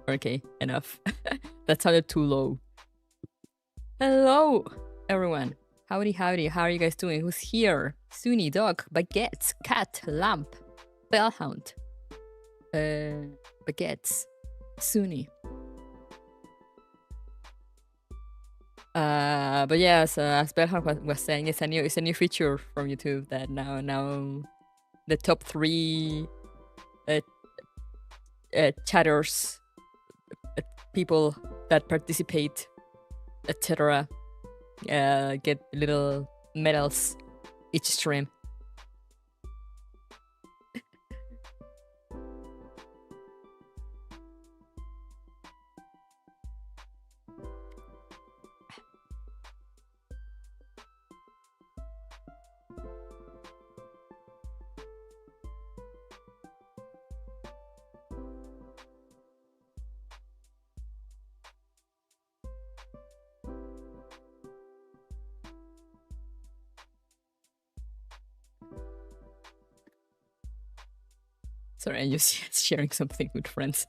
Okay, enough. That sounded too low. Hello, everyone. Howdy, howdy. How are you guys doing? Who's here? Sunny, dog, baguettes, cat, lamp, bellhound, baguettes, Sunny. But yeah, as Bellhound was saying, it's a new feature from YouTube that now the top 3 chatters, people that participate, etc. Get little medals each stream. Sorry, I'm just sharing something with friends.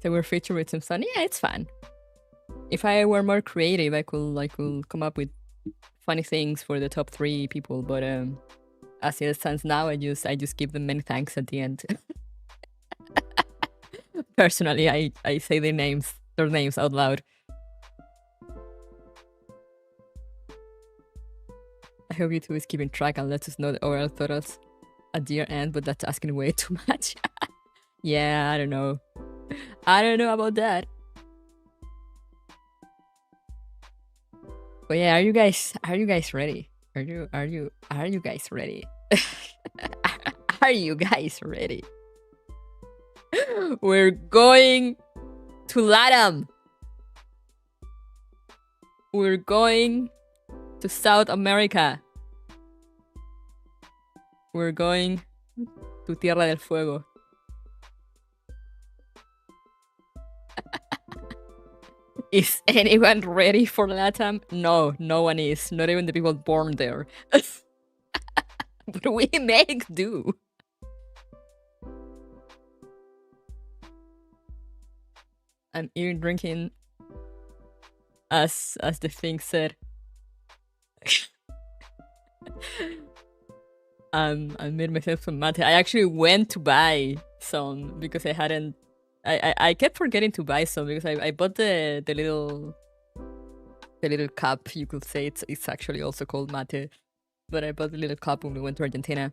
So we're featured with some sun. Yeah, it's fun. If I were more creative, I could come up with funny things for the top 3 people. But as it stands now, I just give them many thanks at the end. Personally, I say their names out loud. I hope YouTube is keeping track and lets us know the overall totals at the end, but that's asking way too much. Yeah, I don't know. I don't know about that. But yeah, are you guys ready? Are you guys ready? Are you guys ready? We're going to LATAM. We're going to South America. We're going to Tierra del Fuego. Is anyone ready for LATAM? No, no one is. Not even the people born there. But we make do. I'm even drinking, as the thing said. I made myself some mate. I actually went to buy some because I hadn't. I kept forgetting to buy some because I bought the little cup. You could say it's actually also called mate, but I bought the little cup when we went to Argentina,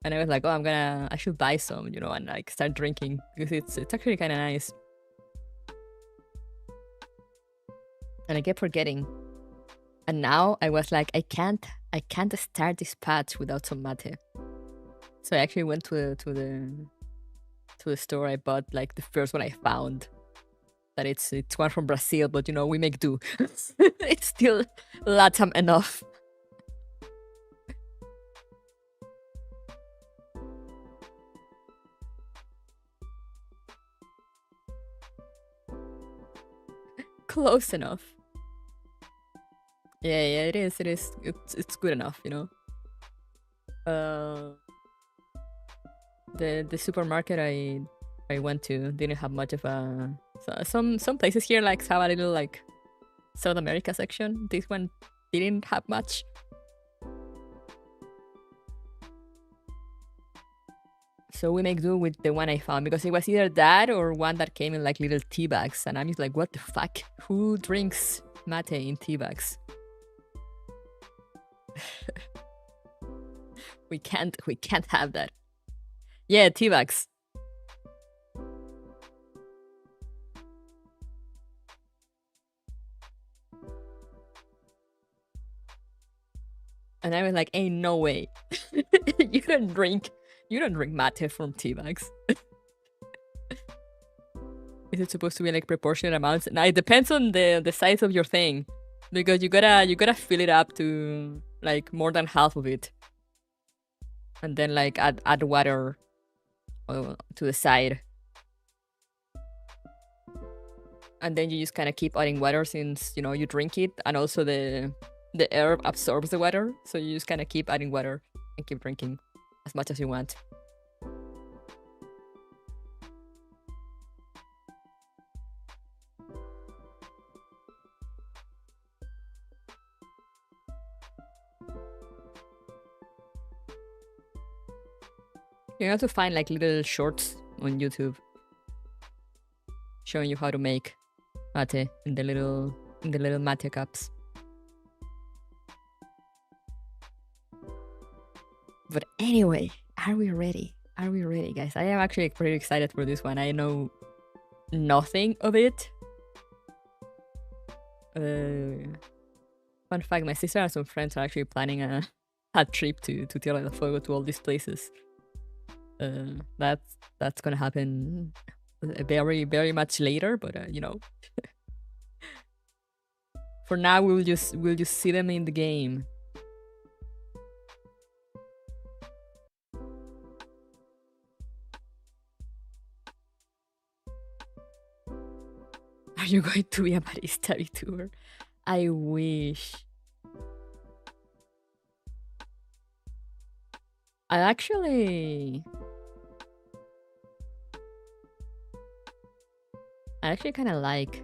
and I was like, oh, I should buy some, you know, and like start drinking because it's actually kind of nice. And I kept forgetting, and now I was like, I can't start this patch without some mate. So I actually went to the store. I bought like the first one I found. That it's one from Brazil, but you know, we make do. It's still LATAM enough. Close enough. Yeah, it is. It's good enough, you know. The supermarket I went to didn't have much of a. So some places here like have a little like South America section. This one didn't have much. So we make do with the one I found because it was either that or one that came in like little tea bags, and I'm just like, what the fuck? Who drinks mate in tea bags? we can't have that. Yeah, tea bags. And I was like, ain't no way. You don't drink mate from tea bags. Is it supposed to be like proportionate amounts? Now it depends on the size of your thing, because you gotta fill it up to like more than half of it, and then like add water to the side, and then you just kind of keep adding water since you know you drink it, and also the herb absorbs the water, so you just kind of keep adding water and keep drinking as much as you want. You have to find like little shorts on YouTube showing you how to make mate in the little mate cups. But anyway, are we ready? Are we ready, guys? I am actually pretty excited for this one. I know nothing of it. Fun fact, my sister and some friends are actually planning a trip to Tierra del Fuego, to all these places. That's gonna happen very, very much later, but you know. For now, we'll just see them in the game. Are you going to be a barista VTuber? I wish. I actually kind of like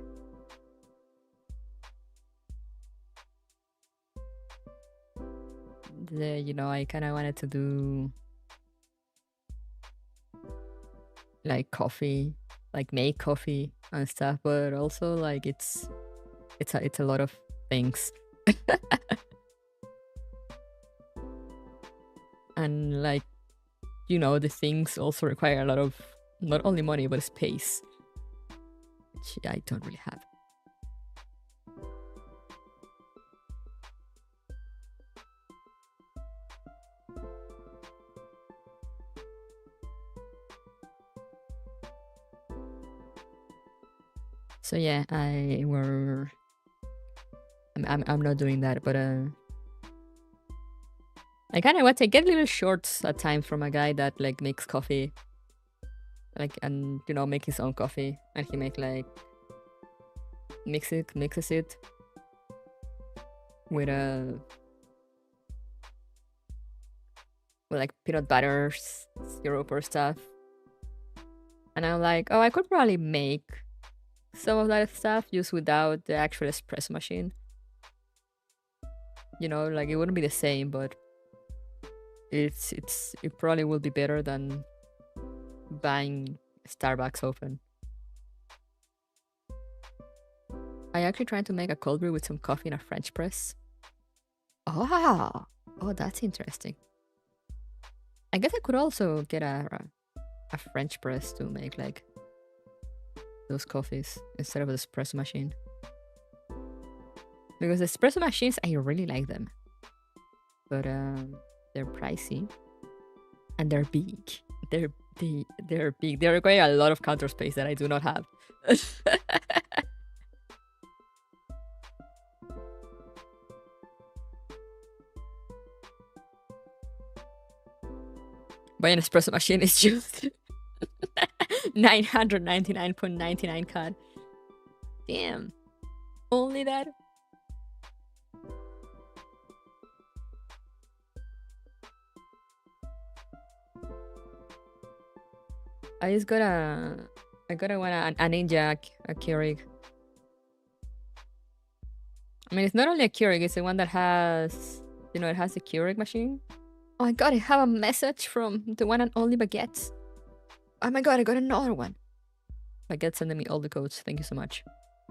the, you know, I kind of wanted to do like coffee, like make coffee and stuff, but also like it's a lot of things. And like, you know, the things also require a lot of not only money but space, which I don't really have. So yeah, I'm not doing that, but I kind of want to get little shorts at times from a guy that like makes coffee, like, and you know, make his own coffee, and he make like mixes it with like peanut butter, syrup or stuff, and I'm like, oh, I could probably make some of that stuff just without the actual espresso machine. You know, like it wouldn't be the same, but it probably will be better than buying Starbucks open. I actually tried to make a cold brew with some coffee in a French press. Oh, that's interesting. I guess I could also get a French press to make like those coffees instead of the espresso machine. Because the espresso machines, I really like them. But they're pricey. And they're big. They're big. They require a lot of counter space that I do not have. Buying an espresso machine is just 999.99 CAD. Damn. Only that? I just got a Ninja, a Keurig. I mean, it's not only a Keurig, it's the one that has, you know, it has a Keurig machine. Oh my god, I have a message from the one and only Baguettes. Oh my god, I got another one. Baguette sending me all the codes. Thank you so much.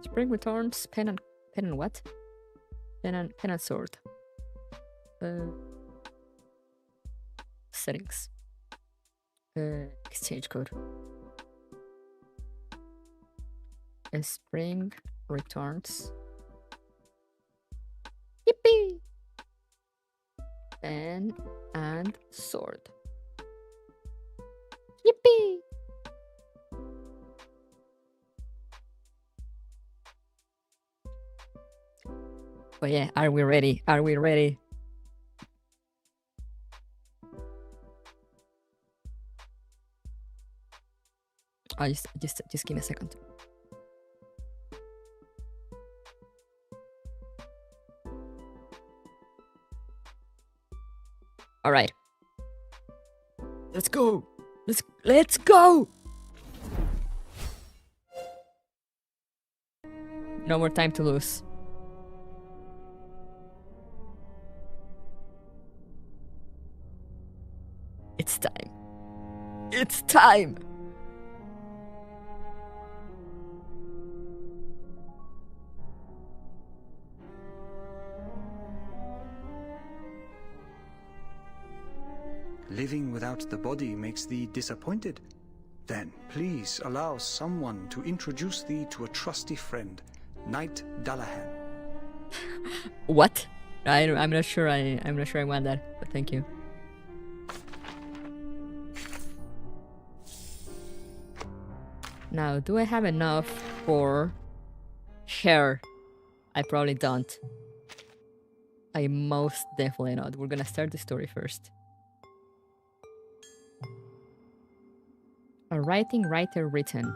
Spring returns, pen and what? Pen and sword. Settings. Exchange code. Spring returns. Yippee! Pen and sword. Yippee! But yeah, are we ready? Are we ready? Oh, just give me a second. All right. Let's go. Let's go. No more time to lose. It's time. It's time! Living without the body makes thee disappointed? Then please allow someone to introduce thee to a trusty friend, Knight Dallahan. What? I'm not sure I want that, but thank you. Now, do I have enough for hair? I probably don't. I most definitely not. We're gonna start the story first. A writing writer written.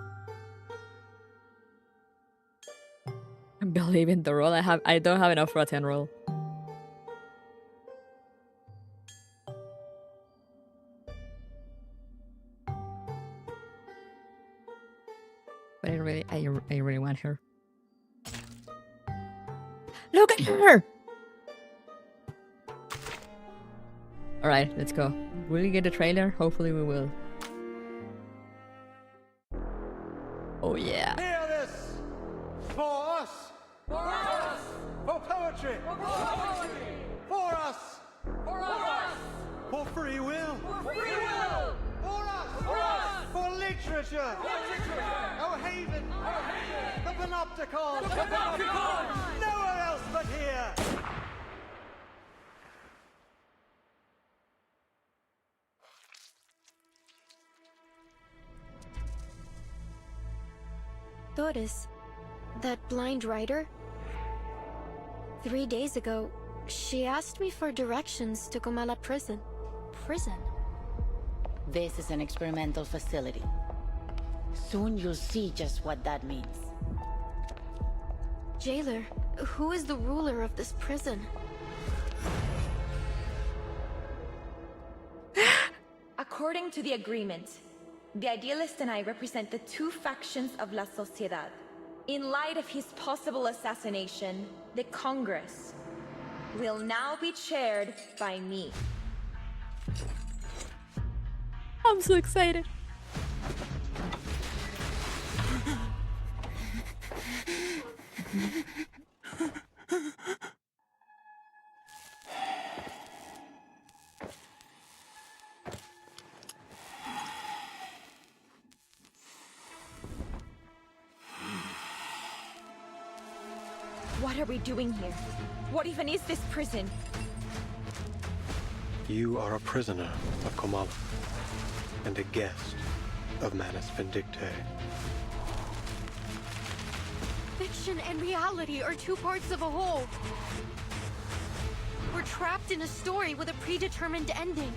I believe in the roll. I don't have enough for a 10 roll. But I really want her. Look at her! Alright, let's go. Will we get the trailer? Hopefully we will. Oh yeah. Hear this! For us! For us! For poetry! For poetry! For us! For us! For free will! For free will! For us! For us! For literature! Literature! Our haven! Our haven! The panopticon! The panopticon! Nowhere else but here! Doris, that blind writer? 3 days ago, she asked me for directions to Comala prison. Prison? This is an experimental facility. Soon you'll see just what that means. Jailer, who is the ruler of this prison? According to the agreement, the Idealist and I represent the two factions of La Sociedad. In light of his possible assassination, the Congress will now be chaired by me. I'm so excited. What are we doing here? What even is this prison? You are a prisoner of Comala, and a guest of Manus Vindictae. Fiction and reality are two parts of a whole. We're trapped in a story with a predetermined ending.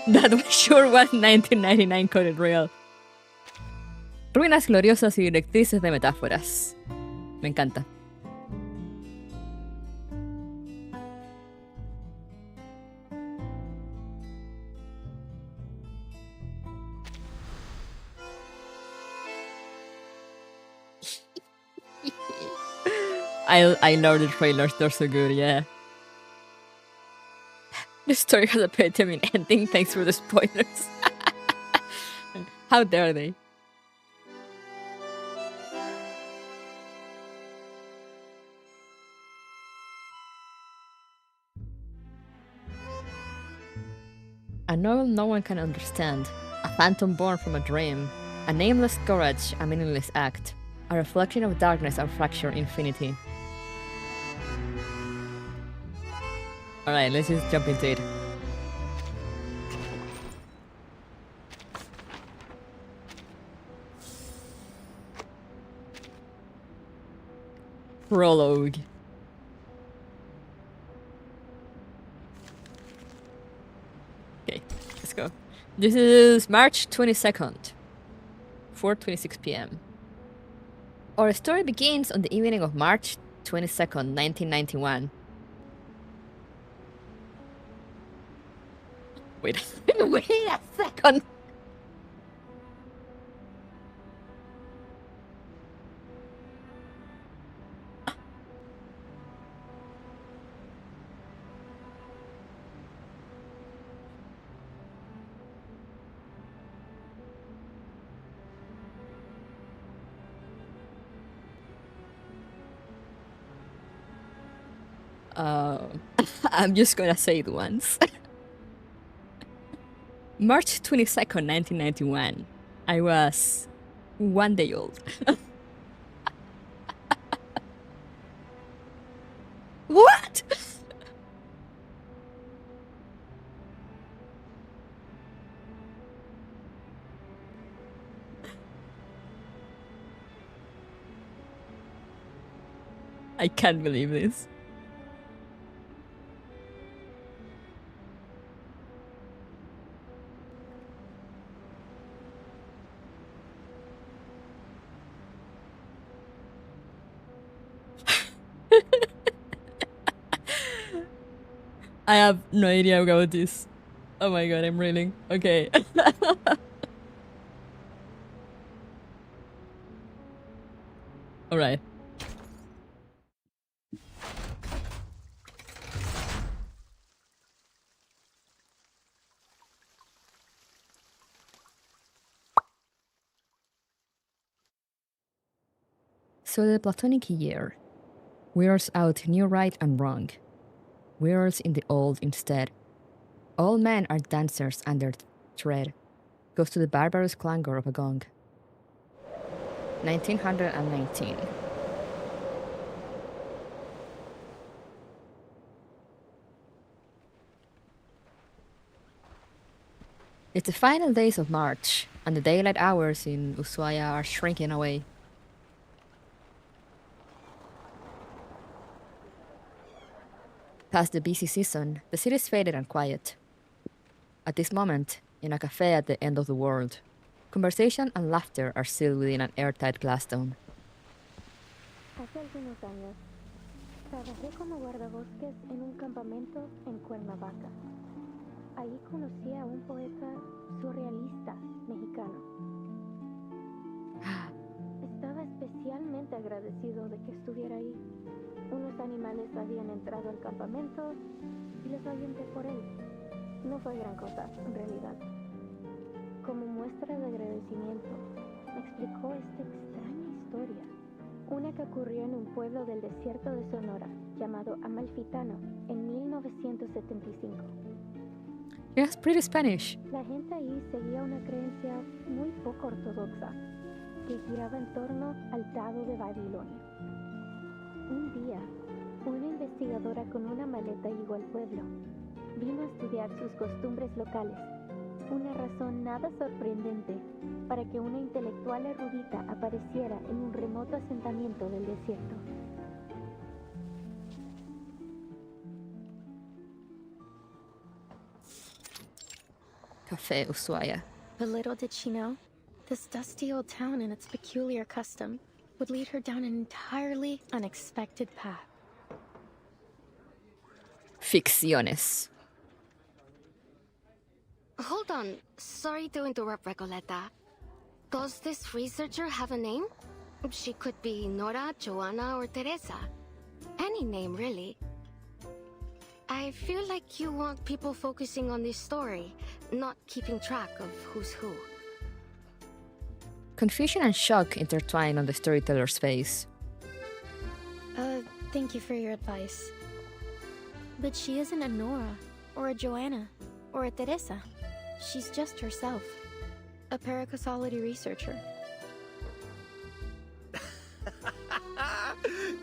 That sure was 1999 coded real. Ruinas gloriosas y directrices de metáforas. Me encanta. I love the trailers, they're so good, yeah. The story has a predetermined ending, thanks for the spoilers. How dare they? A novel no one can understand, a phantom born from a dream, a nameless courage, a meaningless act, a reflection of darkness and fractured infinity. Alright, let's just jump into it. Prologue. Okay, let's go. This is March 22nd, 4:26 p.m. Our story begins on the evening of March 22nd, 1991. Wait a second. I'm just gonna say it once. March 22nd, 1991. I was 1 day old. What? I can't believe this. I have no idea about this. Oh my god, I'm reeling. Okay. Alright. So the Platonic year wears out new right and wrong, wears in the old instead. All men are dancers under thread, goes to the barbarous clangor of a gong. 1919. It's the final days of March, and the daylight hours in Ushuaia are shrinking away. Past the busy season, the city is faded and quiet. At this moment, in a cafe at the end of the world, conversation and laughter are sealed within an airtight glass dome. Hace algunos años, trabajé como guardabosques en un campamento en Cuernavaca. Ahí conocí a un poeta surrealista mexicano. Estaba especialmente agradecido de que estuviera ahí. Unos animales habían entrado al campamento y les avienté por él. No fue gran cosa, en realidad. Como muestra de agradecimiento, me explicó esta extraña historia. Una que ocurrió en un pueblo del desierto de Sonora, llamado Amalfitano, en 1975. Yes, pretty Spanish. La gente ahí seguía una creencia muy poco ortodoxa, que giraba en torno al dado de Babilonia. Un día, una investigadora con una maleta llegó al pueblo. Vino a estudiar sus costumbres locales. Una razón nada sorprendente para que una intelectual erudita apareciera en un remoto asentamiento del desierto. Café Ushuaia. But little did she know, this dusty old town and its peculiar custom would lead her down an entirely unexpected path. Ficciones. Hold on. Sorry to interrupt, Recoleta. Does this researcher have a name? She could be Nora, Joanna, or Teresa. Any name, really. I feel like you want people focusing on this story, not keeping track of who's who. Confusion and shock intertwine on the storyteller's face. Thank you for your advice. But she isn't a Nora, or a Joanna, or a Teresa. She's just herself. A paracausality researcher.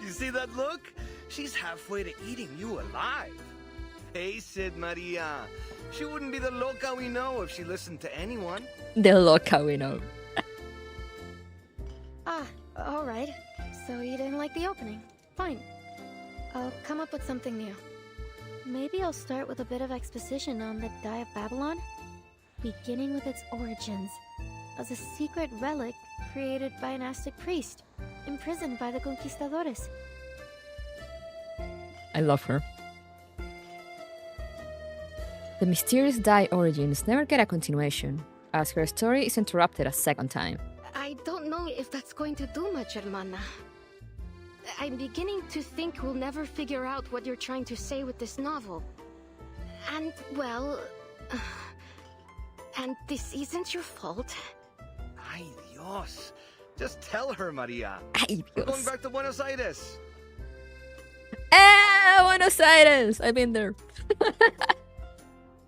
You see that look? She's halfway to eating you alive. Face it, Maria. She wouldn't be the loca we know if she listened to anyone. The loca we know. Alright. So you didn't like the opening. Fine. I'll come up with something new. Maybe I'll start with a bit of exposition on the Die of Babylon, beginning with its origins, as a secret relic created by an Aztec priest, imprisoned by the conquistadores. I love her. The mysterious Dai origins never get a continuation, as her story is interrupted a second time. I don't know if that's going to do much, hermana. I'm beginning to think we'll never figure out what you're trying to say with this novel. And, well... and this isn't your fault. Ay, Dios. Just tell her, Maria. Ay, We're going Dios. back to Buenos Aires. Buenos Aires! I've been there.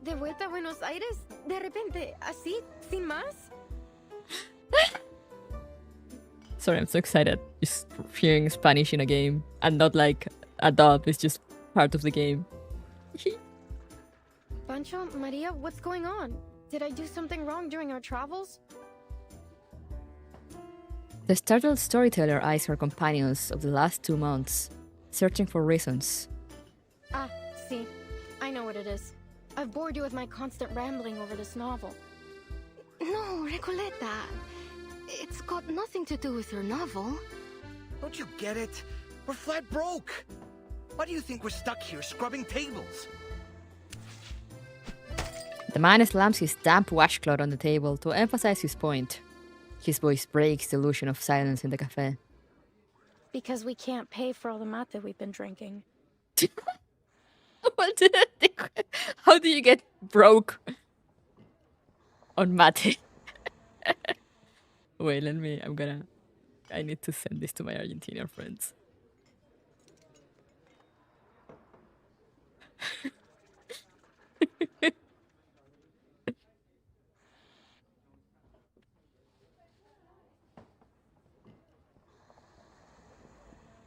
¿De vuelta a Buenos Aires? ¿De repente? ¿Así? ¿Sin más? Sorry, I'm so excited. Just hearing Spanish in a game. And not like a dub, it's just part of the game. Pancho, Maria, what's going on? Did I do something wrong during our travels? The startled storyteller eyes her companions of the last 2 months, searching for reasons. Ah, see. I know what it is. I've bored you with my constant rambling over this novel. No, Recoleta. It's got nothing to do with your novel. Don't you get it? We're flat broke. Why do you think we're stuck here scrubbing tables? The man slams his damp washcloth on the table to emphasize his point. His voice breaks the illusion of silence in the cafe. Because we can't pay for all the mate we've been drinking. What did I think? How do you get broke on mate? Wait, I need to send this to my Argentinian friends.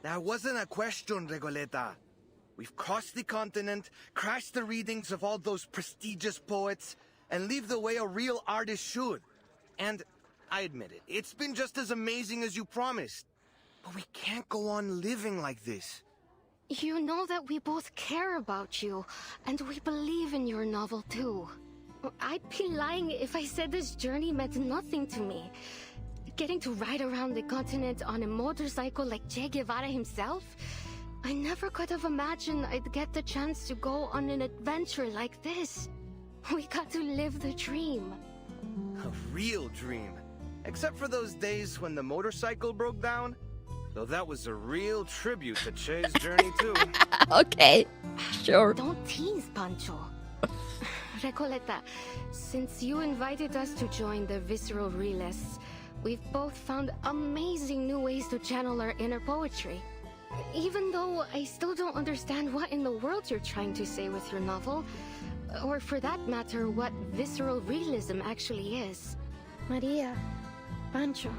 That wasn't a question, Regoleta. We've crossed the continent, crashed the readings of all those prestigious poets, and leave the way a real artist should. And I admit it, it's been just as amazing as you promised. But we can't go on living like this. You know that we both care about you, and we believe in your novel too. I'd be lying if I said this journey meant nothing to me. Getting to ride around the continent on a motorcycle like Che Guevara himself? I never could have imagined I'd get the chance to go on an adventure like this. We got to live the dream. A real dream. Except for those days when the motorcycle broke down. Though that was a real tribute to Che's journey too. Okay, sure. Don't tease, Pancho. Recoleta, since you invited us to join the Visceral Realists, we've both found amazing new ways to channel our inner poetry. Even though I still don't understand what in the world you're trying to say with your novel, or for that matter, what visceral realism actually is. Maria, Pancho.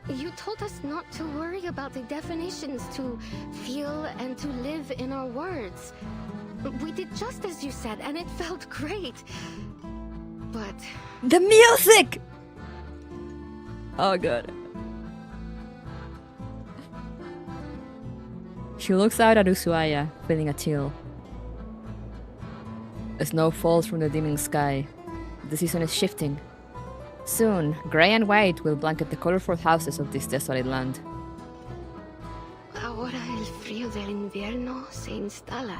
You told us not to worry about the definitions, to feel and to live in our words. We did just as you said, and it felt great. But... The music! Oh god. She looks out at Ushuaia, feeling a chill. Snow falls from the dimming sky. The season is shifting. Soon, gray and white will blanket the colorful houses of this desolate land. Ahora el frío del invierno se instala.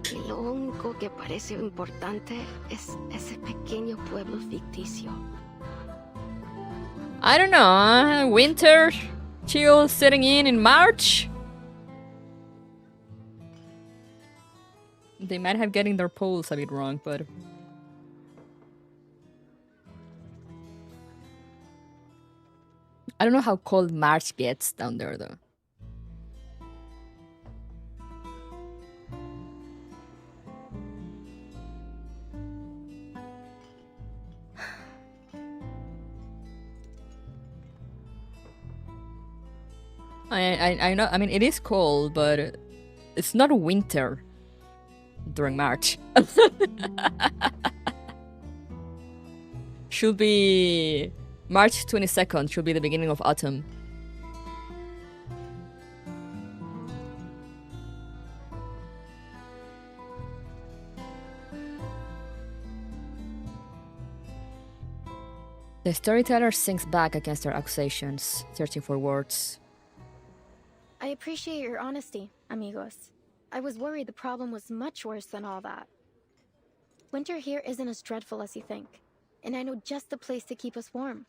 Y lo único que parece importante es ese pequeño pueblo ficticio. I don't know, winter, chill setting in March? They might have getting their polls a bit wrong, but... I don't know how cold March gets down there, though. I know, I mean, it is cold, but it's not winter during March. Should be March 22nd, should be the beginning of autumn. The storyteller sinks back against her accusations, searching for words. I appreciate your honesty, amigos. I was worried the problem was much worse than all that. Winter here isn't as dreadful as you think, and I know just the place to keep us warm.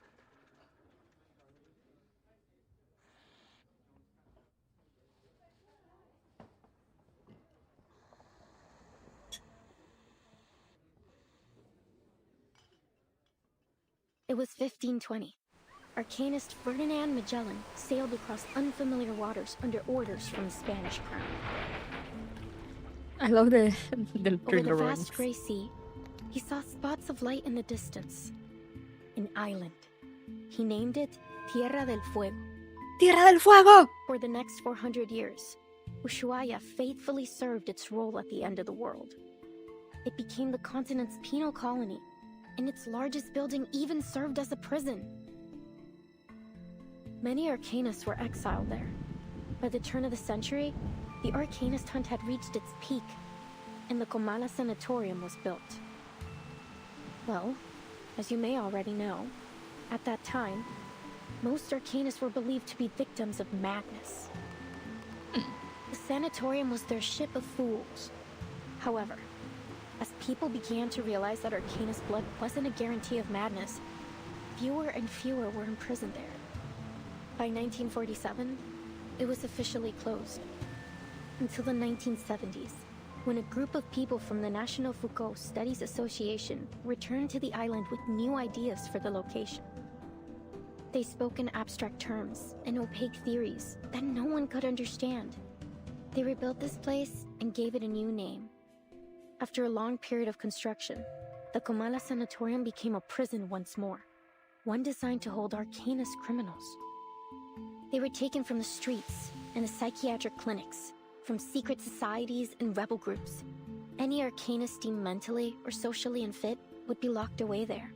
It was 1520. Arcanist Ferdinand Magellan sailed across unfamiliar waters under orders from the Spanish crown. I love the Over the vast gray sea, he saw spots of light in the distance. An island. He named it Tierra del Fuego. Tierra del Fuego! For the next 400 years, Ushuaia faithfully served its role at the end of the world. It became the continent's penal colony, and its largest building even served as a prison. Many Arcanists were exiled there. By the turn of the century, the Arcanist hunt had reached its peak, and the Comala Sanatorium was built. Well, as you may already know, at that time, most Arcanists were believed to be victims of madness. The sanatorium was their ship of fools. However, as people began to realize that Arcanist blood wasn't a guarantee of madness, fewer and fewer were imprisoned there. By 1947, it was officially closed. Until the 1970s, when a group of people from the National Foucault Studies Association returned to the island with new ideas for the location. They spoke in abstract terms and opaque theories that no one could understand. They rebuilt this place and gave it a new name. After a long period of construction, the Comala Sanatorium became a prison once more, one designed to hold Arcanist criminals. They were taken from the streets and the psychiatric clinics, from secret societies and rebel groups. Any Arcanist deemed mentally or socially unfit would be locked away there.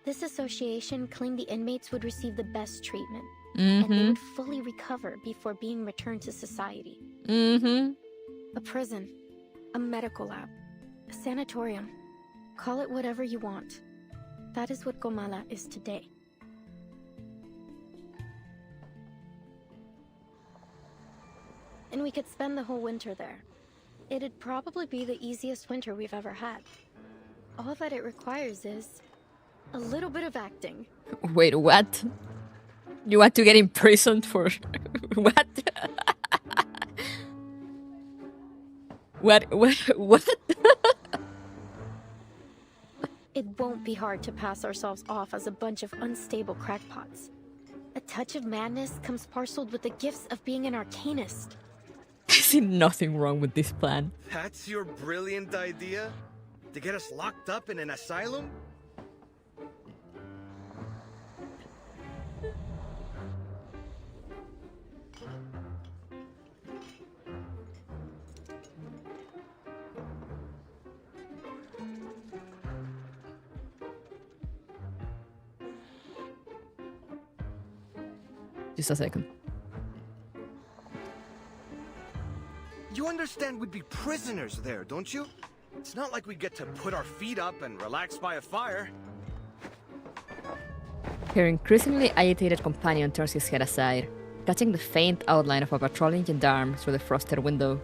This association claimed the inmates would receive the best treatment, and they would fully recover before being returned to society. A prison, a medical lab, a sanatorium. Call it whatever you want. That is what Comala is today. And we could spend the whole winter there. It'd probably be the easiest winter we've ever had. All that it requires is a little bit of acting. Wait, what? You want to get imprisoned for what? What? It won't be hard to pass ourselves off as a bunch of unstable crackpots. A touch of madness comes parceled with the gifts of being an Arcanist. I see nothing wrong with this plan. That's your brilliant idea? To get us locked up in an asylum? Just a second. You understand we'd be prisoners there, don't you? It's not like we get to put our feet up and relax by a fire. Her increasingly agitated companion turns his head aside, catching the faint outline of a patrolling gendarme through the frosted window.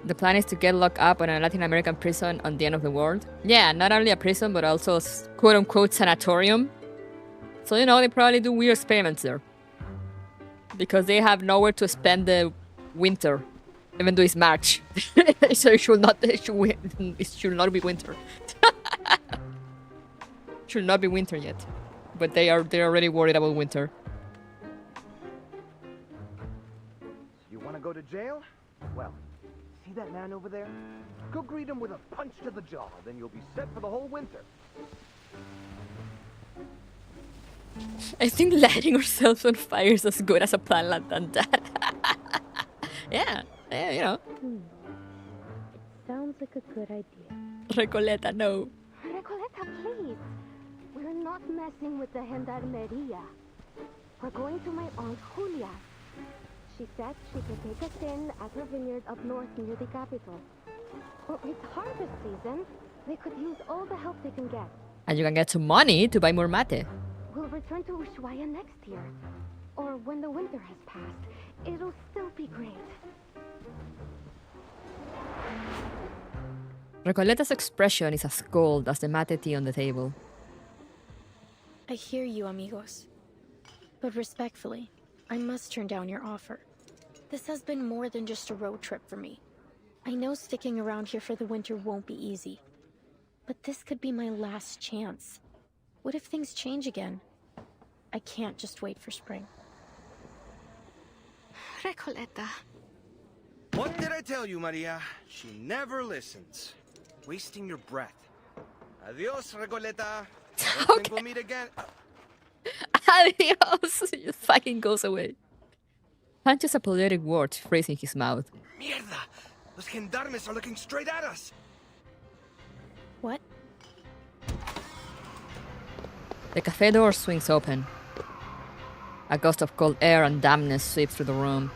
The plan is to get locked up in a Latin American prison on the end of the world. Yeah, not only a prison, but also a quote-unquote sanatorium. So, you know, they probably do weird experiments there. Because they have nowhere to spend the winter. Even though it's March. So it should not be winter. Should not be winter yet. But they're already worried about winter. You want to go to jail? Well, see that man over there? Go greet him with a punch to the jaw, then you'll be set for the whole winter. I think lighting ourselves on fire is as good as a plan than that. Yeah, you know. Sounds like a good idea. Recoleta, no. Recoleta, please. We're not messing with the Gendarmeria. We're going to my Aunt Julia. She said she could take us in at her vineyard up north near the capital. Well, it's harvest season. They could use all the help they can get. And you can get some money to buy more mate. We'll return to Ushuaia next year. or when the winter has passed, it'll still be great. Recoletta's expression is as cold as the mate tea on the table. I hear you, amigos. But respectfully, I must turn down your offer. This has been more than just a road trip for me. I know sticking around here for the winter won't be easy. But this could be my last chance. What if things change again? I can't just wait for spring. Recoleta. What did I tell you, Maria? She never listens. Wasting your breath. Adios, Recoleta. I don't think we'll meet again. Adios! He just fucking goes away. Punches a poetic word phrasing his mouth. Mierda! Los gendarmes are looking straight at us! What? The cafe door swings open. A gust of cold air and dampness sweeps through the room.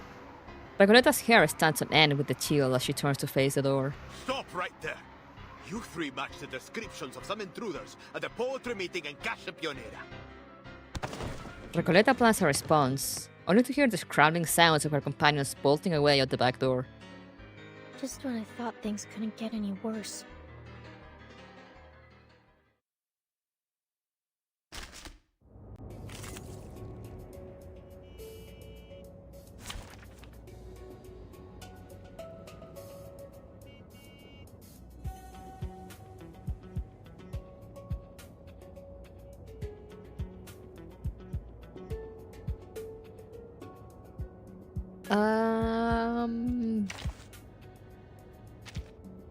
Recoletta's hair stands on end with the chill as she turns to face the door. Stop right there! You three match the descriptions of some intruders at the poetry meeting in Casa Pionera. Recoleta plans a response, only to hear the scrambling sounds of her companions bolting away out the back door. Just when I thought things couldn't get any worse.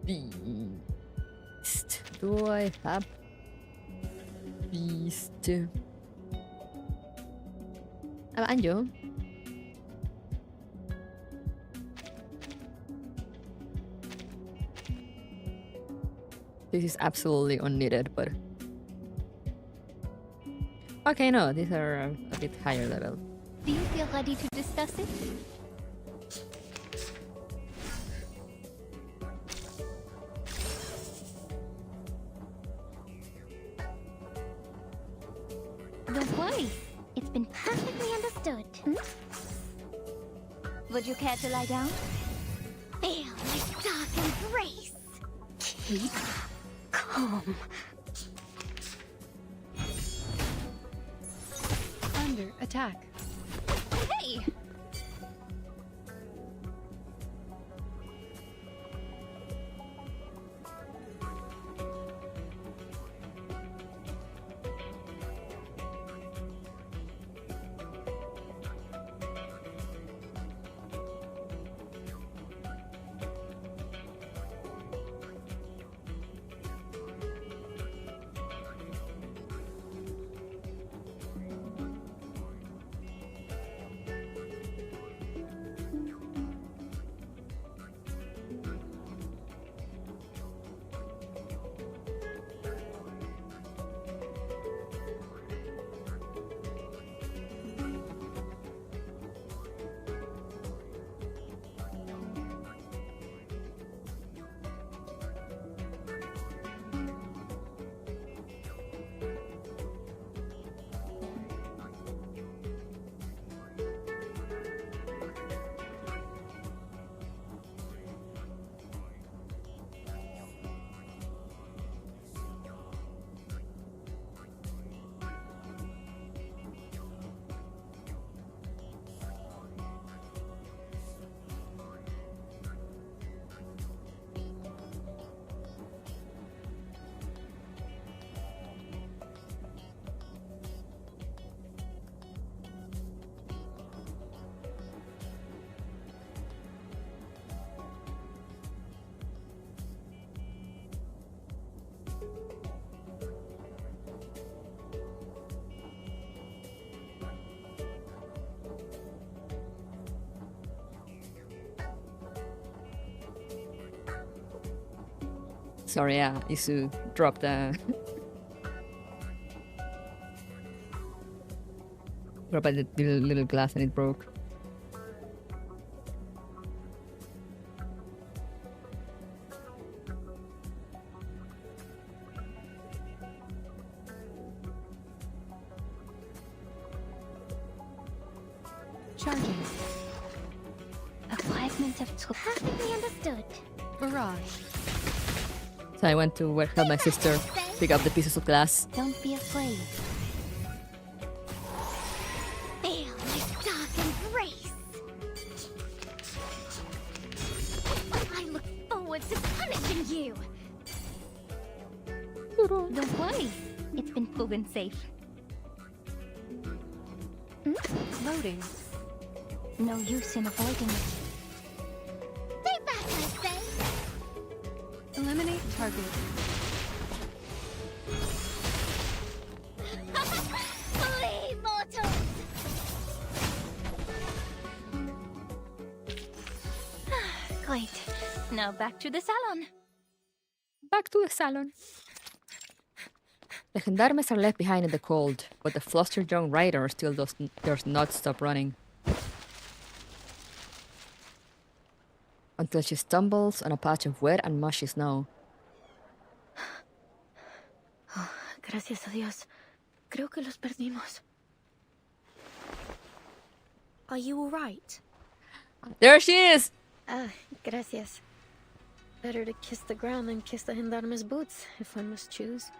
Beast. Do I have beast? Anjo. This is absolutely unneeded, but okay, no, these are a bit higher level. Do you feel ready to discuss it? Don't worry. It's been perfectly understood. Would you care to lie down? Feel my dark embrace. Keep calm. Under attack. Hey! Sorry, yeah, Isu dropped a little glass and it broke. Charging. A fragment of truth. Perfectly understood. Barrage. So I went to help my sister pick up the pieces of glass. Don't be afraid. Feel my dark embrace. I look forward to punishing you. Don't worry. It's been proven safe. Loading. No use in avoiding it. Stay back, I say! Eliminate target. Flee, mortals! Great. Now back to the salon. Back to the salon. The gendarmes are left behind in the cold, but the flustered young rider still does not stop running. Until she stumbles on a patch of wet and mushy snow. Oh, gracias a Dios. Creo que los perdimos. Are you alright? There she is! Ah, gracias. Better to kiss the ground than kiss the gendarme's boots, if I must choose.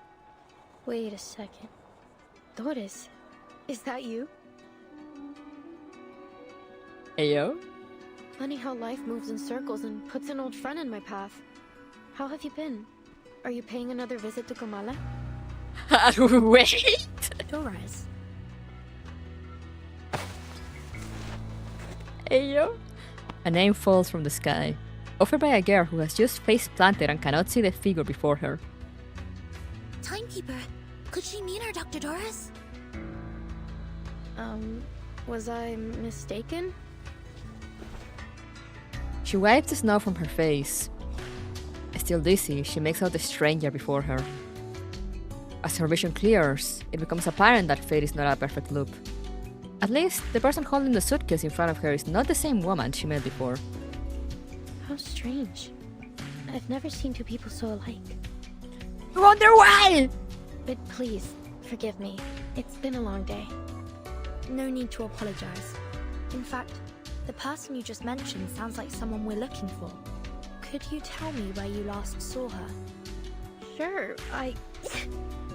Wait a second. Doris, is that you? Ayo? Funny how life moves in circles and puts an old friend in my path. How have you been? Are you paying another visit to Kamala? Wait! Doris. Ayo? A name falls from the sky, offered by a girl who has just face planted and cannot see the figure before her. Timekeeper, could she mean our Dr. Doris? Was I mistaken? She wipes the snow from her face. Still dizzy, she makes out the stranger before her. As her vision clears, it becomes apparent that fate is not a perfect loop. At least, the person holding the suitcase in front of her is not the same woman she met before. How strange. I've never seen two people so alike. I wonder why! But please, forgive me. It's been a long day. No need to apologize. In fact, the person you just mentioned sounds like someone we're looking for. Could you tell me where you last saw her? Sure,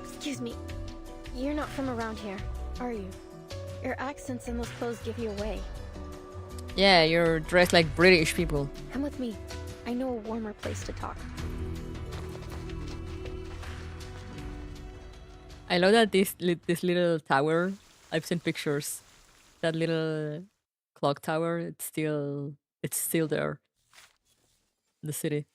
Excuse me. You're not from around here, are you? Your accents and those clothes give you away. Yeah, you're dressed like British people. Come with me. I know a warmer place to talk. I love that this little tower, I've seen pictures. That little clock tower, it's still there. In the city.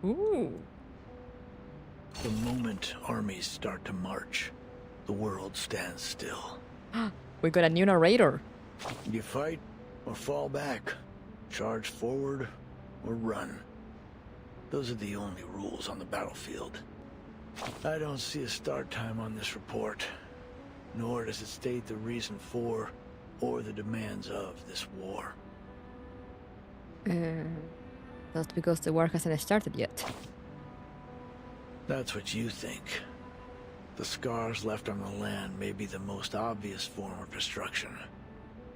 Ooh. The moment armies start to march, the world stands still. We got a new narrator. You fight or fall back, charge forward or run. Those are the only rules on the battlefield. I don't see a start time on this report, nor does it state the reason for or the demands of this war. That's because the war hasn't started yet. That's what you think. The scars left on the land may be the most obvious form of destruction,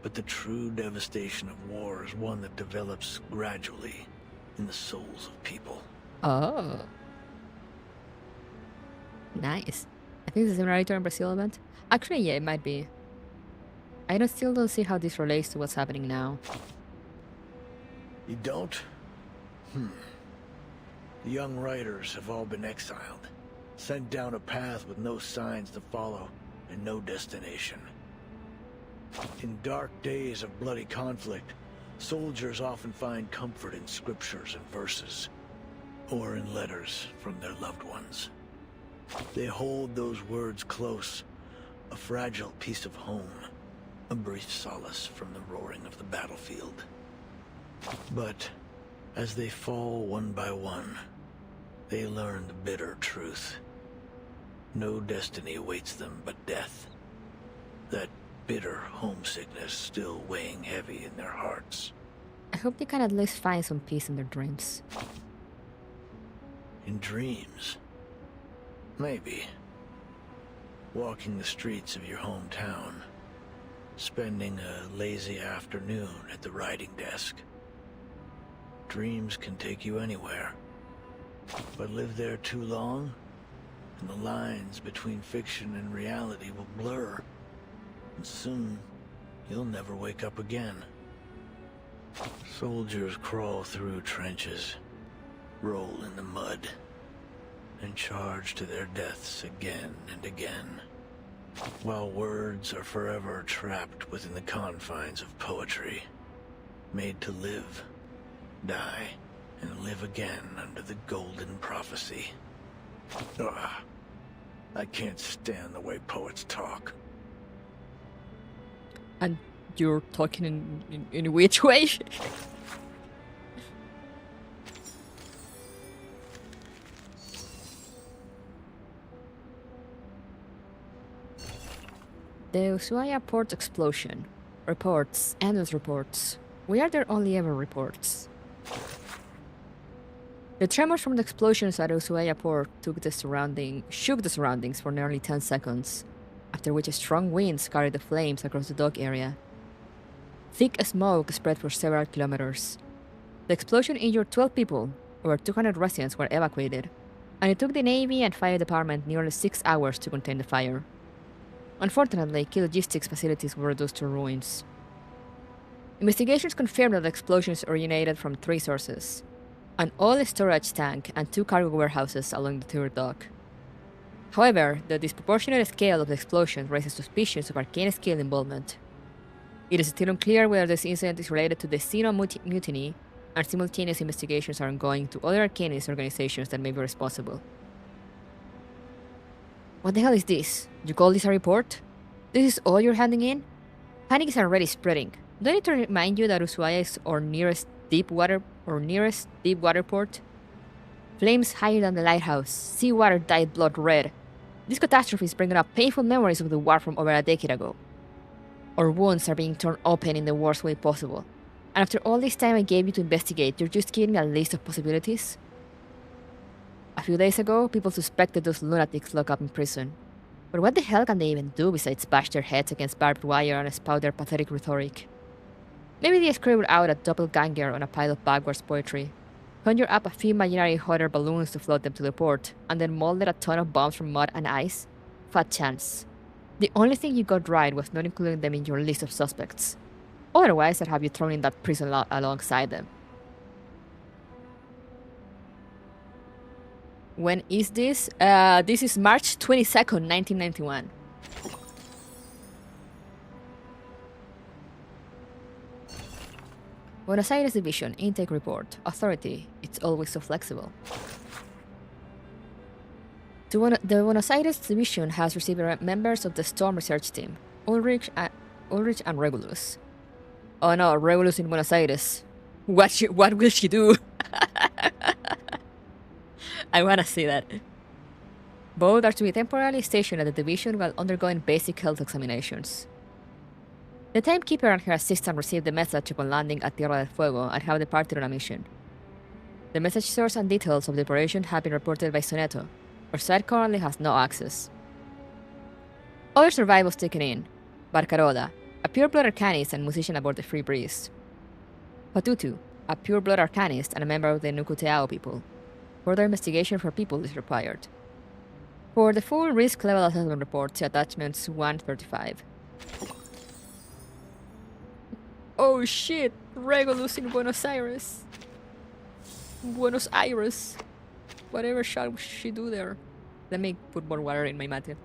but the true devastation of war is one that develops gradually in the souls of people. Oh. Nice. I think this is a narrator in Brazil event. Actually, yeah, it might be. I still don't see how this relates to what's happening now. You don't? The young riders have all been exiled, sent down a path with no signs to follow and no destination. In dark days of bloody conflict, soldiers often find comfort in scriptures and verses, or in letters from their loved ones. They hold those words close, a fragile piece of home, a brief solace from the roaring of the battlefield. But as they fall one by one, they learn the bitter truth. No destiny awaits them but death. That bitter homesickness still weighing heavy in their hearts. I hope they can at least find some peace in their dreams. In dreams. Maybe. Walking the streets of your hometown. Spending a lazy afternoon at the writing desk. Dreams can take you anywhere. But live there too long, and the lines between fiction and reality will blur. And soon, you'll never wake up again. Soldiers crawl through trenches, roll in the mud, and charge to their deaths again and again. While words are forever trapped within the confines of poetry, made to live, die, and live again under the golden prophecy. Ugh. I can't stand the way poets talk. And you're talking in which way? The Ushuaia port explosion. Reports, endless reports. Why are there only ever reports? The tremors from the explosions at Ushuaia port shook the surroundings for nearly 10 seconds, after which strong winds carried the flames across the dock area. Thick smoke spread for several kilometers. The explosion injured 12 people, over 200 residents were evacuated, and it took the Navy and Fire Department nearly 6 hours to contain the fire. Unfortunately, key logistics facilities were reduced to ruins. Investigations confirmed that the explosions originated from 3 sources: an oil storage tank and 2 cargo warehouses along the third dock. However, the disproportionate scale of the explosion raises suspicions of arcane skill involvement. It is still unclear whether this incident is related to the Xeno mutiny, and simultaneous investigations are ongoing to other arcanist organizations that may be responsible. What the hell is this? You call this a report? This is all you're handing in? Panic is already spreading. Do I need to remind you that Ushuaia is our nearest deep water port? Flames higher than the lighthouse. Seawater dyed blood red. This catastrophe is bringing up painful memories of the war from over a decade ago. Our wounds are being torn open in the worst way possible. And after all this time I gave you to investigate, you're just giving me a list of possibilities? A few days ago, people suspected those lunatics locked up in prison. But what the hell can they even do besides bash their heads against barbed wire and spout their pathetic rhetoric? Maybe they scribbled out a doppelganger on a pile of backwards poetry, conjured up a few imaginary hot air balloons to float them to the port, and then molded a ton of bombs from mud and ice? Fat chance. The only thing you got right was not including them in your list of suspects. Otherwise, I'd have you thrown in that prison alongside them. When is this? This is March 22nd, 1991. Buenos Aires Division, intake report. Authority, it's always so flexible. The Buenos Aires Division has received members of the Storm research team, Ulrich and Regulus. Oh no, Regulus in Buenos Aires. What will she do? I wanna see that. Both are to be temporarily stationed at the division while undergoing basic health examinations. The timekeeper and her assistant received the message upon landing at Tierra del Fuego and have departed on a mission. The message source and details of the operation have been reported by Soneto. Our site currently has no access. Other survivors taken in: Barcarola, a pure-blood arcanist and musician aboard the Free Breeze. Patutu, a pure-blood arcanist and a member of the Nukuteao people. Further investigation for people is required. For the full risk level assessment report, see attachments 135. Oh shit! Regulus in Buenos Aires. Buenos Aires. Whatever shall she do there? Let me put more water in my mate.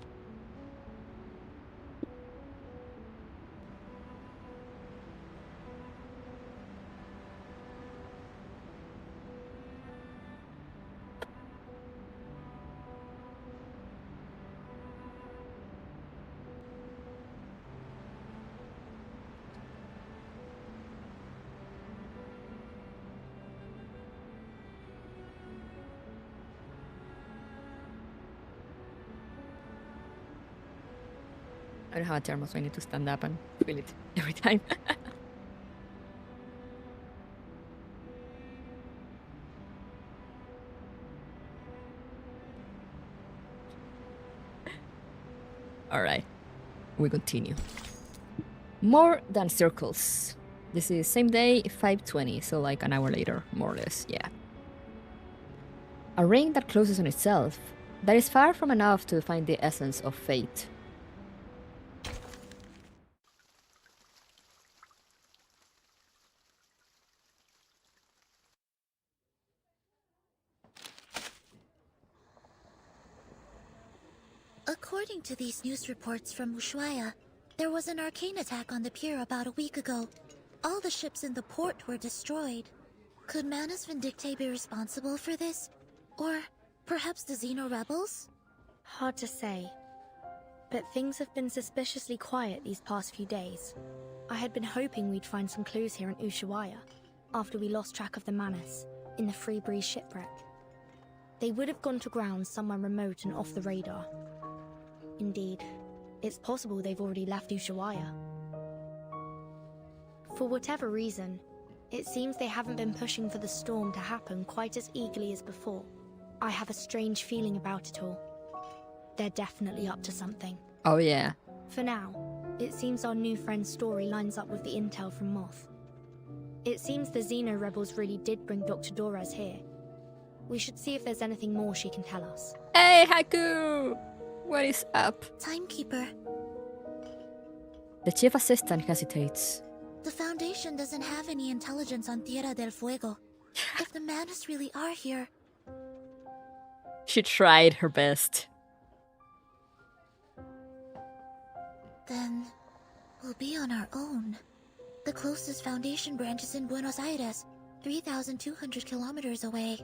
I don't have a thermos, so I need to stand up and fill it every time. Alright, we continue. More than circles. This is same day, 5:20, so like an hour later, more or less, yeah. A ring that closes on itself. That is far from enough to define the essence of fate. According to these news reports from Ushuaia, there was an arcane attack on the pier about a week ago. All the ships in the port were destroyed. Could Manus Vindictae be responsible for this? Or perhaps the Xeno rebels? Hard to say. But things have been suspiciously quiet these past few days. I had been hoping we'd find some clues here in Ushuaia, after we lost track of the Manus, in the Free Breeze shipwreck. They would have gone to ground somewhere remote and off the radar. Indeed, it's possible they've already left Ushuaia. For whatever reason, it seems they haven't been pushing for the storm to happen quite as eagerly as before. I have a strange feeling about it all. They're definitely up to something. Oh yeah. For now, it seems our new friend's story lines up with the intel from Moth. It seems the Xeno rebels really did bring Dr. Dorez here. We should see if there's anything more she can tell us. Hey, Haku! What is up? Timekeeper. The chief assistant hesitates. The Foundation doesn't have any intelligence on Tierra del Fuego. If the Manus really are here... She tried her best. Then we'll be on our own. The closest Foundation branch is in Buenos Aires, 3,200 kilometers away.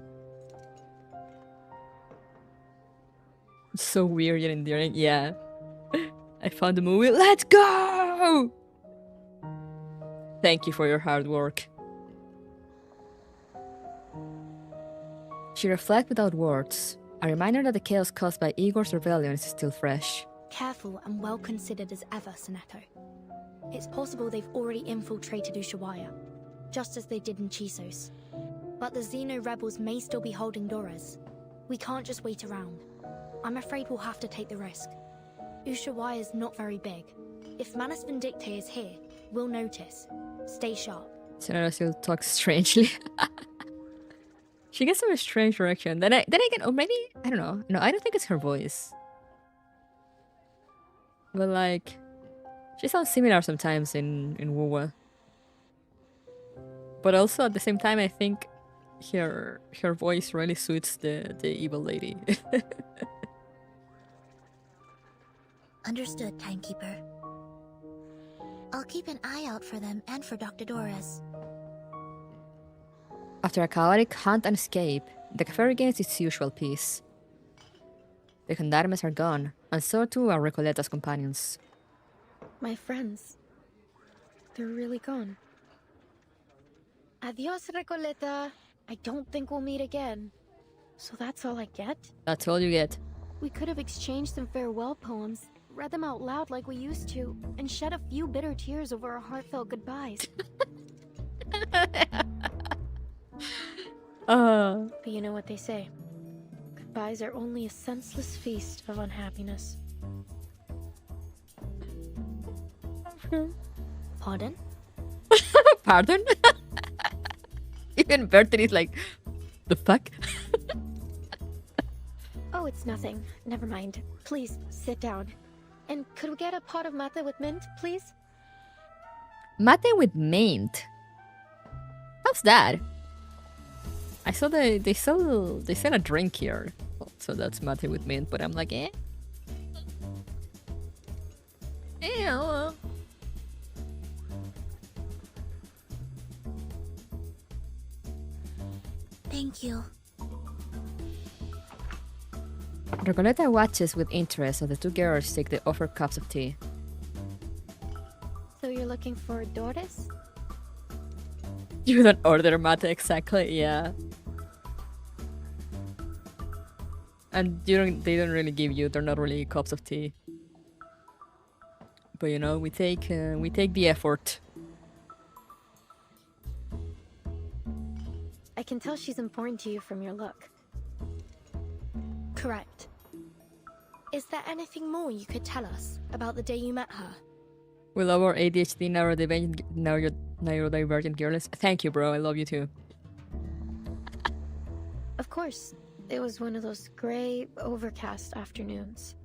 So weird yet endearing. Yeah. I found the movie. Let's go! Thank you for your hard work. She reflects without words. A reminder that the chaos caused by Igor's rebellion is still fresh. Careful and well considered as ever, Soneto. It's possible they've already infiltrated Ushuaia, just as they did in Chisos. But the Xeno rebels may still be holding Dorez. We can't just wait around. I'm afraid we'll have to take the risk. Ushuaia is not very big. If Manus Vindictae is here, we'll notice. Stay sharp. Sonora still talks strangely. She gets some strange direction. Then again, or maybe, I don't know. No, I don't think it's her voice. But like, she sounds similar sometimes in Wuwa. But also at the same time, I think her voice really suits the evil lady. Understood, Timekeeper. I'll keep an eye out for them and for Dr. Dorez. After a chaotic hunt and escape, the cafe regains its usual peace. The gendarmes are gone, and so too are Recoletta's companions. My friends. They're really gone. Adios, Recoleta. I don't think we'll meet again. So that's all I get? That's all you get. We could have exchanged some farewell poems, read them out loud like we used to, and shed a few bitter tears over our heartfelt goodbyes. But you know what they say. Goodbyes are only a senseless feast of unhappiness. Pardon? Pardon? Even Bertie is like, the fuck? Oh, it's nothing. Never mind. Please, sit down. And could we get a pot of mate with mint, please? Mate with mint? How's that? I saw they sell a drink here. So that's mate with mint, but I'm like, eh? Ew. Thank you. Recoleta watches with interest as the two girls take the offered cups of tea. So you're looking for Doris? You don't order mate exactly, yeah. And they don't really give you, they're not really cups of tea. But you know, we take the effort. I can tell she's important to you from your look. Correct. Is there anything more you could tell us about the day you met her? We love our ADHD neurodivergent girls. Thank you, bro. I love you too. Of course, it was one of those gray, overcast afternoons.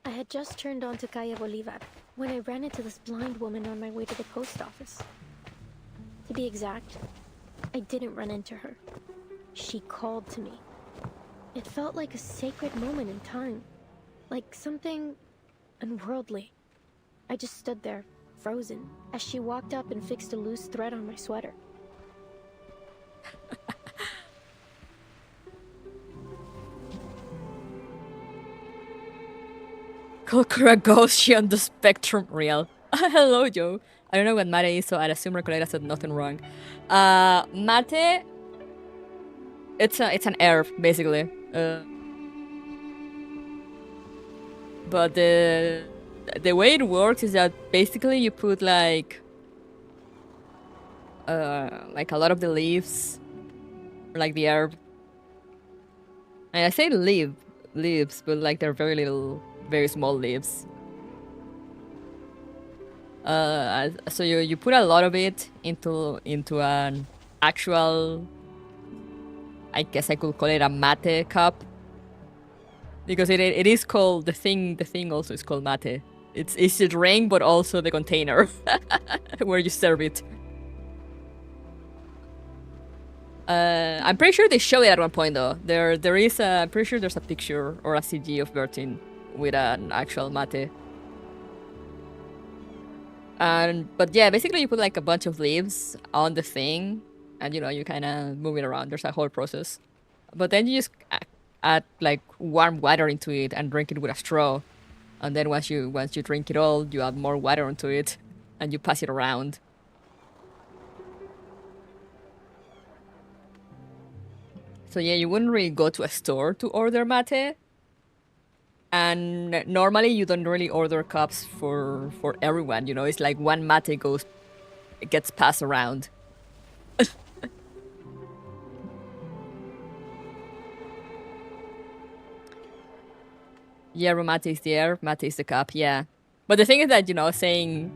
I had just turned onto Calle Bolivar when I ran into this blind woman on my way to the post office. To be exact, I didn't run into her. She called to me. It felt like a sacred moment in time, like something unworldly. I just stood there, frozen, as she walked up and fixed a loose thread on my sweater. Kokura goes she on the spectrum real. Hello, Joe. I don't know what mate is, so I'd assume Recoleta said nothing wrong. Mate, it's an herb, basically. But the way it works is that basically you put like a lot of the leaves, like the herb. And I say leaves, but like they're very little, very small leaves. So you put a lot of it into an actual, I guess I could call it a mate cup, because it is called the thing also is called mate. It's the drink, but also the container where you serve it. I'm pretty sure they show it at one point though. There is I'm pretty sure there's a picture or a CG of Bertin with an actual mate. But yeah, basically you put like a bunch of leaves on the thing, and you know, you kind of move it around. There's a whole process. But then you just add like warm water into it and drink it with a straw. And then once you drink it all, you add more water onto it and you pass it around. So yeah, you wouldn't really go to a store to order mate. And normally you don't really order cups for everyone, you know, it's like one mate gets passed around. Yeah, mate is the air, mate is the cup, yeah. But the thing is that, you know, saying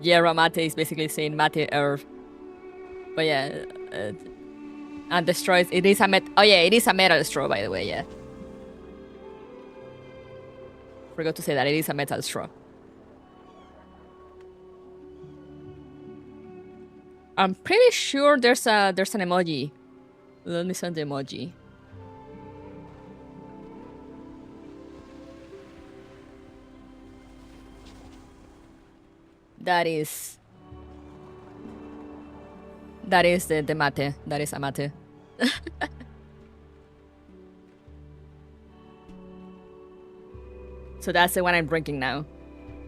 yeah, mate is basically saying mate earth. But yeah, and the straw it is a it is a metal straw, by the way, yeah. Forgot to say that it is a metal straw. I'm pretty sure there's an emoji. Let me send the emoji. That is the mate. That is a mate. So that's the one I'm drinking now.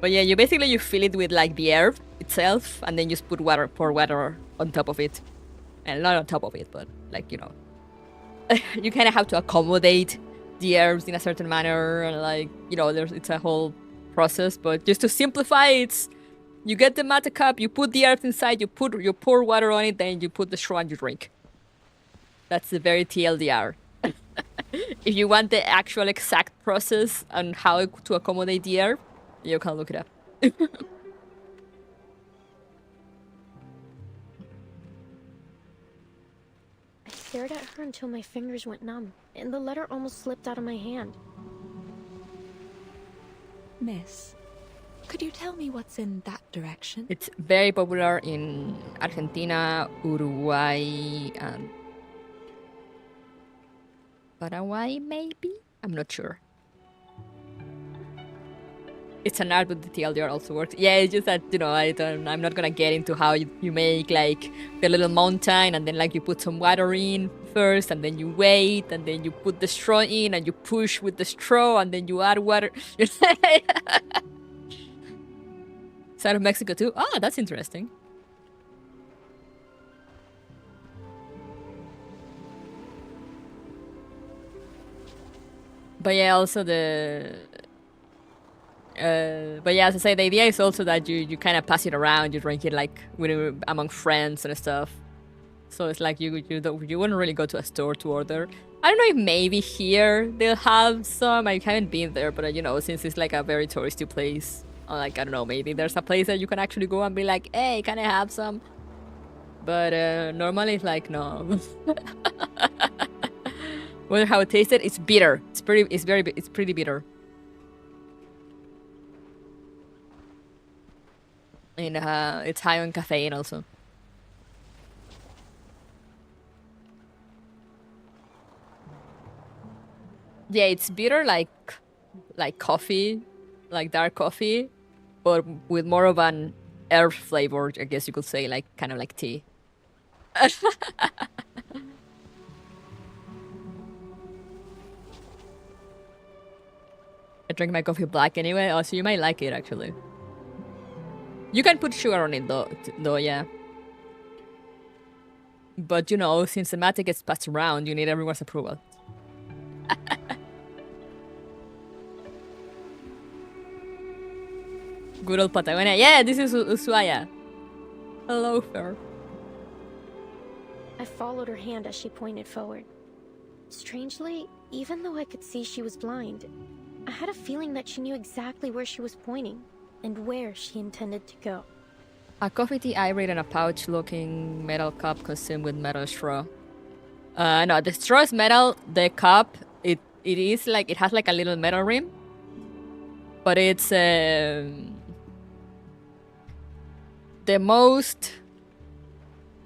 But yeah, you fill it with like the herb itself, and then you just pour water on top of it. And not on top of it, but like, you know. You kind of have to accommodate the herbs in a certain manner, and like, you know, it's a whole process. But just to simplify, you get the mate cup, you put the herbs inside, you pour water on it, then you put the straw and you drink. That's the very TLDR. If you want the actual exact process on how to accommodate the herb, you can look it up. I stared at her until my fingers went numb, and the letter almost slipped out of my hand. Miss, could you tell me what's in that direction? It's very popular in Argentina, Uruguay, and Paraguay, maybe? I'm not sure. It's an art, but the TLDR also works. Yeah, it's just that, you know, I'm not gonna get into how you make like the little mountain, and then like you put some water in first, and then you wait, and then you put the straw in, and you push with the straw, and then you add water. It's out of Mexico too? Oh, that's interesting. But yeah, also but yeah, as I say, the idea is also that you kind of pass it around, you drink it like among friends and stuff. So it's like you wouldn't really go to a store to order. I don't know if maybe here they'll have some. I haven't been there, but you know, since it's like a very touristy place, like I don't know, maybe there's a place that you can actually go and be like, hey, can I have some? But normally it's like no. Wonder how it tasted. It's bitter. It's pretty bitter. And it's high on caffeine also. Yeah, it's bitter like coffee, like dark coffee, but with more of an herb flavor, I guess you could say, like kind of like tea. I drink my coffee black anyway. Oh, so you might like it actually. You can put sugar on it though, yeah. But you know, since the mate gets passed around, you need everyone's approval. Good old Patagonia. Yeah, this is Ushuaia. Hello, Fer. I followed her hand as she pointed forward. Strangely, even though I could see she was blind, I had a feeling that she knew exactly where she was pointing and where she intended to go. A coffee tea ivory in a pouch-looking metal cup consumed with metal straw. No, the straw is metal. The cup, it is like, it has like a little metal rim. But it's the most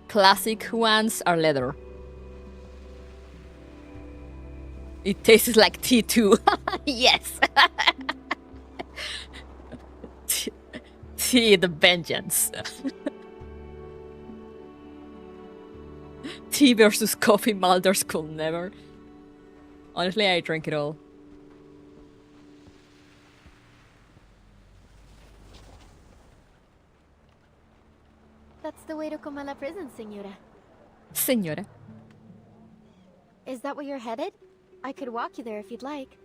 classic ones are leather. It tastes like tea too. Yes. Tea the vengeance. Tea versus coffee, Mulder's cool never. Honestly, I drink it all. That's the way to Comala prison, Senora. Senora. Is that where you're headed? I could walk you there if you'd like.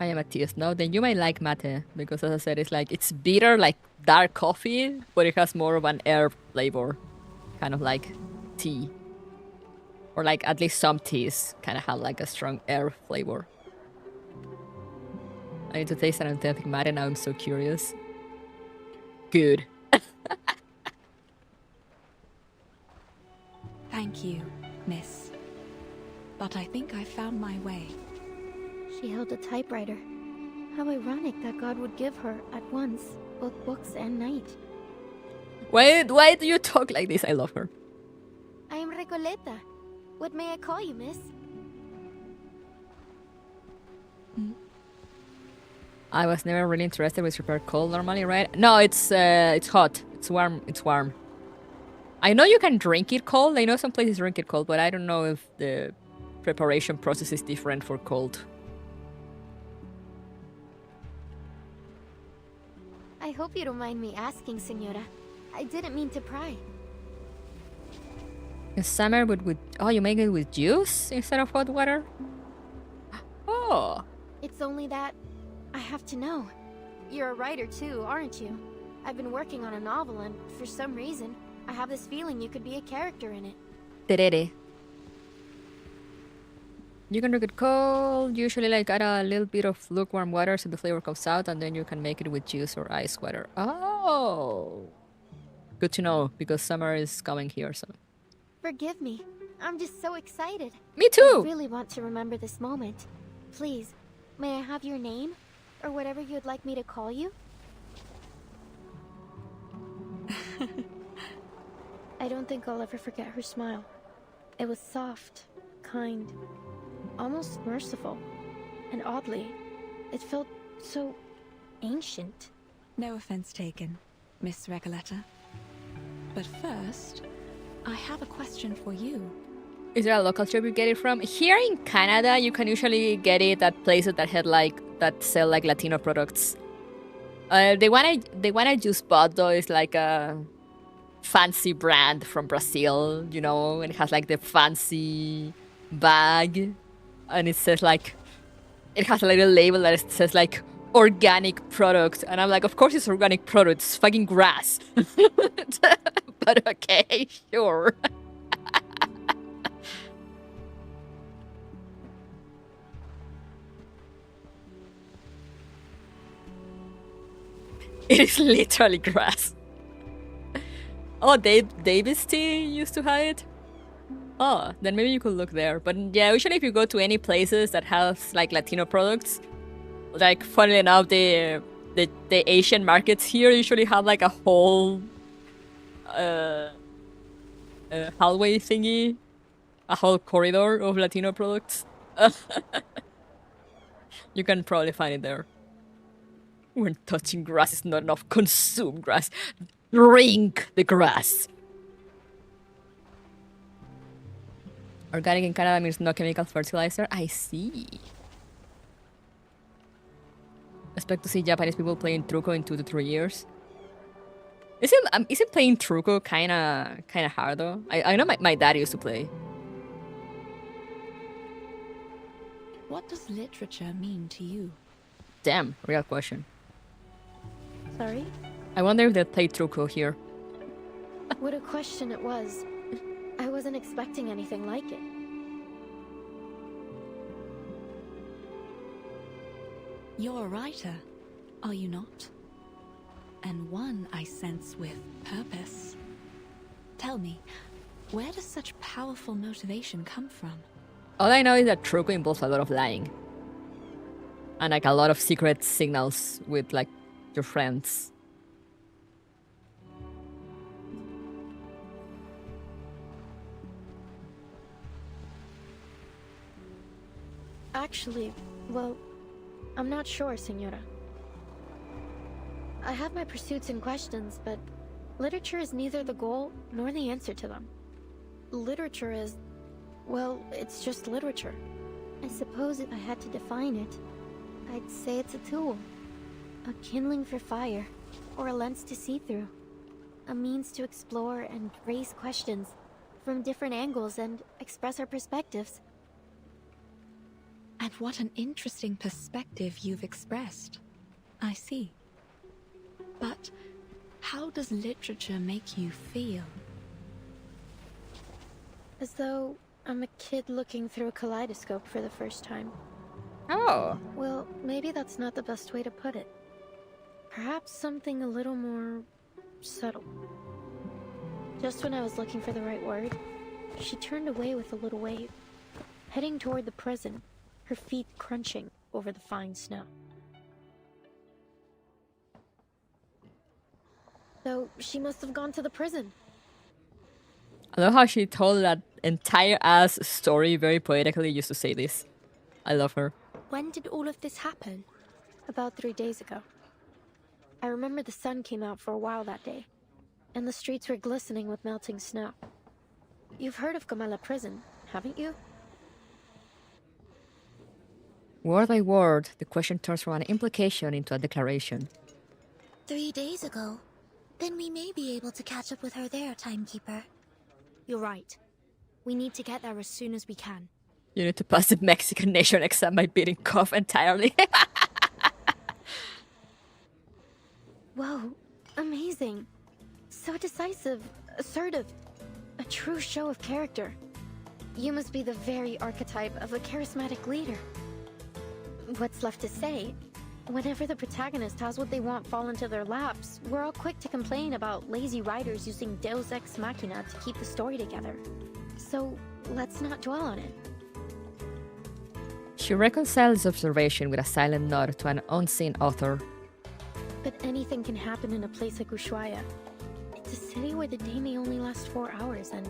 I am a tease now. Then you might like mate, because as I said, it's like, it's bitter like dark coffee, but it has more of an herb flavor. Kind of like tea. Or like at least some teas kind of have like a strong herb flavor. I need to taste an authentic mate now, I'm so curious. Good. Thank you, miss. But I think I found my way. She held a typewriter. How ironic that God would give her, at once, both books and night. Why do you talk like this? I love her. I am Recoleta. What may I call you, miss? I was never really interested with prepared cold normally, right? No, it's hot. It's warm. It's warm. I know you can drink it cold. I know some places drink it cold, but I don't know if the preparation process is different for cold. I hope you don't mind me asking, Senora. I didn't mean to pry. In summer, but with... Oh, you make it with juice instead of hot water? Oh. It's only that I have to know. You're a writer too, aren't you? I've been working on a novel and, for some reason, I have this feeling you could be a character in it. Terere. You can drink it cold, usually like add a little bit of lukewarm water so the flavor comes out, and then you can make it with juice or ice water. Oh! Good to know, because summer is coming here, so... Forgive me. I'm just so excited. Me too! I really want to remember this moment. Please, may I have your name? Or whatever you'd like me to call you? I don't think I'll ever forget her smile. It was soft, kind, almost merciful. And oddly, it felt so ancient. No offense taken, Miss Recoleta. But first, I have a question for you. Is there a local shop you get it from? Here in Canada, you can usually get it at places that sell like Latino products. The one I just bought though is like a fancy brand from Brazil, you know, and it has like the fancy bag, and it says like, it has a little label that says like organic product, and I'm like, of course it's organic product, it's fucking grass. But okay, sure. It is literally grass. Oh, Davis Tea used to have it? Oh, then maybe you could look there. But yeah, usually if you go to any places that have like Latino products, like funnily enough, the Asian markets here usually have like a whole hallway thingy, a whole corridor of Latino products. You can probably find it there. When touching grass is not enough, consume grass. Drink the grass. Organic in Canada means no chemical fertilizer. I see. Expect to see Japanese people playing truco in 2 to 3 years. Is it playing truco kind of hard though? I know my dad used to play. What does literature mean to you? Damn, real question. Sorry? I wonder if they play truco here. What a question it was. I wasn't expecting anything like it. You're a writer, are you not? And one I sense with purpose. Tell me, where does such powerful motivation come from? All I know is that truco involves a lot of lying. And like a lot of secret signals with like your friends. Actually, well, I'm not sure, Senora. I have my pursuits and questions, but literature is neither the goal nor the answer to them. Literature is, well, it's just literature. I suppose if I had to define it, I'd say it's a tool. A kindling for fire, or a lens to see through. A means to explore and raise questions from different angles and express our perspectives. And what an interesting perspective you've expressed. I see. But how does literature make you feel? As though I'm a kid looking through a kaleidoscope for the first time. Oh. Well, maybe that's not the best way to put it. Perhaps something a little more subtle. Just when I was looking for the right word, she turned away with a little wave, heading toward the prison, her feet crunching over the fine snow. So she must have gone to the prison. I love how she told that entire ass story very poetically. Used to say this. I love her. When did all of this happen? About 3 days ago. I remember the sun came out for a while that day, and the streets were glistening with melting snow. You've heard of Comala Prison, haven't you? Word by word, the question turns from an implication into a declaration. 3 days ago. Then we may be able to catch up with her there, Timekeeper. You're right. We need to get there as soon as we can. You need to pass the Mexican nation exam by beating cough entirely. Whoa, amazing. So decisive, assertive. A true show of character. You must be the very archetype of a charismatic leader. What's left to say? Whenever the protagonist has what they want fall into their laps, we're all quick to complain about lazy writers using Deus Ex Machina to keep the story together. So, let's not dwell on it. She reconciles observation with a silent nod to an unseen author. But anything can happen in a place like Ushuaia. It's a city where the day may only last 4 hours, and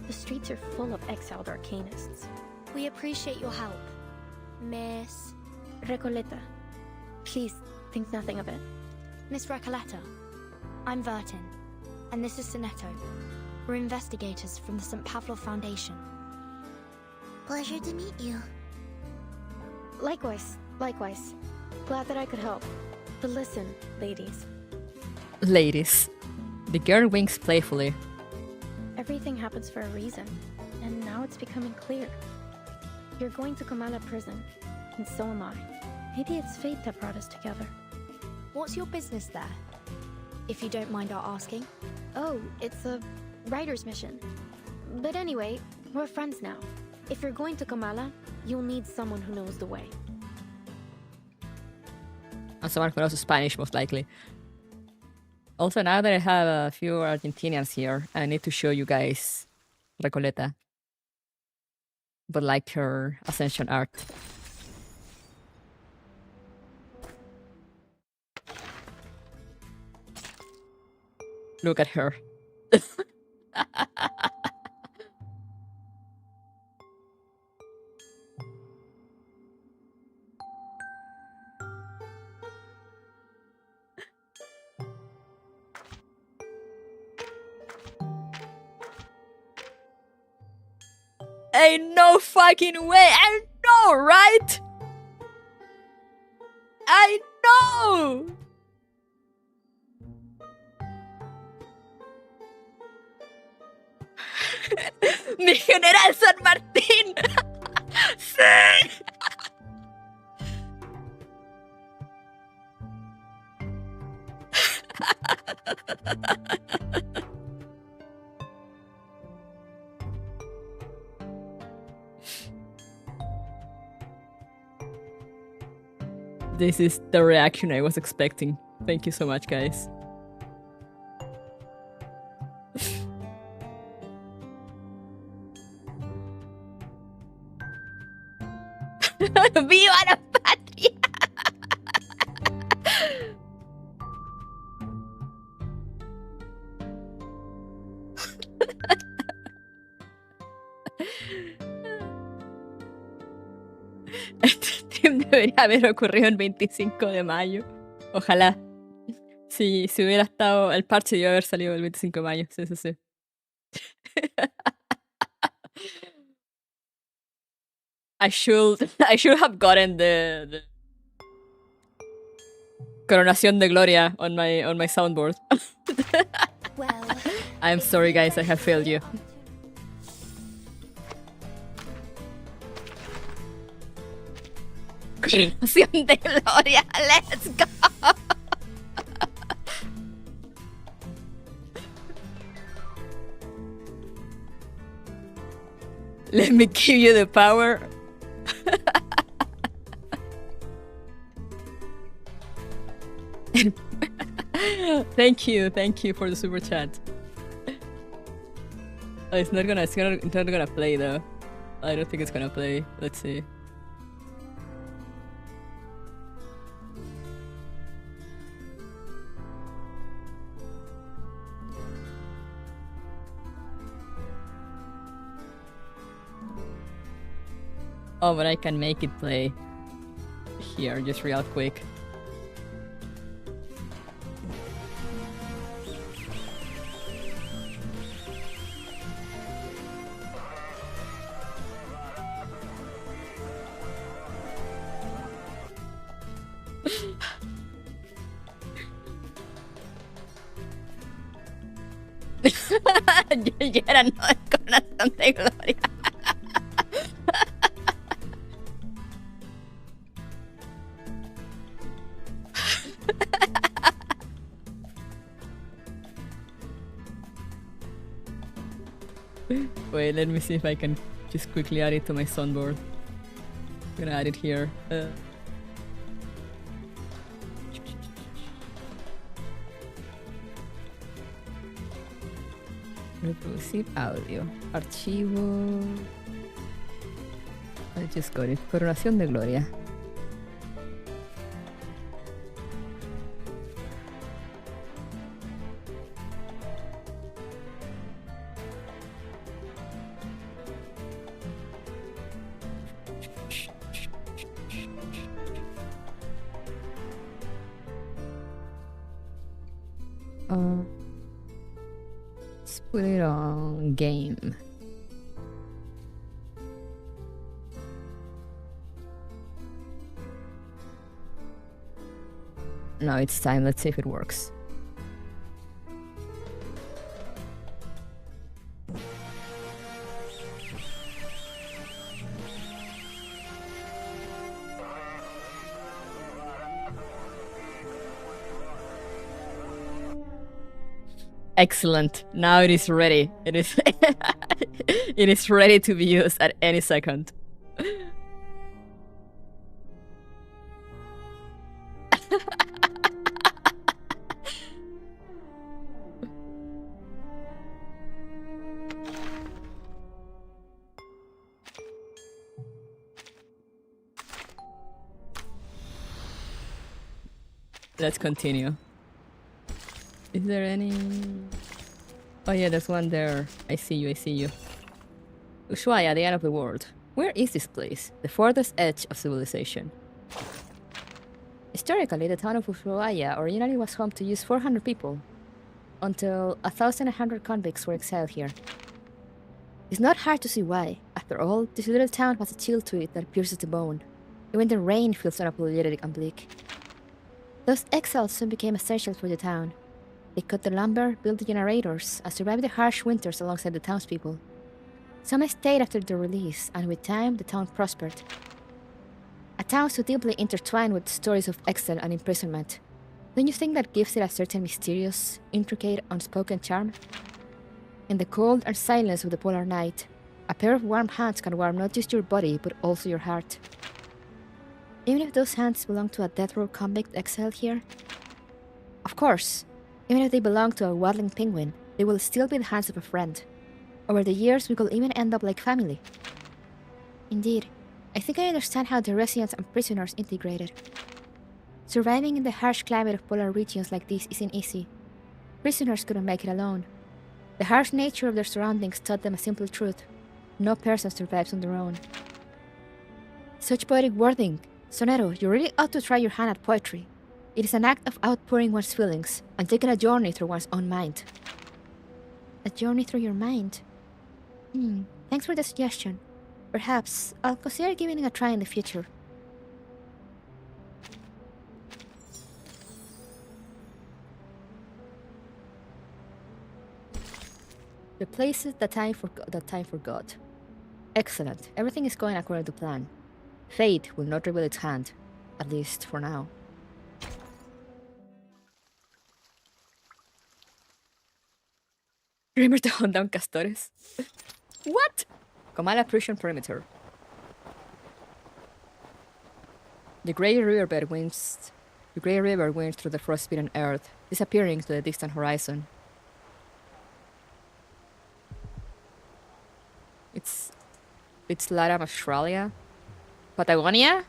the streets are full of exiled arcanists. We appreciate your help, Miss Recoleta. Please, think nothing of it. Miss Recoleta. I'm Vertin, and this is Sonetto. We're investigators from the St. Pavlo Foundation. Pleasure to meet you. Likewise, likewise. Glad that I could help. But listen, ladies. Ladies. The girl winks playfully. Everything happens for a reason, and now it's becoming clear. You're going to Comala Prison, and so am I. Maybe it's fate that brought us together. What's your business there? If you don't mind our asking. Oh, it's a writer's mission. But anyway, we're friends now. If you're going to Comala, you'll need someone who knows the way. And someone who knows Spanish, most likely. Also, now that I have a few Argentinians here, I need to show you guys Recoleta. But like her Ascension art. Look at her. Ain't no fucking way! I know, right? I know! Mi general San Martín! ¡Sí! This is the reaction I was expecting. Thank you so much, guys. ¡Viva la patria! Este stream debería haber ocurrido el 25 de mayo. Ojalá. Si hubiera estado... El parche debió haber salido el 25 de mayo. Sí, sí, sí. I should have gotten the Coronación de Gloria on my soundboard. Well, I'm sorry, guys. I have failed you. Coronación de Gloria. Let's go. Let me give you the power. Thank you for the super chat. Oh, it's not gonna play though. I don't think it's gonna play. Let's see. Oh, but I can make it play here, just real quick. Ya era no es Corazón de Gloria. Wait, let me see if I can just quickly add it to my soundboard. I'm gonna add it here. Reproducir audio. Archivo. I just got it. Coronación de Gloria. Let's put it on game. Now it's time. Let's see if it works. Excellent. Now it is ready. It is it is ready to be used at any second. Let's continue. Is there any... Oh yeah, there's one there. I see you, I see you. Ushuaia, the end of the world. Where is this place? The farthest edge of civilization. Historically, the town of Ushuaia originally was home to just 400 people, until 1,100 convicts were exiled here. It's not hard to see why. After all, this little town has a chill to it that pierces the bone. Even the rain feels unapologetic and bleak. Those exiles soon became essential for the town. They cut the lumber, built the generators, and survived the harsh winters alongside the townspeople. Some stayed after their release, and with time, the town prospered. A town so deeply intertwined with stories of exile and imprisonment. Don't you think that gives it a certain mysterious, intricate, unspoken charm? In the cold and silence of the polar night, a pair of warm hands can warm not just your body, but also your heart. Even if those hands belong to a death row convict exiled here? Of course, even if they belong to a waddling penguin, they will still be the hands of a friend. Over the years, we could even end up like family. Indeed, I think I understand how the residents and prisoners integrated. Surviving in the harsh climate of polar regions like this isn't easy. Prisoners couldn't make it alone. The harsh nature of their surroundings taught them a simple truth. No person survives on their own. Such poetic wording. Sonero, you really ought to try your hand at poetry. It is an act of outpouring one's feelings and taking a journey through one's own mind. A journey through your mind? Thanks for the suggestion. Perhaps I'll consider giving it a try in the future. The places that time forgot. Excellent. Everything is going according to plan. Fate will not reveal its hand, at least for now. Remember the hunt down castores? What? Comala prison perimeter. The grey river winds through the frostbitten earth, disappearing to the distant horizon. It's LATAM Australia? Patagonia?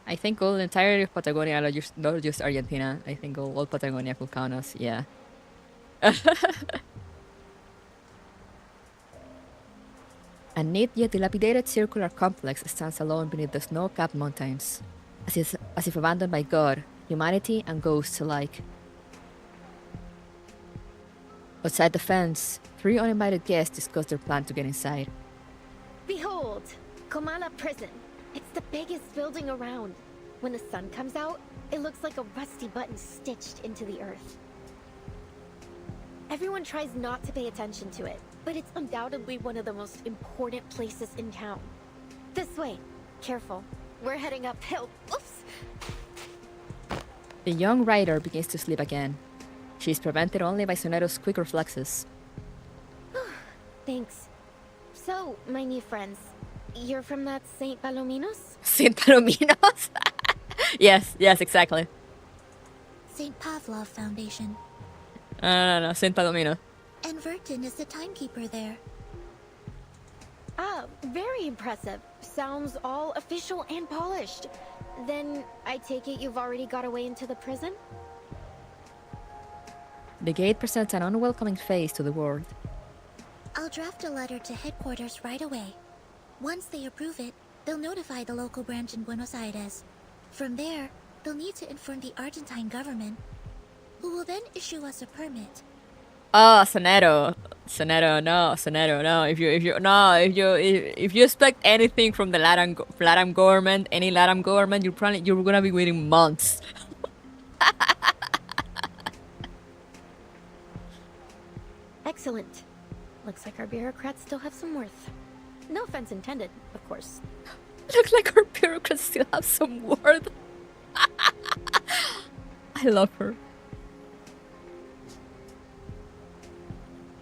I think all the entirety of Patagonia, not just Argentina. I think all Patagonia could count us, yeah. A neat yet dilapidated circular complex stands alone beneath the snow-capped mountains, as if abandoned by God, humanity, and ghosts alike. Outside the fence, 3 uninvited guests discuss their plan to get inside. Behold, Comala Prison. It's the biggest building around. When the sun comes out, it looks like a rusty button stitched into the earth. Everyone tries not to pay attention to it, but it's undoubtedly one of the most important places in town. This way. Careful. We're heading uphill. Oops! The young rider begins to sleep again. She is prevented only by Sonero's quick reflexes. Thanks. So, my new friends, you're from that St. Palominos? St. Palominos? Yes, exactly. St. Pavlov Foundation. No, St. Palomino. And Vertin is the timekeeper there. Ah, very impressive. Sounds all official and polished. Then, I take it you've already got away into the prison? The gate presents an unwelcoming face to the world. I'll draft a letter to headquarters right away. Once they approve it, they'll notify the local branch in Buenos Aires. From there, they'll need to inform the Argentine government, who will then issue us a permit. Oh, Sonero, no. If you expect anything from the LATAM government, any LATAM government, you're gonna be waiting months. Excellent. Looks like our bureaucrats still have some worth. No offense intended, of course. Looks like our bureaucrats still have some worth. I love her.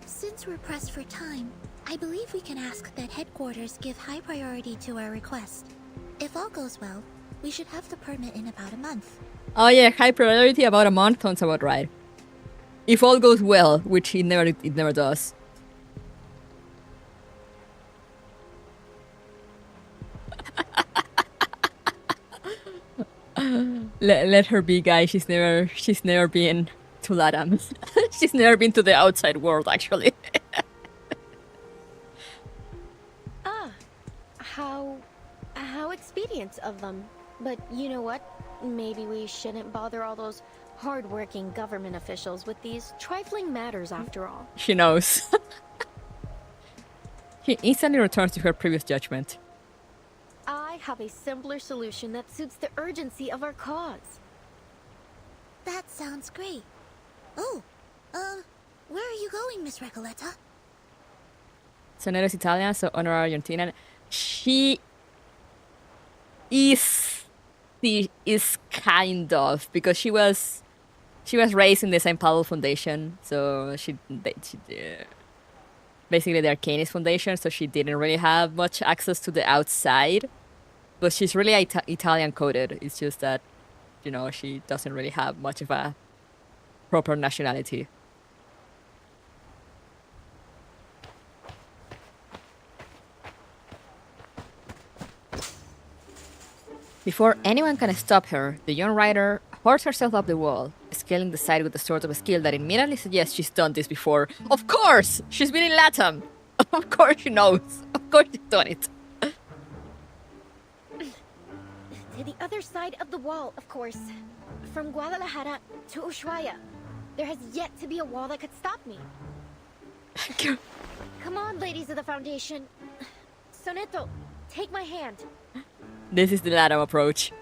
Since we're pressed for time, I believe we can ask that headquarters give high priority to our request. If all goes well, we should have the permit in about a month. Oh yeah, high priority about a month sounds about right. If all goes well, which it never does. Let her be, guys. She's never been to LATAM. She's never been to the outside world, actually. How expedient of them. But you know what? Maybe we shouldn't bother all those hard-working government officials with these trifling matters after all. She knows. She instantly returns to her previous judgment. I have a simpler solution that suits the urgency of our cause. That sounds great. Oh, where are you going, Miss Recoleta? Soneto is Italian, so honorary Argentinian. She is kind of, because she was raised in the St. Paul Foundation, so she basically the Arcanist Foundation, so she didn't really have much access to the outside. But she's really Italian coded. It's just that, you know, she doesn't really have much of a proper nationality. Before anyone can stop her, the young writer hurls herself up the wall, scaling the side with the sort of a skill that immediately suggests she's done this before. Of course! She's been in LATAM! Of course she knows! Of course she's done it! To the other side of the wall, of course. From Guadalajara to Ushuaia. There has yet to be a wall that could stop me. Come on, ladies of the Foundation. Soneto, take my hand. This is the LATAM approach.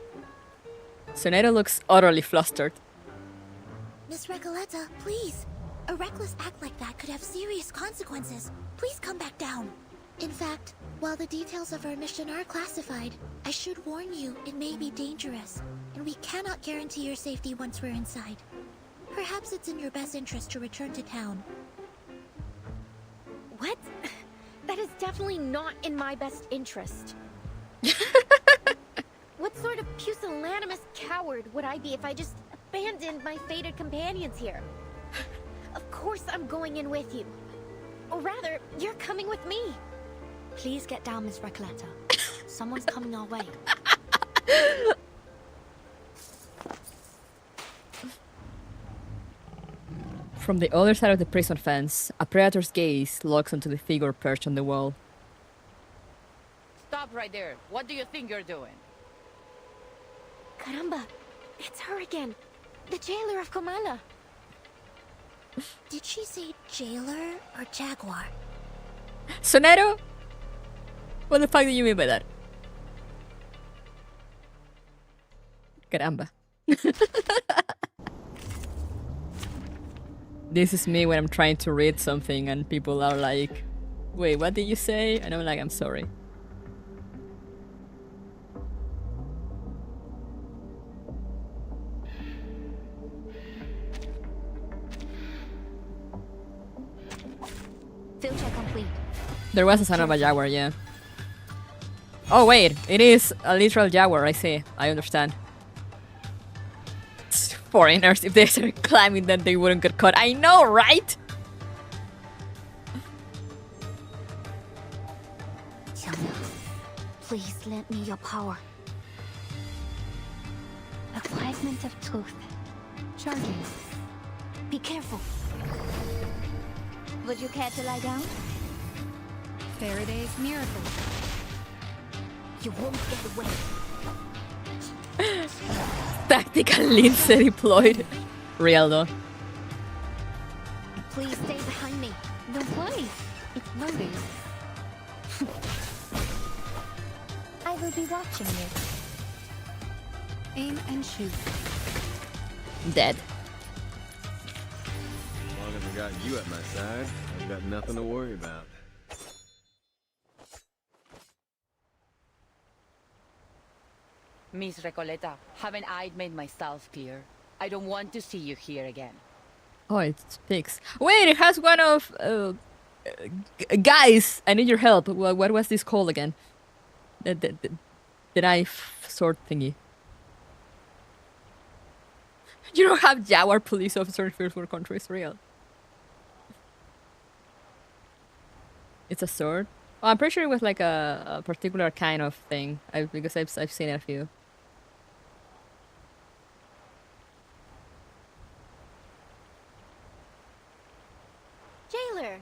Soneto looks utterly flustered. Miss Recoleta, please. A reckless act like that could have serious consequences. Please come back down. In fact, while the details of our mission are classified, I should warn you it may be dangerous, and we cannot guarantee your safety once we're inside. Perhaps it's in your best interest to return to town. What? That is definitely not in my best interest. What sort of pusillanimous coward would I be if I just abandoned my fated companions here? Of course I'm going in with you. Or rather, you're coming with me. Please get down, Miss Recoleta. Someone's coming our way. From the other side of the prison fence, a predator's gaze locks onto the figure perched on the wall. Stop right there. What do you think you're doing? Caramba, it's her again. The jailer of Comala. Did she say jailer or jaguar? Soneto? What the fuck do you mean by that? Caramba. This is me when I'm trying to read something and people are like, wait, what did you say? And I'm like, I'm sorry. Filter complete. There was a son of a jaguar, yeah. Oh wait, it is a literal jaguar, I see. I understand. Foreigners, if they started climbing then they wouldn't get caught. I know, right? Please lend me your power. A fragment of truth. Charging. Be careful. Would you care to lie down? Faraday's miracle. You won't get away. Tactical Lindsay deployed. Real though. Please stay behind me. Don't worry. It's loading. I will be watching you. Aim and shoot. Dead. As long as I got you at my side, I've got nothing to worry about. Miss Recoleta, haven't I made myself clear? I don't want to see you here again. Oh, it speaks. Wait, it has one of... guys, I need your help. What was this called again? The knife sword thingy. You don't have Jaguar police officers in first world countries, real. It's a sword? Oh, I'm pretty sure it was like a particular kind of thing. Because I've seen a few. Jailer!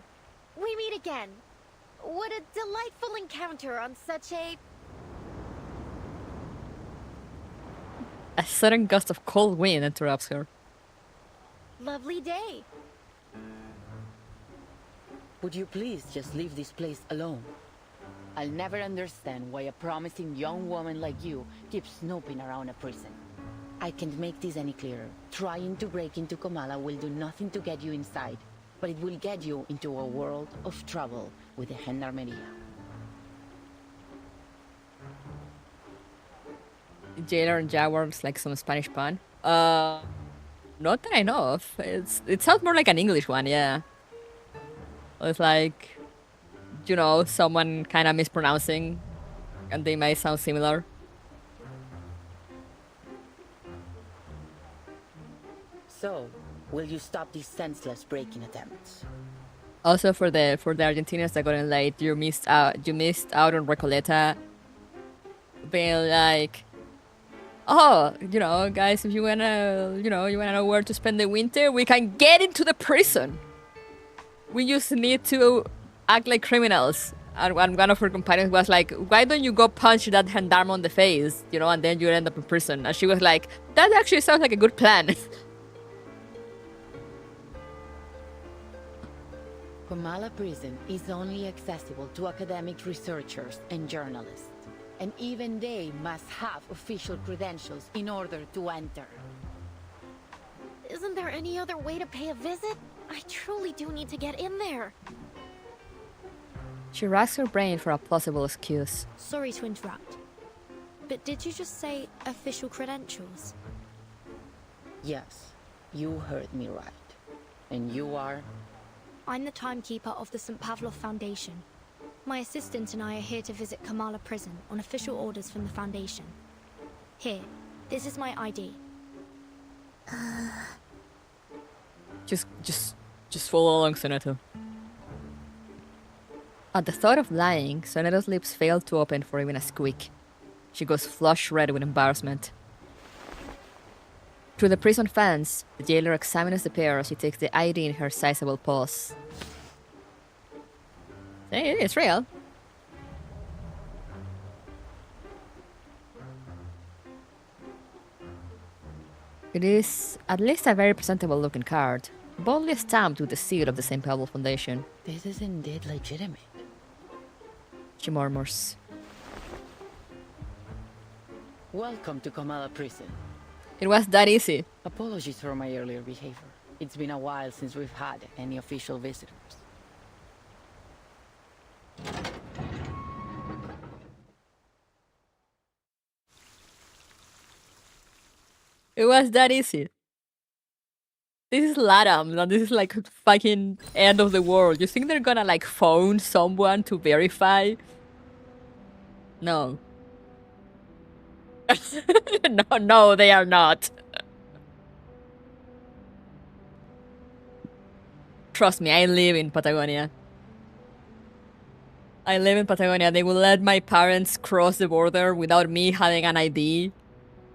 We meet again. What a delightful encounter on such a... A sudden gust of cold wind interrupts her. lovely day. Would you please just leave this place alone? I'll never understand why a promising young woman like you keeps snooping around a prison. I can't make this any clearer. Trying to break into Kamala will do nothing to get you inside, but it will get you into a world of trouble with the Gendarmeria. Jailer and Jaguars like some Spanish pun? Not that I know of. It sounds more like an English one, yeah. It's like, you know, someone kind of mispronouncing, and they might sound similar. So, will you stop these senseless breaking attempts? Also, for the Argentinians that got in late, you missed out on Recoleta being like, oh, you know, guys, if you wanna know where to spend the winter, we can get into the prison. We just need to act like criminals. And one of her companions was like, why don't you go punch that gendarme on the face, you know, and then you end up in prison. And she was like, that actually sounds like a good plan. Kamala Prison is only accessible to academic researchers and journalists. And even they must have official credentials in order to enter. Isn't there any other way to pay a visit? I truly do need to get in there. She racks her brain for a plausible excuse. Sorry to interrupt, but did you just say official credentials? Yes, you heard me right. And you are? I'm the timekeeper of the St. Pavlov Foundation. My assistant and I are here to visit Kamala Prison on official orders from the Foundation. Here, this is my ID. Just follow along, Senator. At the thought of lying, Senator's lips fail to open for even a squeak. She goes flush red with embarrassment. Through the prison fence, the jailer examines the pair as she takes the ID in her sizable paws. Hey, it's real. It is at least a very presentable looking card, boldly stamped with the seal of the St. Pablo Foundation. This is indeed legitimate. She murmurs. Welcome to Kamala Prison. It was that easy. Apologies for my earlier behavior. It's been a while since we've had any official visitors. It was that easy. This is LATAM, and this is like fucking end of the world. You think they're gonna like phone someone to verify? No. No, they are not. Trust me, I live in Patagonia. I live in Patagonia. They will let my parents cross the border without me having an ID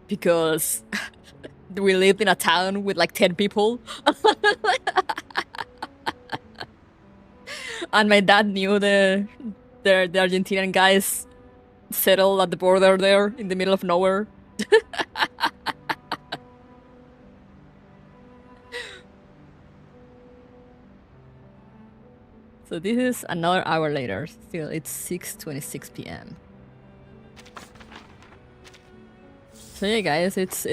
because we lived in a town with like 10 people. And my dad knew the Argentinian guys settled at the border there in the middle of nowhere. So this is another hour later. Still, it's 6:26 p.m. So yeah, guys, it's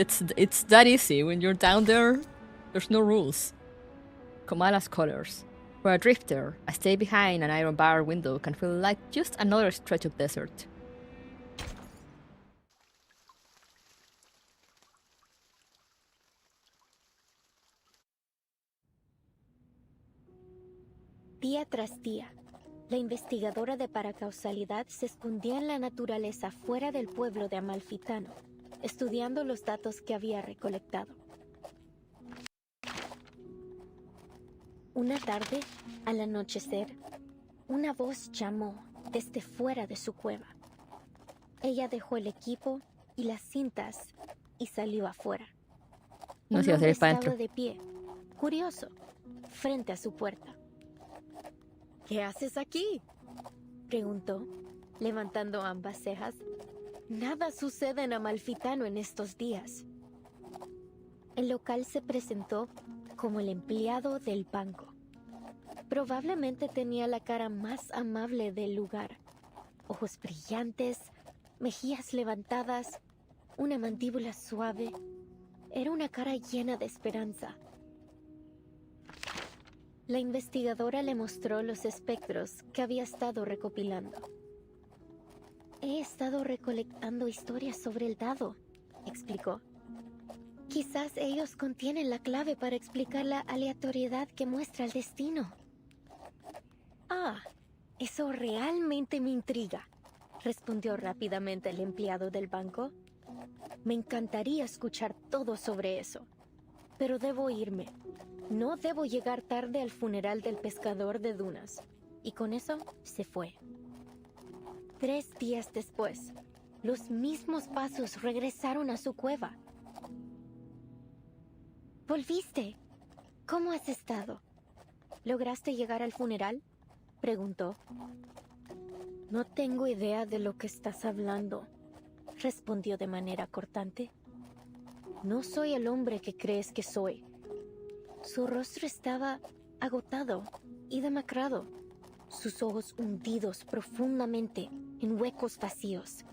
that easy. When you're down there, there's no rules. Kamala's colors. For a drifter, a stay behind an iron bar window can feel like just another stretch of desert. Día tras día, la investigadora de paracausalidad se escondía en la naturaleza fuera del pueblo de Amalfitano, estudiando los datos que había recolectado. Una tarde, al anochecer, una voz llamó desde fuera de su cueva. Ella dejó el equipo y las cintas y salió afuera. No Un sé, hombre hacer para estaba adentro. de pie, curioso, frente a su puerta. ¿Qué haces aquí? Preguntó, levantando ambas cejas. Nada sucede en Amalfitano en estos días. El local se presentó como el empleado del banco. Probablemente tenía la cara más amable del lugar. Ojos brillantes, mejillas levantadas, una mandíbula suave. Era una cara llena de esperanza. La investigadora le mostró los espectros que había estado recopilando. He estado recolectando historias sobre el dado, explicó. Quizás ellos contienen la clave para explicar la aleatoriedad que muestra el destino. Ah, eso realmente me intriga, respondió rápidamente el empleado del banco. Me encantaría escuchar todo sobre eso, pero debo irme. No debo llegar tarde al funeral del pescador de dunas. Y con eso se fue. 3 días después, los mismos pasos regresaron a su cueva. ¿Volviste? ¿Cómo has estado? ¿Lograste llegar al funeral? Preguntó. No tengo idea de lo que estás hablando, respondió de manera cortante. No soy el hombre que crees que soy. Su rostro estaba agotado y demacrado, sus ojos hundidos profundamente en huecos vacíos.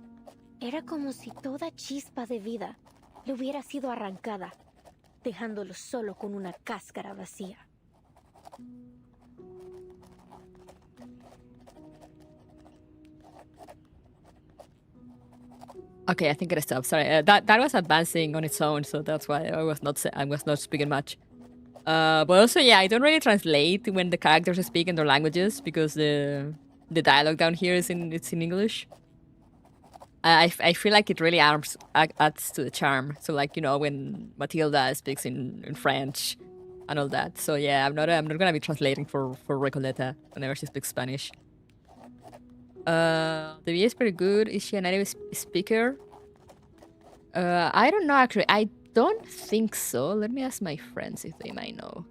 Era como si toda chispa de vida le hubiera sido arrancada, dejándolo solo con una cáscara vacía. Okay, I think I stopped. Sorry, that was advancing on its own, so that's why I was not speaking much. But also, yeah, I don't really translate when the characters speak in their languages because the dialogue down here is it's in English. I feel like it really adds to the charm. So like, you know, when Matilda speaks in French and all that. So yeah, I'm not gonna be translating for Recoleta whenever she speaks Spanish. The VA is pretty good. Is she a native speaker? I don't know actually. I don't think so. Let me ask my friends if they might know.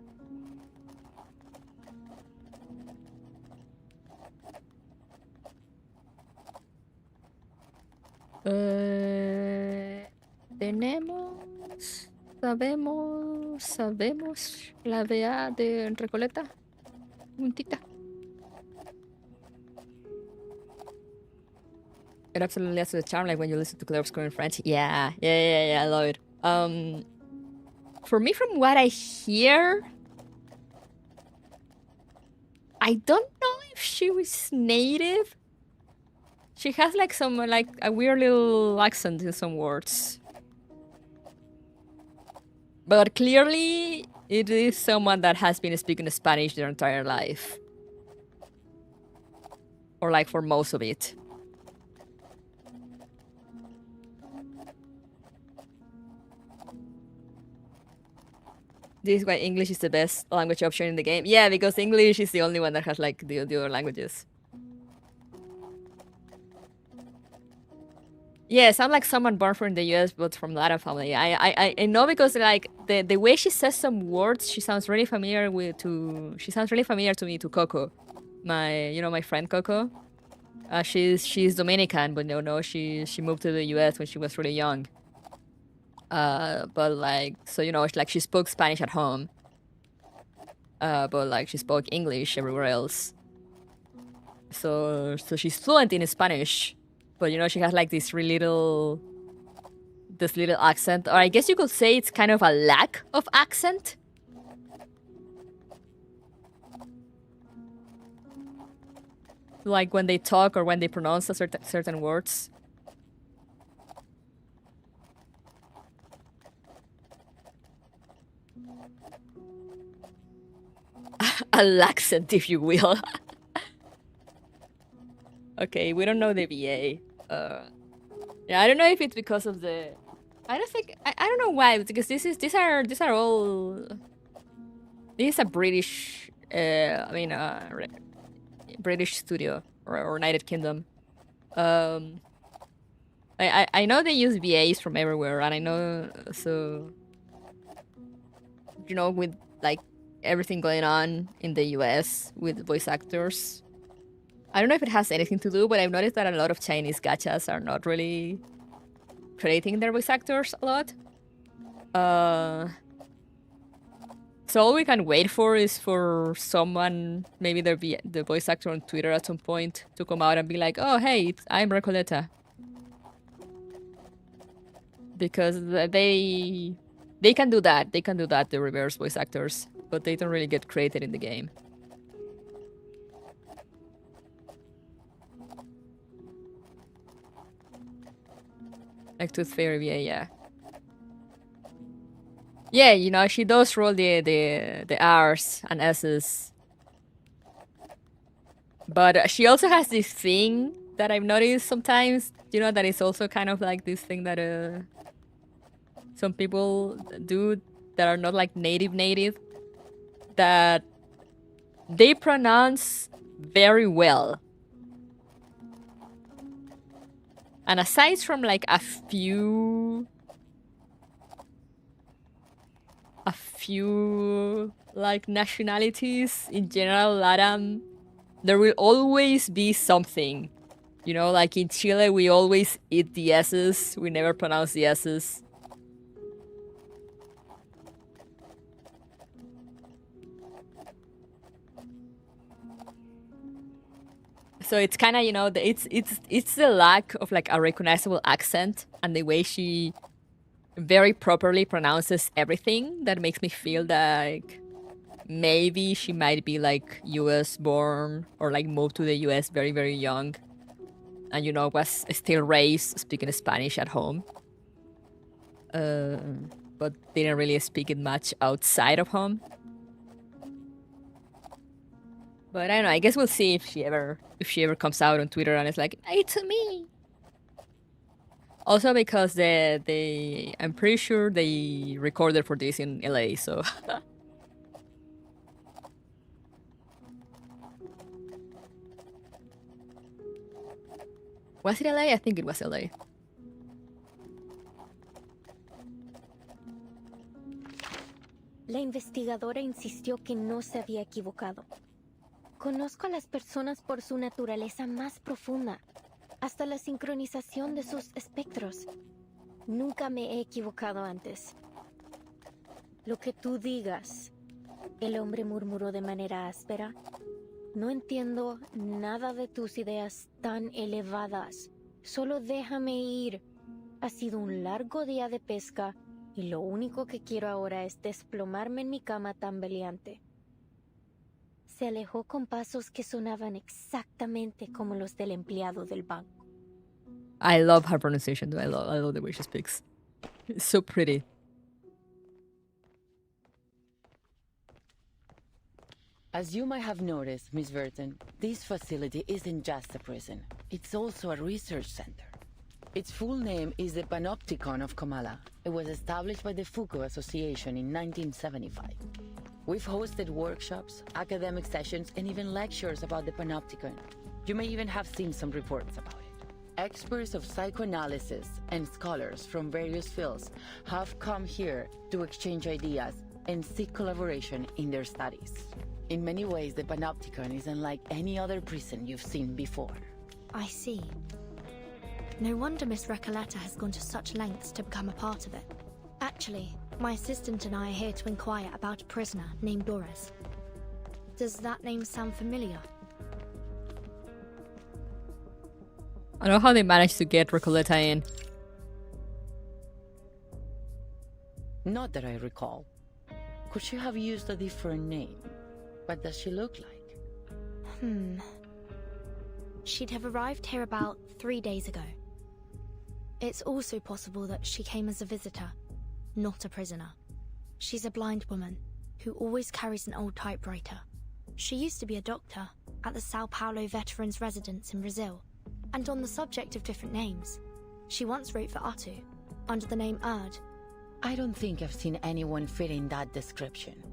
Sabemos la VA de Recoleta. Puntita. It absolutely adds to the charm, like when you listen to clever score in French. Yeah, I love it. For me, from what I hear, I don't know if she was native. She has like some like a weird little accent in some words. But clearly, it is someone that has been speaking Spanish their entire life. Or like for most of it. This is why English is the best language option in the game. Yeah, because English is the only one that has like the other languages. Yeah, sound like someone born from the US but from LATAM family. I know because like the way she says some words, she sounds really familiar to me to Coco. My friend Coco. She's Dominican, but no, she moved to the US when she was really young. But like, so you know, it's like she spoke Spanish at home. But like she spoke English everywhere else. So she's fluent in Spanish, but you know, she has like this little accent, or I guess you could say it's kind of a lack of accent. Like when they talk or when they pronounce a certain words. A laxant, if you will. Okay, we don't know the VA. Yeah, I don't know if it's because of the. I don't know why, because these are all. This is a British. British studio or United Kingdom. I know they use VAs from everywhere, and I know so. You know, with like everything going on in the US with voice actors. I don't know if it has anything to do, but I've noticed that a lot of Chinese gachas are not really crediting their voice actors a lot. So all we can wait for is for someone, maybe there'll be the voice actor on Twitter at some point, to come out and be like, oh, hey, I'm Recoleta. Because they can do that. They can do that, the reverse voice actors. But they don't really get credited in the game. Like Tooth Fairy, yeah. Yeah, you know, she does roll the R's and S's. But she also has this thing that I've noticed sometimes, you know, that is also kind of like this thing that some people do that are not like native, that they pronounce very well. And aside from like a few like nationalities, in general LATAM, there will always be something. You know, like in Chile, we always eat the S's. We never pronounce the S's. So it's kind of, you know, it's the lack of like a recognizable accent and the way she very properly pronounces everything that makes me feel like maybe she might be like US born or like moved to the US very, very young. And, you know, was still raised speaking Spanish at home. But didn't really speak it much outside of home. But I don't know, I guess we'll see if she ever comes out on Twitter and it's like, it's me. Also because I'm pretty sure they recorded for this in LA, so was it LA? I think it was LA. La investigadora insistió que no se había equivocado. Conozco a las personas por su naturaleza más profunda, hasta la sincronización de sus espectros. Nunca me he equivocado antes. Lo que tú digas, el hombre murmuró de manera áspera. No entiendo nada de tus ideas tan elevadas. Solo déjame ir. Ha sido un largo día de pesca y lo único que quiero ahora es desplomarme en mi cama tambaleante. Se alejó con pasos que sonaban exactamente como los del empleado del banco. I love her pronunciation, though. I love the way she speaks. It's so pretty. As you might have noticed, Miss Burton, this facility isn't just a prison. It's also a research center. Its full name is the Panopticon of Comala. It was established by the FUEGO Association in 1975. We've hosted workshops, academic sessions, and even lectures about the Panopticon. You may even have seen some reports about it. Experts of psychoanalysis and scholars from various fields have come here to exchange ideas and seek collaboration in their studies. In many ways, the Panopticon is unlike any other prison you've seen before. I see. No wonder Miss Recoleta has gone to such lengths to become a part of it. Actually, my assistant and I are here to inquire about a prisoner named Doris. Does that name sound familiar? I don't know how they managed to get Recoleta in. Not that I recall. Could she have used a different name? What does she look like? She'd have arrived here about 3 days ago. It's also possible that she came as a visitor, not a prisoner. She's a blind woman who always carries an old typewriter. She used to be a doctor at the Sao Paulo Veterans Residence in Brazil. And on the subject of different names, she once wrote for Atu under the name Erd. I don't think I've seen anyone fit in that description.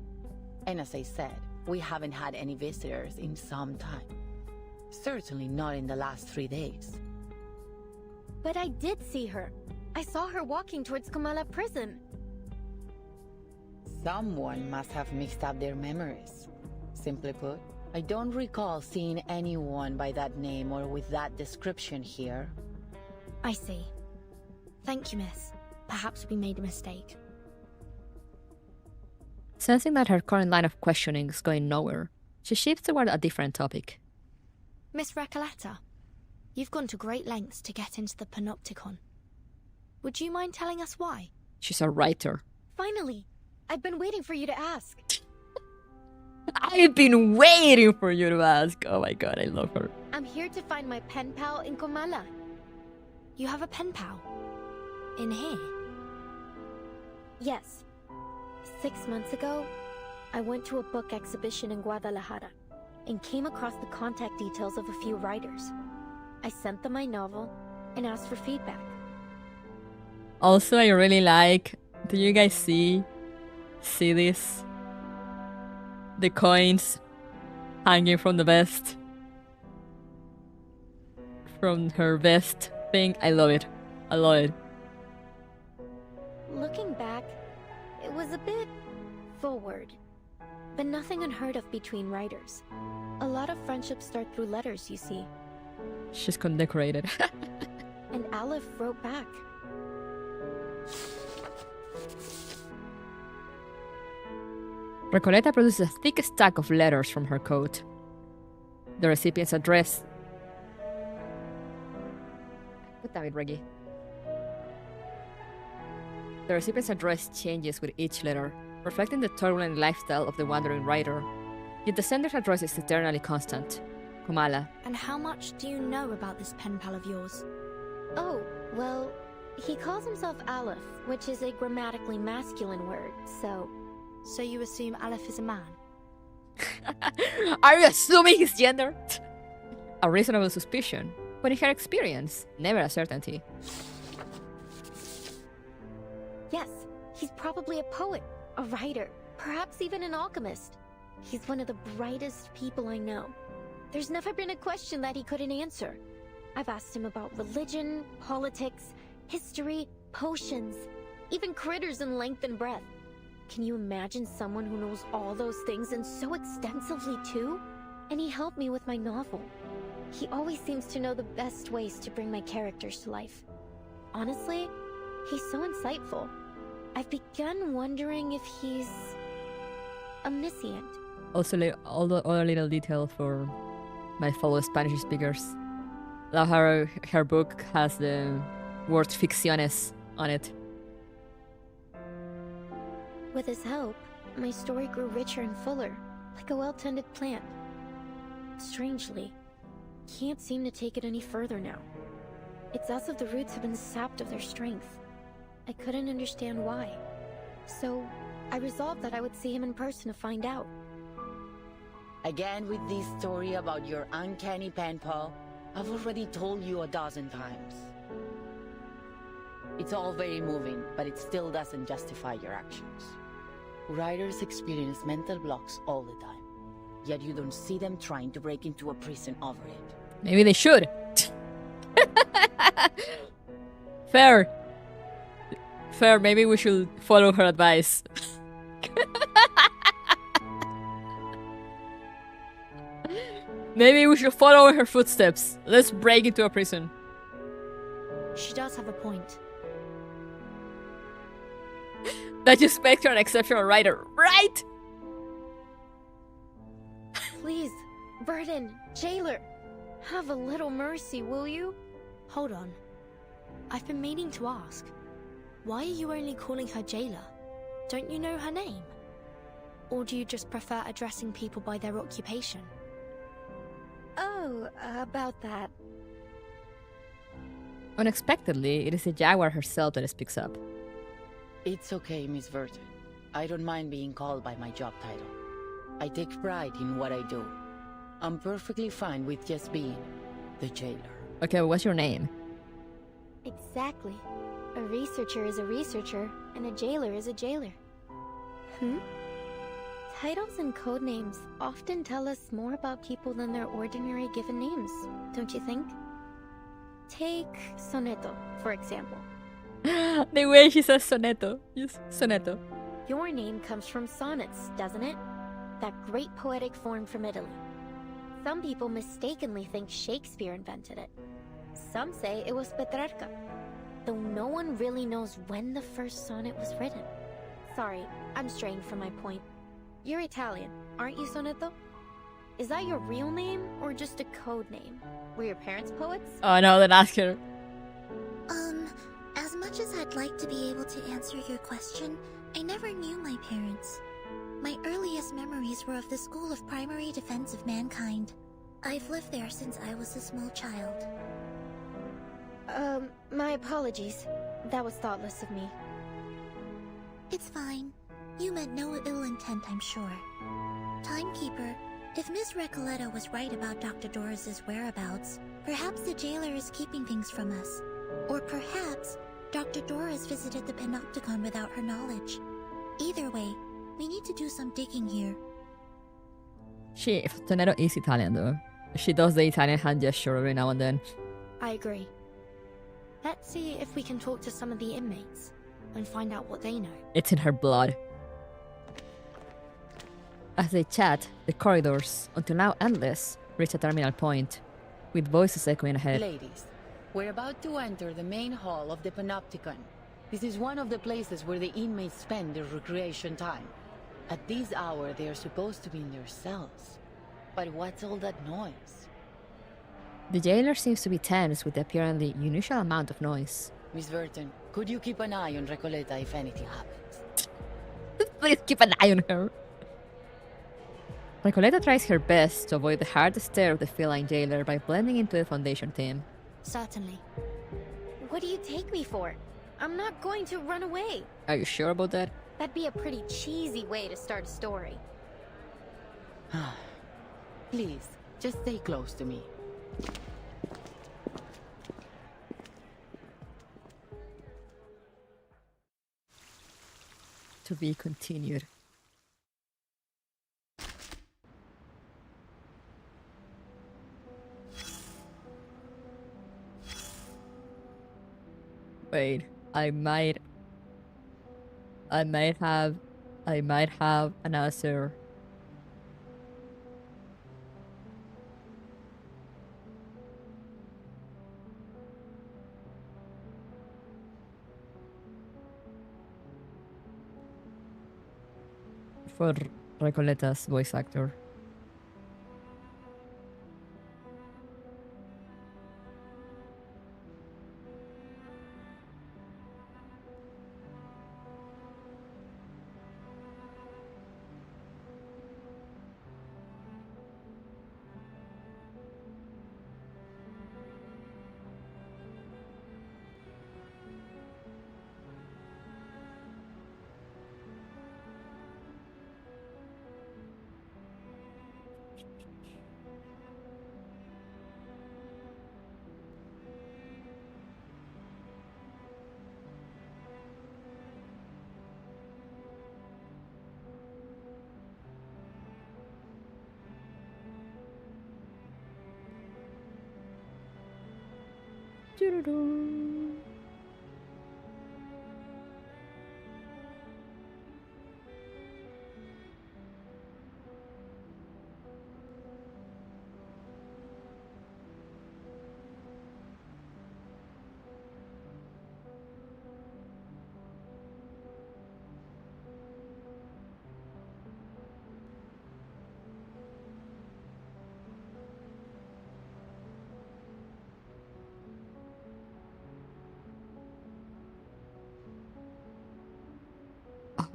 And as I said, we haven't had any visitors in some time. Certainly not in the last 3 days. But I did see her. I saw her walking towards Comala prison. Someone must have mixed up their memories. Simply put, I don't recall seeing anyone by that name or with that description here. I see. Thank you, miss. Perhaps we made a mistake. Sensing that her current line of questioning is going nowhere, she shifts toward a different topic. Miss Recoleta, you've gone to great lengths to get into the Panopticon. Would you mind telling us why? She's a writer. Finally! I've been waiting for you to ask. I've been waiting for you to ask. Oh my god, I love her. I'm here to find my pen pal in Comala. You have a pen pal? In here? Yes. 6 months ago, I went to a book exhibition in Guadalajara and came across the contact details of a few writers. I sent them my novel and asked for feedback. Also, I really like... Do you guys see this? The coins hanging from the vest. From her vest thing. I love it. I love it. Looking back, it was a bit forward, but nothing unheard of between writers. A lot of friendships start through letters, you see. She's condecorated. And Aleph wrote back. Recoleta produces a thick stack of letters from her coat. The recipient's address... God damn it, Reggie. The recipient's address changes with each letter, reflecting the turbulent lifestyle of the wandering writer. Yet the sender's address is eternally constant. Comala. And how much do you know about this pen pal of yours? Oh, well, he calls himself Aleph, which is a grammatically masculine word, so... So you assume Aleph is a man? Are you assuming his gender? A reasonable suspicion, but in her experience, never a certainty. Yes, he's probably a poet, a writer, perhaps even an alchemist. He's one of the brightest people I know. There's never been a question that he couldn't answer. I've asked him about religion, politics, history, potions, even critters in length and breadth. Can you imagine someone who knows all those things and so extensively too? And he helped me with my novel. He always seems to know the best ways to bring my characters to life. Honestly, he's so insightful. I've begun wondering if he's... omniscient. Also, all the other little detail for my fellow Spanish speakers. Love how her book has the word ficciones on it. With his help, my story grew richer and fuller, like a well-tended plant. Strangely, can't seem to take it any further now. It's as if the roots have been sapped of their strength. I couldn't understand why. So, I resolved that I would see him in person to find out. Again with this story about your uncanny pen pal, I've already told you 12 times. It's all very moving, but it still doesn't justify your actions. Writers experience mental blocks all the time, yet you don't see them trying to break into a prison over it. Maybe they should. Fair. Fair, maybe we should follow her advice. Maybe we should follow her footsteps. Let's break into a prison. She does have a point. That just makes her an exceptional writer, right? Please, Burden, jailer, have a little mercy, will you? Hold on. I've been meaning to ask. Why are you only calling her jailer? Don't you know her name? Or do you just prefer addressing people by their occupation? Oh, about that. Unexpectedly, it is the Jaguar herself that speaks up. It's okay, Miss Verton. I don't mind being called by my job title. I take pride in what I do. I'm perfectly fine with just being the jailer. Okay, what's your name? Exactly. A researcher is a researcher, and a jailer is a jailer. Titles and codenames often tell us more about people than their ordinary given names, don't you think? Take Soneto, for example. The way she says soneto. Yes, soneto. Your name comes from sonnets, doesn't it? That great poetic form from Italy. Some people mistakenly think Shakespeare invented it. Some say it was Petrarca, though no one really knows when the first sonnet was written. Sorry, I'm straying from my point. You're Italian, aren't you, Sonetto? Is that your real name or just a code name? Were your parents poets? Oh no, then ask her. As much as I'd like to be able to answer your question, I never knew my parents. My earliest memories were of the School of Primary Defense of Mankind. I've lived there since I was a small child. My apologies. That was thoughtless of me. It's fine. You meant no ill intent, I'm sure. Timekeeper, if Miss Recoleta was right about Dr. Doris's whereabouts, perhaps the jailer is keeping things from us. Or perhaps Dr. Doris visited the Panopticon without her knowledge. Either way, we need to do some digging here. Tonero is Italian though. She does the Italian hand gesture every now and then. I agree. Let's see if we can talk to some of the inmates and find out what they know. It's in her blood. As they chat, the corridors, until now endless, reach a terminal point, with voices echoing ahead. Ladies, we're about to enter the main hall of the Panopticon. This is one of the places where the inmates spend their recreation time. At this hour, they are supposed to be in their cells. But what's all that noise? The jailer seems to be tense with the apparently unusual amount of noise. Miss Verton, could you keep an eye on Recoleta if anything happens? Please keep an eye on her. Recoleta tries her best to avoid the hard stare of the feline jailer by blending into the Foundation team. Certainly. What do you take me for? I'm not going to run away. Are you sure about that? That'd be a pretty cheesy way to start a story. Please, just stay close to me. To be continued. Wait, I might have an answer. For Recoleta's voice actor.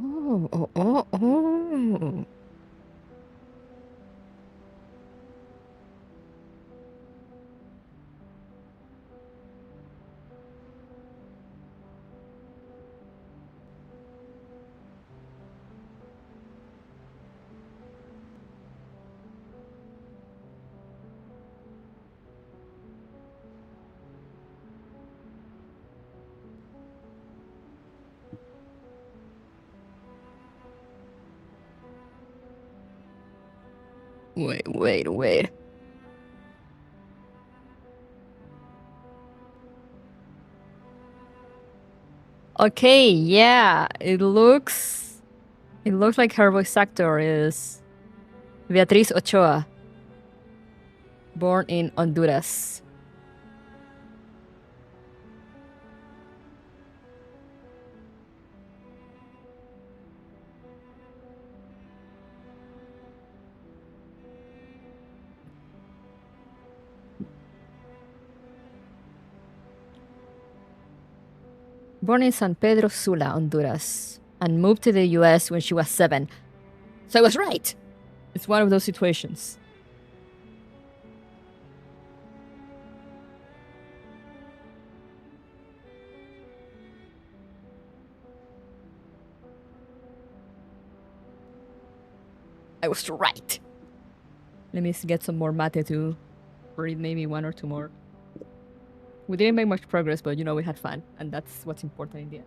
Oh. Wait. Okay, yeah, it looks It looks like her voice actor is Beatriz Ochoa, born in Honduras. Born in San Pedro Sula, Honduras, and moved to the US when she was 7. So I was right! It's one of those situations. I was right. Let me get some more mate to read maybe 1 or 2 more. We didn't make much progress, but you know, we had fun, and that's what's important in the end.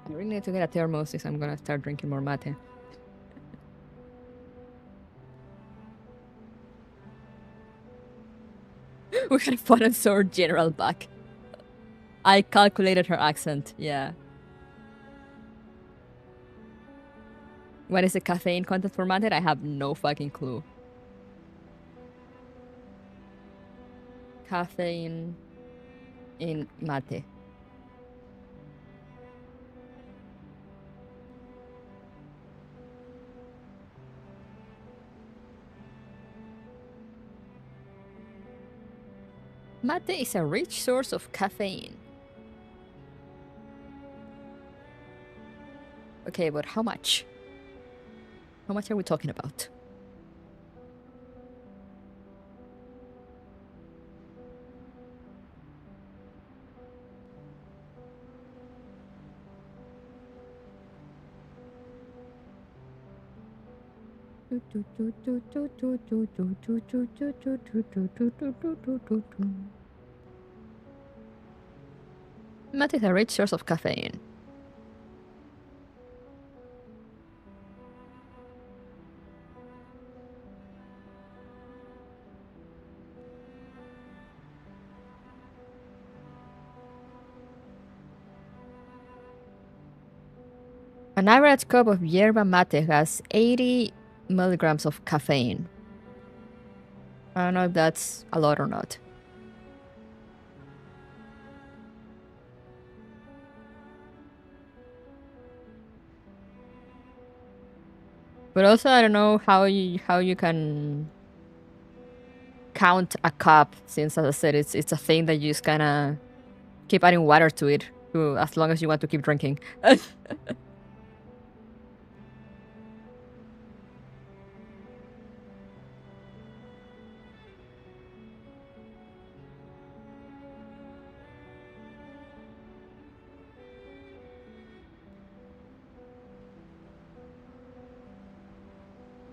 I really need to get a thermos if I'm gonna start drinking more mate. We had fun and saw General back. I calculated her accent, yeah. What is the caffeine content for mate? I have no fucking clue. Caffeine in mate. Mate is a rich source of caffeine. Okay, but how much? How much are we talking about? Mate is a rich source of caffeine. An average cup of yerba mate has 80 milligrams of caffeine. I don't know if that's a lot or not. But also, I don't know how you can count a cup, since, as I said, it's a thing that you just kind of keep adding water to it as long as you want to keep drinking.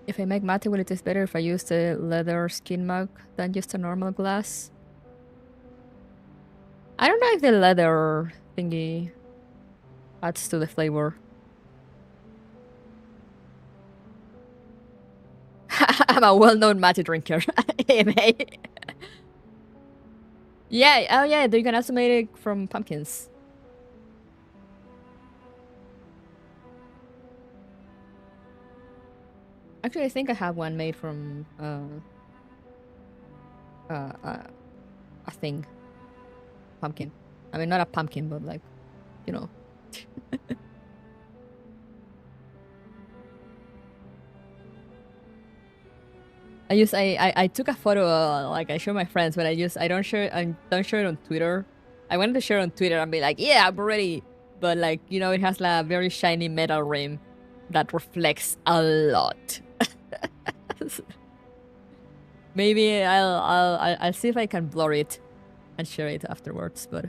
If I make mate, will it taste better if I use the leather skin mug than just a normal glass? I don't know if the leather thingy adds to the flavor. I'm a well-known mate drinker. AMA. Yeah, oh yeah, you can also make it from pumpkins. Actually, I think I have one made from a thing. Pumpkin. I mean, not a pumpkin, but like, you know. I took a photo, like I show my friends, but I don't share it on Twitter. I wanted to share it on Twitter and be like, yeah, I'm ready. But like, you know, it has like a very shiny metal rim that reflects a lot. Maybe I'll see if I can blur it and share it afterwards, but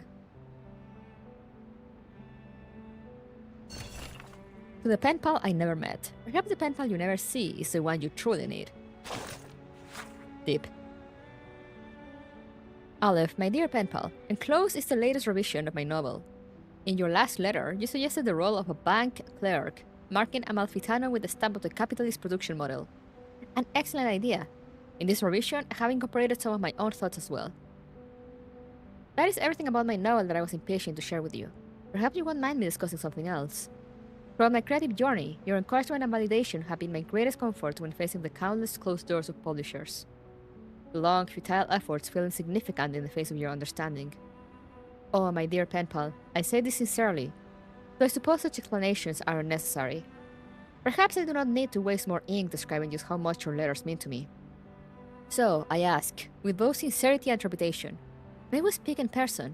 to the pen pal I never met. Perhaps the pen pal you never see is the one you truly need. Deep. Aleph, my dear pen pal, enclosed is the latest revision of my novel. In your last letter, you suggested the role of a bank clerk, marking Amalfitano with the stamp of the capitalist production model. An excellent idea. In this revision, I have incorporated some of my own thoughts as well. That is everything about my novel that I was impatient to share with you. Perhaps you won't mind me discussing something else. Throughout my creative journey, your encouragement and validation have been my greatest comfort when facing the countless closed doors of publishers. The long, futile efforts feel insignificant in the face of your understanding. Oh, my dear pen pal, I say this sincerely, though I suppose such explanations are unnecessary. Perhaps I do not need to waste more ink describing just how much your letters mean to me. So, I ask, with both sincerity and trepidation, may we speak in person?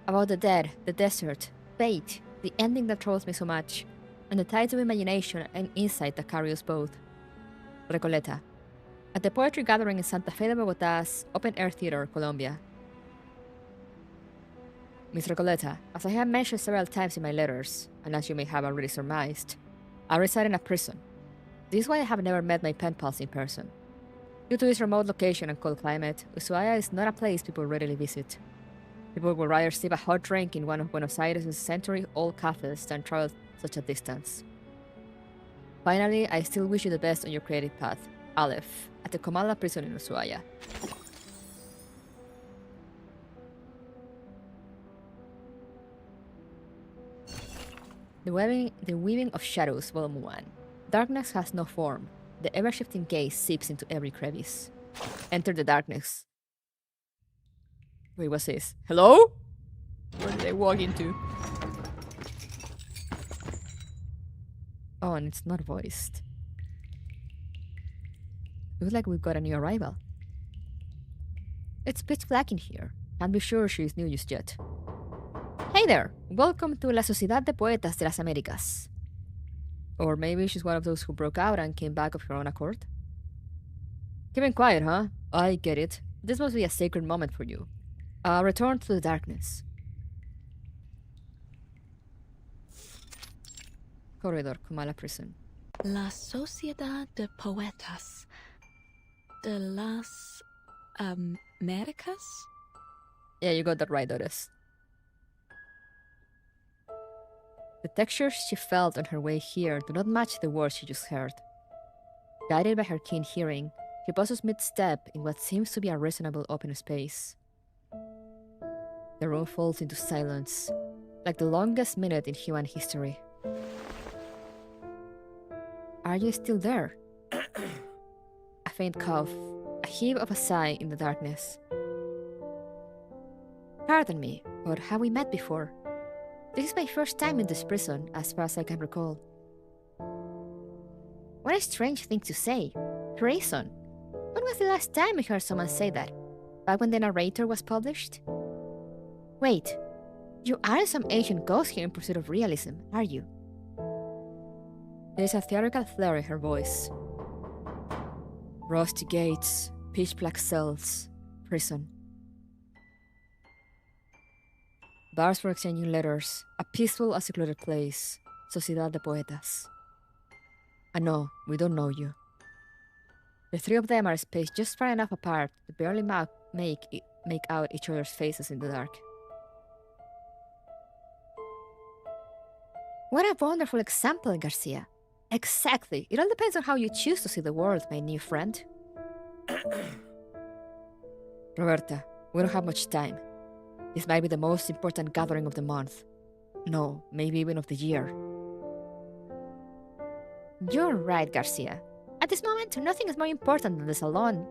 About the dead, the desert, fate, the ending that troubles me so much, and the tides of imagination and insight that carry us both. Recoleta. At the poetry gathering in Santa Fe de Bogotá's Open Air Theater, Colombia. Miss Recoleta, as I have mentioned several times in my letters, and as you may have already surmised, I reside in a prison. This is why I have never met my pen pals in person. Due to its remote location and cold climate, Ushuaia is not a place people readily visit. People would rather sip a hot drink in one of Buenos Aires' century-old cafes than travel such a distance. Finally, I still wish you the best on your creative path. Aleph, at the Comala prison in Ushuaia. The Weaving of Shadows, Volume 1. Darkness has no form. The ever-shifting gaze seeps into every crevice. Enter the darkness. Wait, what's this? Hello? Where did I walk into? Oh, and it's not voiced. Looks like we've got a new arrival. It's pitch black in here. Can't be sure she's new just yet. Hey there! Welcome to La Sociedad de Poetas de las Américas. Or maybe she's one of those who broke out and came back of her own accord. Keeping quiet, huh? I get it. This must be a sacred moment for you. Return to the darkness. Corredor, Comala prison. La Sociedad de Poetas de las Américas? Yeah, you got that right, Doris. The textures she felt on her way here do not match the words she just heard. Guided by her keen hearing, she pauses mid-step in what seems to be a reasonable open space. The room falls into silence, like the longest minute in human history. Are you still there? A faint cough, a heave of a sigh in the darkness. Pardon me, but have we met before? This is my first time in this prison, as far as I can recall. What a strange thing to say. Prison. When was the last time I heard someone say that? Back when the narrator was published? Wait, you aren't some ancient ghost here in pursuit of realism, are you? There is a theatrical flair in her voice. Rusty gates, pitch-black cells, prison. Bars for exchanging letters, a peaceful and secluded place, Sociedad de Poetas. And no, we don't know you. The three of them are spaced just far enough apart to barely make out each other's faces in the dark. What a wonderful example, Garcia. Exactly. It all depends on how you choose to see the world, my new friend. Roberta, we don't have much time. This might be the most important gathering of the month. No, maybe even of the year. You're right, Garcia. At this moment, nothing is more important than the salon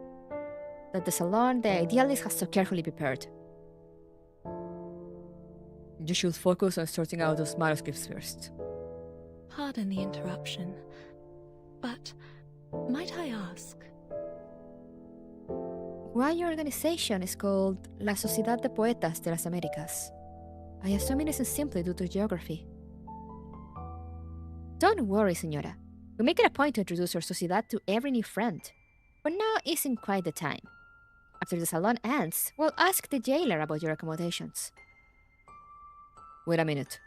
the idealist has so carefully prepared. You should focus on sorting out those manuscripts first. Pardon the interruption, but might I ask? Why your organization is called La Sociedad de Poetas de las Américas? I assume it isn't simply due to geography. Don't worry, señora. We make it a point to introduce our sociedad to every new friend. But now isn't quite the time. After the salon ends, we'll ask the jailer about your accommodations. Wait a minute.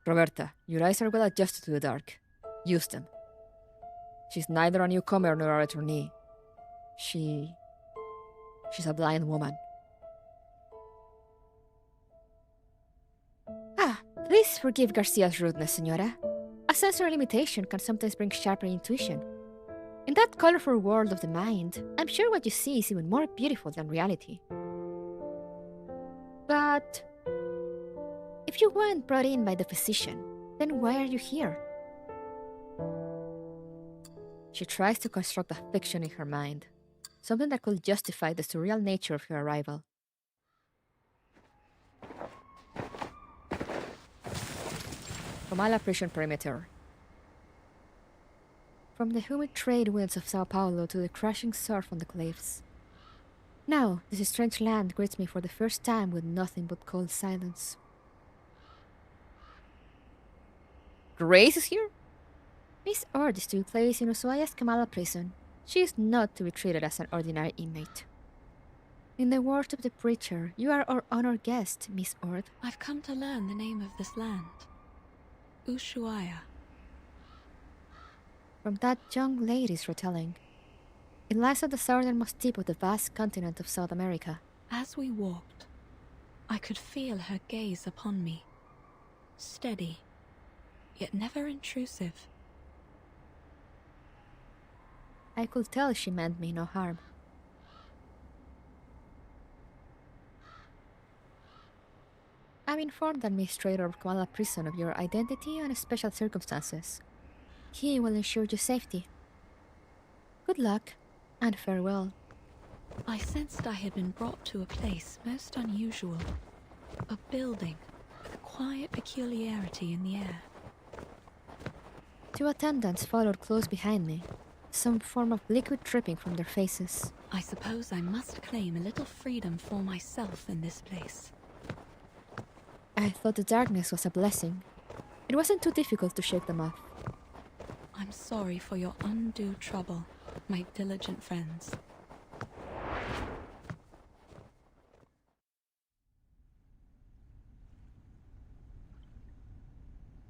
Roberta, your eyes are well adjusted to the dark. Use them. She's neither a newcomer nor a returnee. She's a blind woman. Please forgive Garcia's rudeness, Senora. A sensory limitation can sometimes bring sharper intuition. In that colorful world of the mind, I'm sure what you see is even more beautiful than reality. But if you weren't brought in by the physician, then why are you here? She tries to construct a fiction in her mind, something that could justify the surreal nature of her arrival. Comala prison perimeter. From the humid trade winds of Sao Paulo to the crashing surf on the cliffs. Now, this strange land greets me for the first time with nothing but cold silence. Grace is here? Miss Ord is to be placed in Ushuaia's Kamala prison. She is not to be treated as an ordinary inmate. In the words of the preacher, you are our honored guest, Miss Ord. I've come to learn the name of this land. Ushuaia. From that young lady's retelling. It lies at the southernmost tip of the vast continent of South America. As we walked, I could feel her gaze upon me. Steady, yet never intrusive. I could tell she meant me no harm. I'm informed the administrator of Kamala Prison of your identity and special circumstances. He will ensure your safety. Good luck, and farewell. I sensed I had been brought to a place most unusual. A building with a quiet peculiarity in the air. Two attendants followed close behind me, some form of liquid dripping from their faces. I suppose I must claim a little freedom for myself in this place. I thought the darkness was a blessing. It wasn't too difficult to shake them off. I'm sorry for your undue trouble, my diligent friends.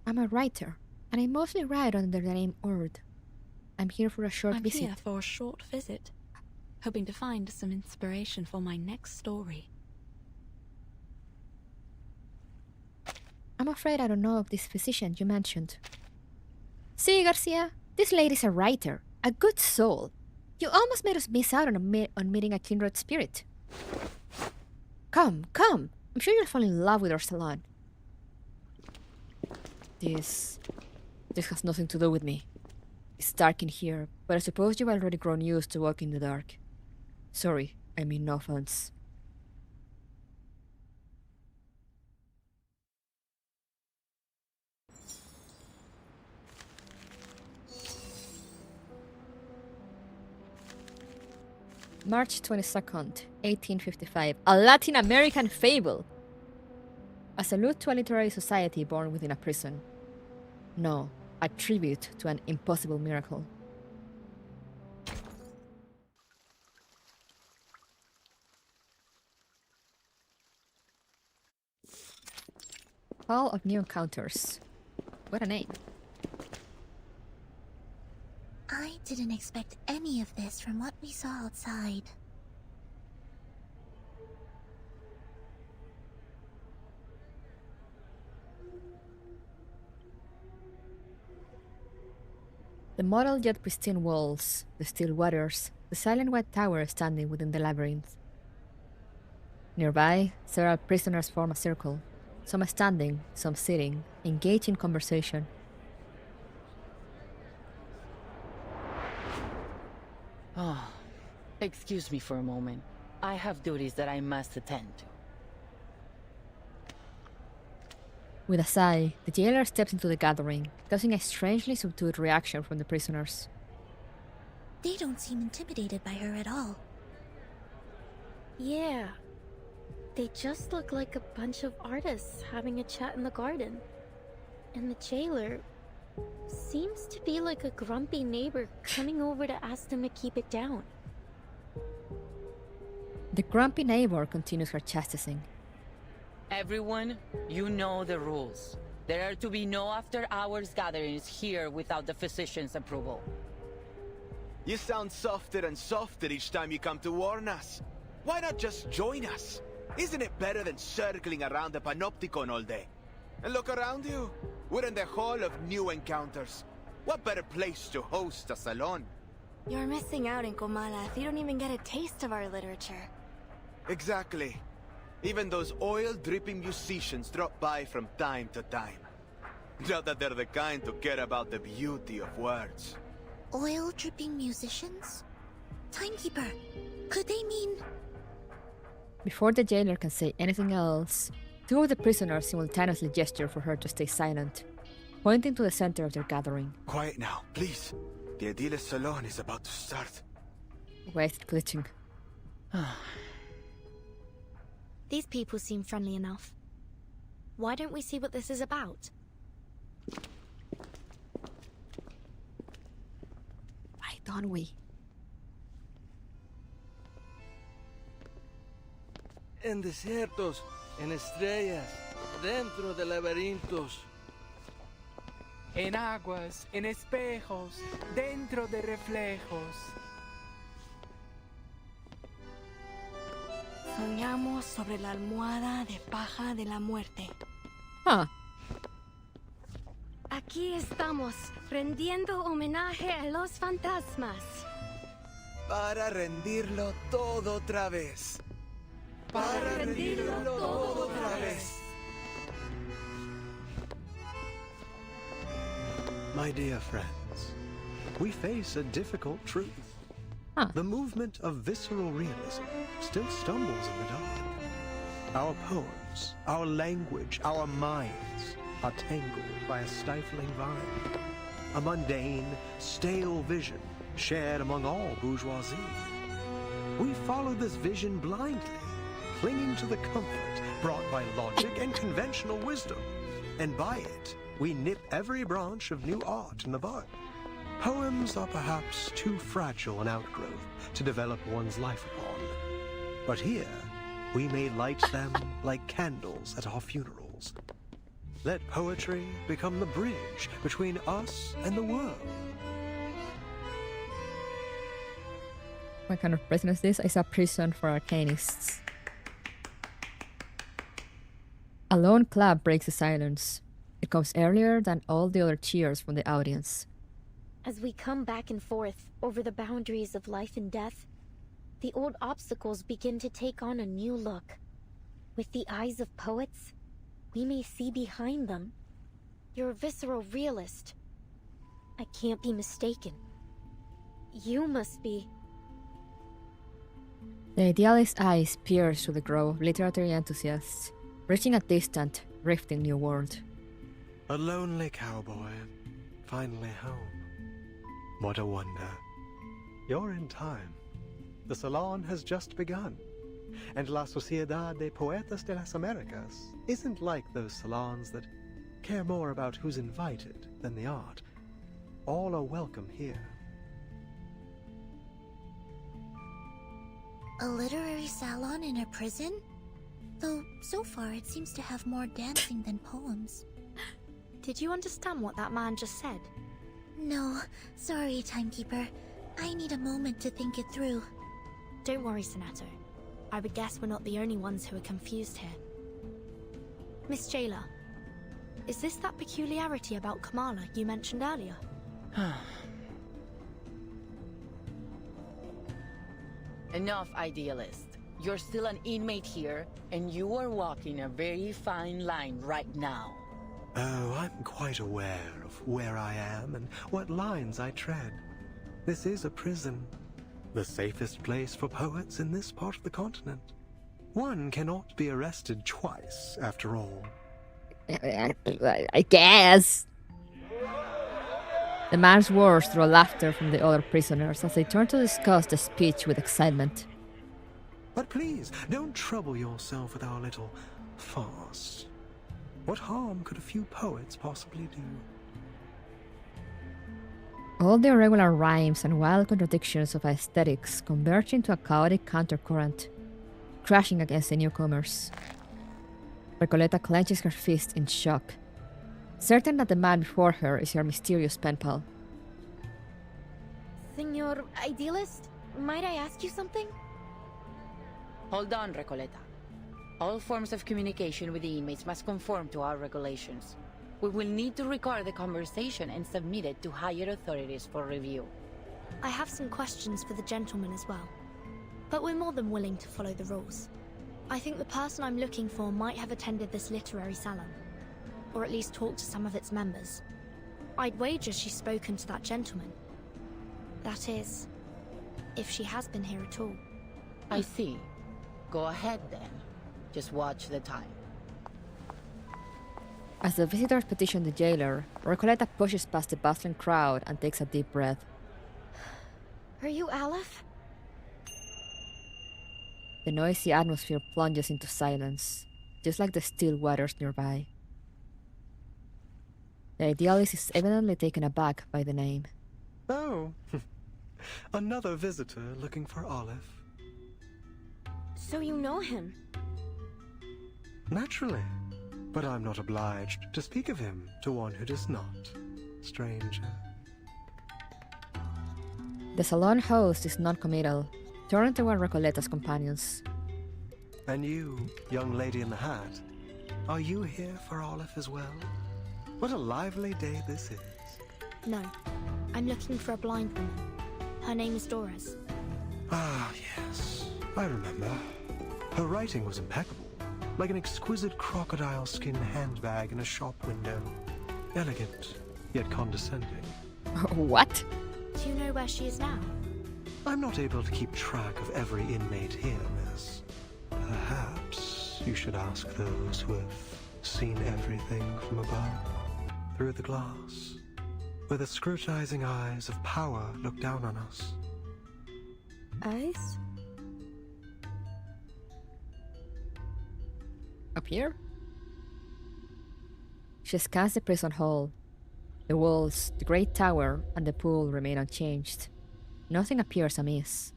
I'm a writer, and I mostly write under the name Ord. I'm here for a short visit. I'm here for a short visit, hoping to find some inspiration for my next story. I'm afraid I don't know of this physician you mentioned. See, Garcia, this lady's a writer, a good soul. You almost made us miss out on meeting a kindred spirit. Come, come. I'm sure you'll fall in love with our salon. This has nothing to do with me. It's dark in here, but I suppose you've already grown used to walking in the dark. Sorry, I mean no offense. March 22nd, 1855. A Latin American fable. A salute to a literary society born within a prison. No, a tribute to an impossible miracle. Hall of New Encounters. What a name. I didn't expect any of this from what we saw outside. The model yet pristine walls, the still waters, the silent white tower standing within the labyrinth. Nearby, several prisoners form a circle, some standing, some sitting, engaged in conversation. Oh, excuse me for a moment. I have duties that I must attend to. With a sigh, the jailer steps into the gathering, causing a strangely subdued reaction from the prisoners. They don't seem intimidated by her at all. Yeah. They just look like a bunch of artists having a chat in the garden. And the jailer seems to be like a grumpy neighbor coming over to ask them to keep it down. The grumpy neighbor continues her chastising. Everyone, you know the rules. There are to be no after-hours gatherings here without the physician's approval. You sound softer and softer each time you come to warn us. Why not just join us? Isn't it better than circling around the panopticon all day? And look around you. We're in the Hall of New Encounters. What better place to host a salon? You're missing out in Comala if you don't even get a taste of our literature. Exactly. Even those oil-dripping musicians drop by from time to time. Not that they're the kind to care about the beauty of words. Oil-dripping musicians? Timekeeper, could they mean... Before the jailer can say anything else, two of the prisoners simultaneously gesture for her to stay silent, pointing to the center of their gathering. Quiet now, please. The Edile's salon is about to start. Waist glitching. These people seem friendly enough. Why don't we see what this is about? Why don't we? En desiertos, en estrellas, dentro de laberintos. En aguas, en espejos, dentro de reflejos. Soñamos sobre la almohada de paja de la muerte. Aquí estamos, rendiendo homenaje a los fantasmas. Para rendirlo todo otra vez. Para rendirlo todo otra vez. My dear friends, we face a difficult truth. The movement of visceral realism still stumbles in the dark. Our poems, our language, our minds are tangled by a stifling vine. A mundane, stale vision shared among all bourgeoisie. We follow this vision blindly, clinging to the comfort brought by logic and conventional wisdom. And by it, we nip every branch of new art in the bud. Poems are perhaps too fragile an outgrowth to develop one's life upon. But here, we may light them like candles at our funerals. Let poetry become the bridge between us and the world. What kind of prison is this? It's a prison for arcanists. A lone clap breaks the silence. It comes earlier than all the other cheers from the audience. As we come back and forth over the boundaries of life and death, the old obstacles begin to take on a new look. With the eyes of poets, we may see behind them. You're a visceral realist. I can't be mistaken. You must be... The idealist's eyes pierce through the grove of literary enthusiasts, reaching a distant, rifting new world. A lonely cowboy, finally home. What a wonder. You're in time. The salon has just begun. And La Sociedad de Poetas de las Americas isn't like those salons that care more about who's invited than the art. All are welcome here. A literary salon in a prison? Though, so far it seems to have more dancing than poems. Did you understand what that man just said? No, sorry, Timekeeper. I need a moment to think it through. Don't worry, Sonato. I would guess we're not the only ones who are confused here. Miss Jailer, is this that peculiarity about Kamala you mentioned earlier? Enough, idealist. You're still an inmate here, and you are walking a very fine line right now. Oh, I'm quite aware of where I am and what lines I tread. This is a prison. The safest place for poets in this part of the continent. One cannot be arrested twice, after all. I guess. The man roars through laughter from the other prisoners as they turn to discuss the speech with excitement. But please, don't trouble yourself with our little farce. What harm could a few poets possibly do? All the irregular rhymes and wild contradictions of aesthetics converge into a chaotic countercurrent, crashing against the newcomers. Recoleta clenches her fist in shock, certain that the man before her is her mysterious pen pal. Senor Idealist, might I ask you something? Hold on, Recoleta. All forms of communication with the inmates must conform to our regulations. We will need to record the conversation and submit it to higher authorities for review. I have some questions for the gentleman as well, but we're more than willing to follow the rules. I think the person I'm looking for might have attended this literary salon, or at least talked to some of its members. I'd wager she's spoken to that gentleman. That is, if she has been here at all. I see. Go ahead then. Just watch the time. As the visitors petition the jailer, Recoleta pushes past the bustling crowd and takes a deep breath. Are you Aleph? The noisy atmosphere plunges into silence, just like the still waters nearby. The idealist is evidently taken aback by the name. Oh, another visitor looking for Aleph. So you know him? Naturally, but I'm not obliged to speak of him to one who does not, stranger. The salon host is non-committal, turning toward Recoleta's companions. And you, young lady in the hat, are you here for Aleph as well? What a lively day this is. No, I'm looking for a blind woman. Her name is Doris. Ah, yes, I remember. Her writing was impeccable, like an exquisite crocodile skin handbag in a shop window. Elegant, yet condescending. What? Do you know where she is now? I'm not able to keep track of every inmate here, miss. Perhaps you should ask those who have seen everything from above, through the glass, where the scrutinizing eyes of power look down on us. Eyes? Up here? She scans the prison hall. The walls, the great tower, and the pool remain unchanged. Nothing appears amiss.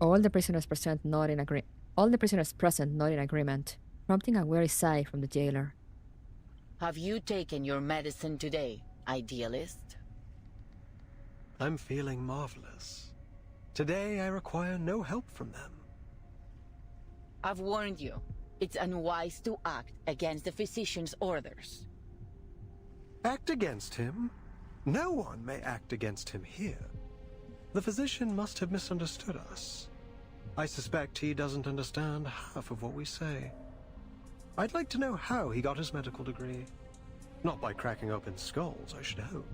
All the prisoners present nod in agreement, prompting a weary sigh from the jailer. Have you taken your medicine today, idealist? I'm feeling marvelous. Today I require no help from them. I've warned you. It's unwise to act against the physician's orders. Act against him? No one may act against him here. The physician must have misunderstood us. I suspect he doesn't understand half of what we say. I'd like to know how he got his medical degree. Not by cracking open skulls, I should hope.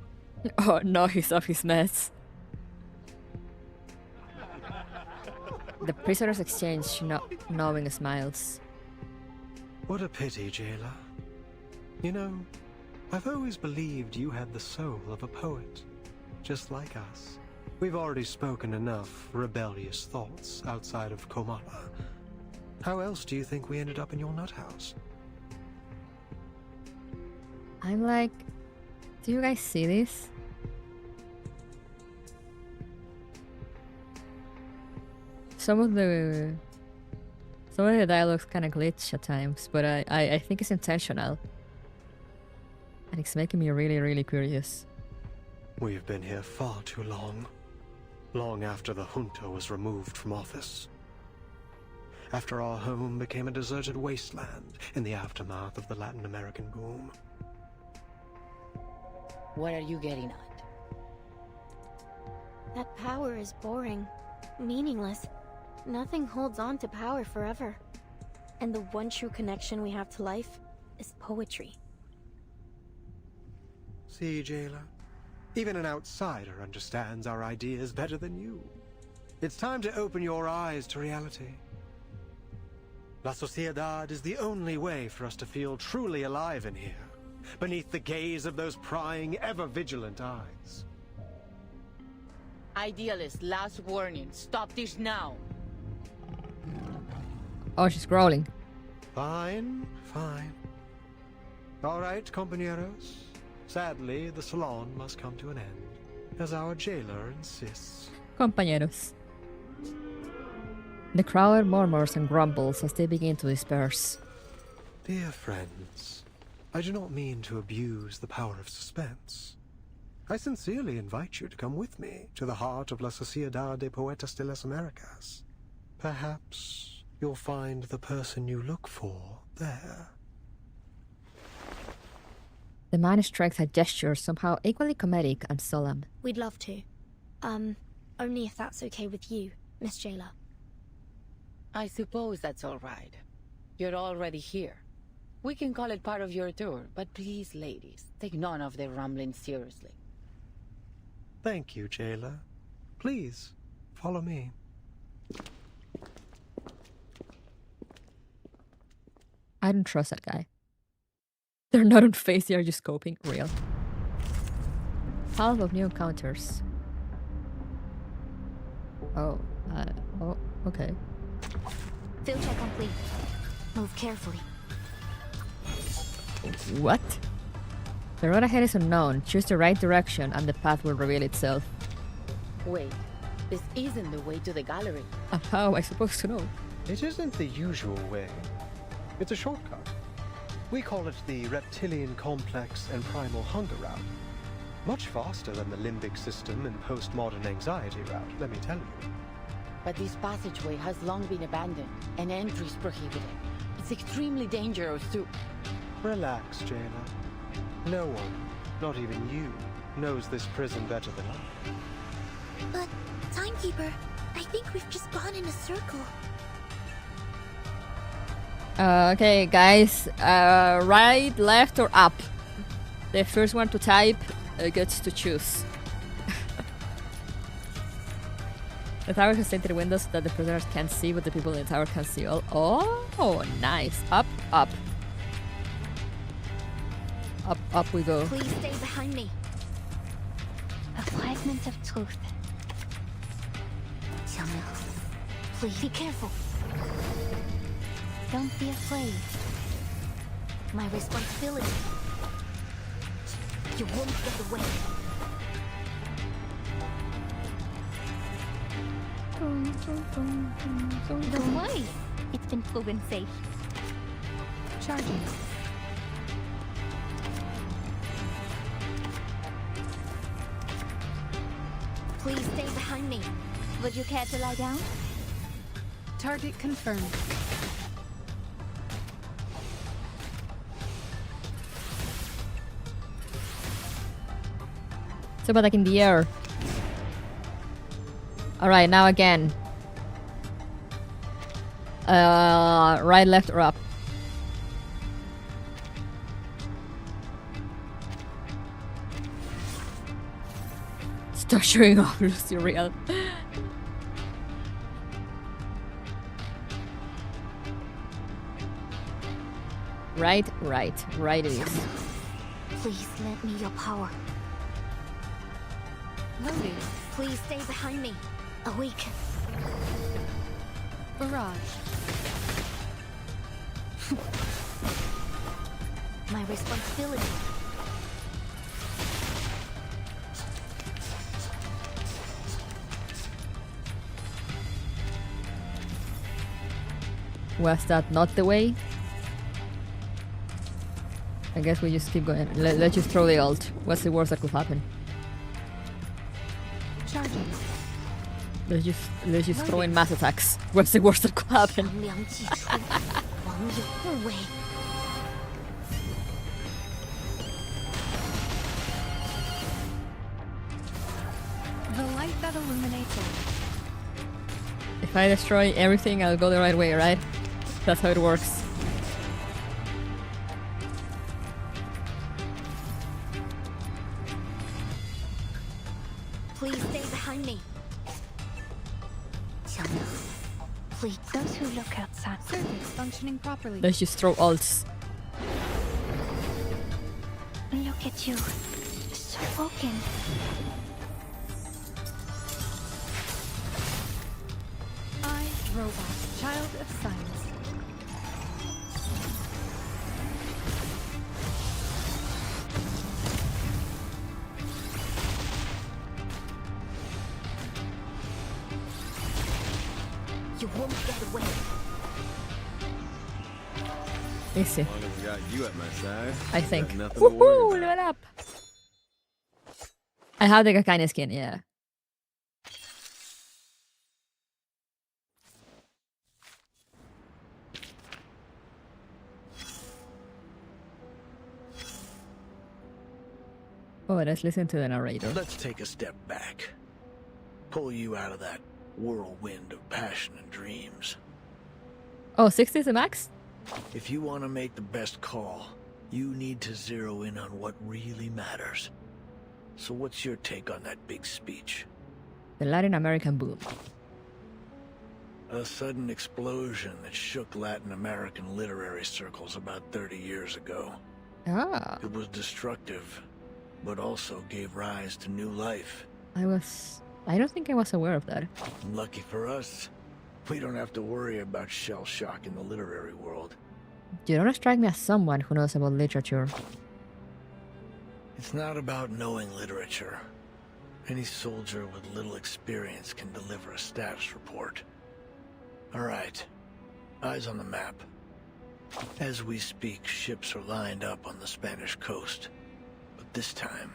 Oh no, he's off his meds. The prisoners exchange knowing smiles. What a pity, jailer. You know, I've always believed you had the soul of a poet, just like us. We've already spoken enough rebellious thoughts outside of Komala. How else do you think we ended up in your nut house? I'm like, do you guys see this? Some of the dialogues kind of glitch at times, but I think it's intentional. And it's making me really, really curious. We've been here far too long. Long after the junta was removed from office. After our home became a deserted wasteland in the aftermath of the Latin American boom. What are you getting at? That power is boring, meaningless. Nothing holds on to power forever. And the one true connection we have to life is poetry. See, jailer? Even an outsider understands our ideas better than you. It's time to open your eyes to reality. La Sociedad is the only way for us to feel truly alive in here, beneath the gaze of those prying, ever-vigilant eyes. Idealist, last warning. Stop this now. Oh, she's growling. Fine, fine. All right, compañeros. Sadly, the salon must come to an end, as our jailer insists. Compañeros. The crowd murmurs and grumbles as they begin to disperse. Dear friends, I do not mean to abuse the power of suspense. I sincerely invite you to come with me to the heart of La Sociedad de Poetas de las Americas. Perhaps you'll find the person you look for there. The man strikes a gesture somehow equally comedic and solemn. We'd love to. Only if that's okay with you, Miss Jayla. I suppose that's all right. You're already here. We can call it part of your tour, but please, ladies, take none of their rumblings seriously. Thank you, Jayla. Please, follow me. I don't trust that guy. They're not on face, they are just scoping. Real. Half of new encounters. Oh, okay. Field check complete. Move carefully. What? The road ahead is unknown. Choose the right direction and the path will reveal itself. Wait, this isn't the way to the gallery. How am I supposed to know? It isn't the usual way. It's a shortcut. We call it the reptilian complex and primal hunger route. Much faster than the limbic system and postmodern anxiety route, let me tell you. But this passageway has long been abandoned, and entry's prohibited. It's extremely dangerous too. Relax, Jayla. No one, not even you, knows this prison better than I. But, Timekeeper, I think we've just gone in a circle. Okay, guys. Right, left, or up? The first one to type gets to choose. The tower has tinted windows that the prisoners can't see, but the people in the tower can see all. Oh, nice. Up, up. Up we go. Please stay behind me. A fragment of truth. Please be careful. Don't be afraid. My responsibility. You won't get away. Don't worry. It's been proven safe. Charging. Please stay behind me. Would you care to lie down? Target confirmed. So about like in the air. Alright, now again. Right, left, or up? Start showing off, Lucy Real. Right it is. Please lend me your power. Loading. Please stay behind me. Awaken. Barrage. My responsibility. Was that not the way? I guess we just keep going. Let's just throw the ult. What's the worst that could happen? Charging. Let's just throw in mass attacks. What's the worst that could happen? The light that illuminates all. If I destroy everything, I'll go the right way, right? That's how it works. Please stay behind me. Please. Those who look outside. Circuits functioning properly. Let's just throw ults. Look at you. So broken. I, robot, child of science. You won't get away. Easy. As long as I got you at my side, I think. got nothing to worry Woohoo! about. Level up. I have the Gakane skin, yeah. Oh, let's listen to the narrator. Let's take a step back. Pull you out of that whirlwind of passion and dreams. Oh, 60 is the max? If you want to make the best call, you need to zero in on what really matters. So what's your take on that big speech? The Latin American boom. A sudden explosion that shook Latin American literary circles about 30 years ago. Ah. It was destructive, but also gave rise to new life. I don't think I was aware of that. Lucky for us, we don't have to worry about shell shock in the literary world. You don't strike me as someone who knows about literature. It's not about knowing literature. Any soldier with little experience can deliver a status report. All right, eyes on the map. As we speak, ships are lined up on the Spanish coast. But this time,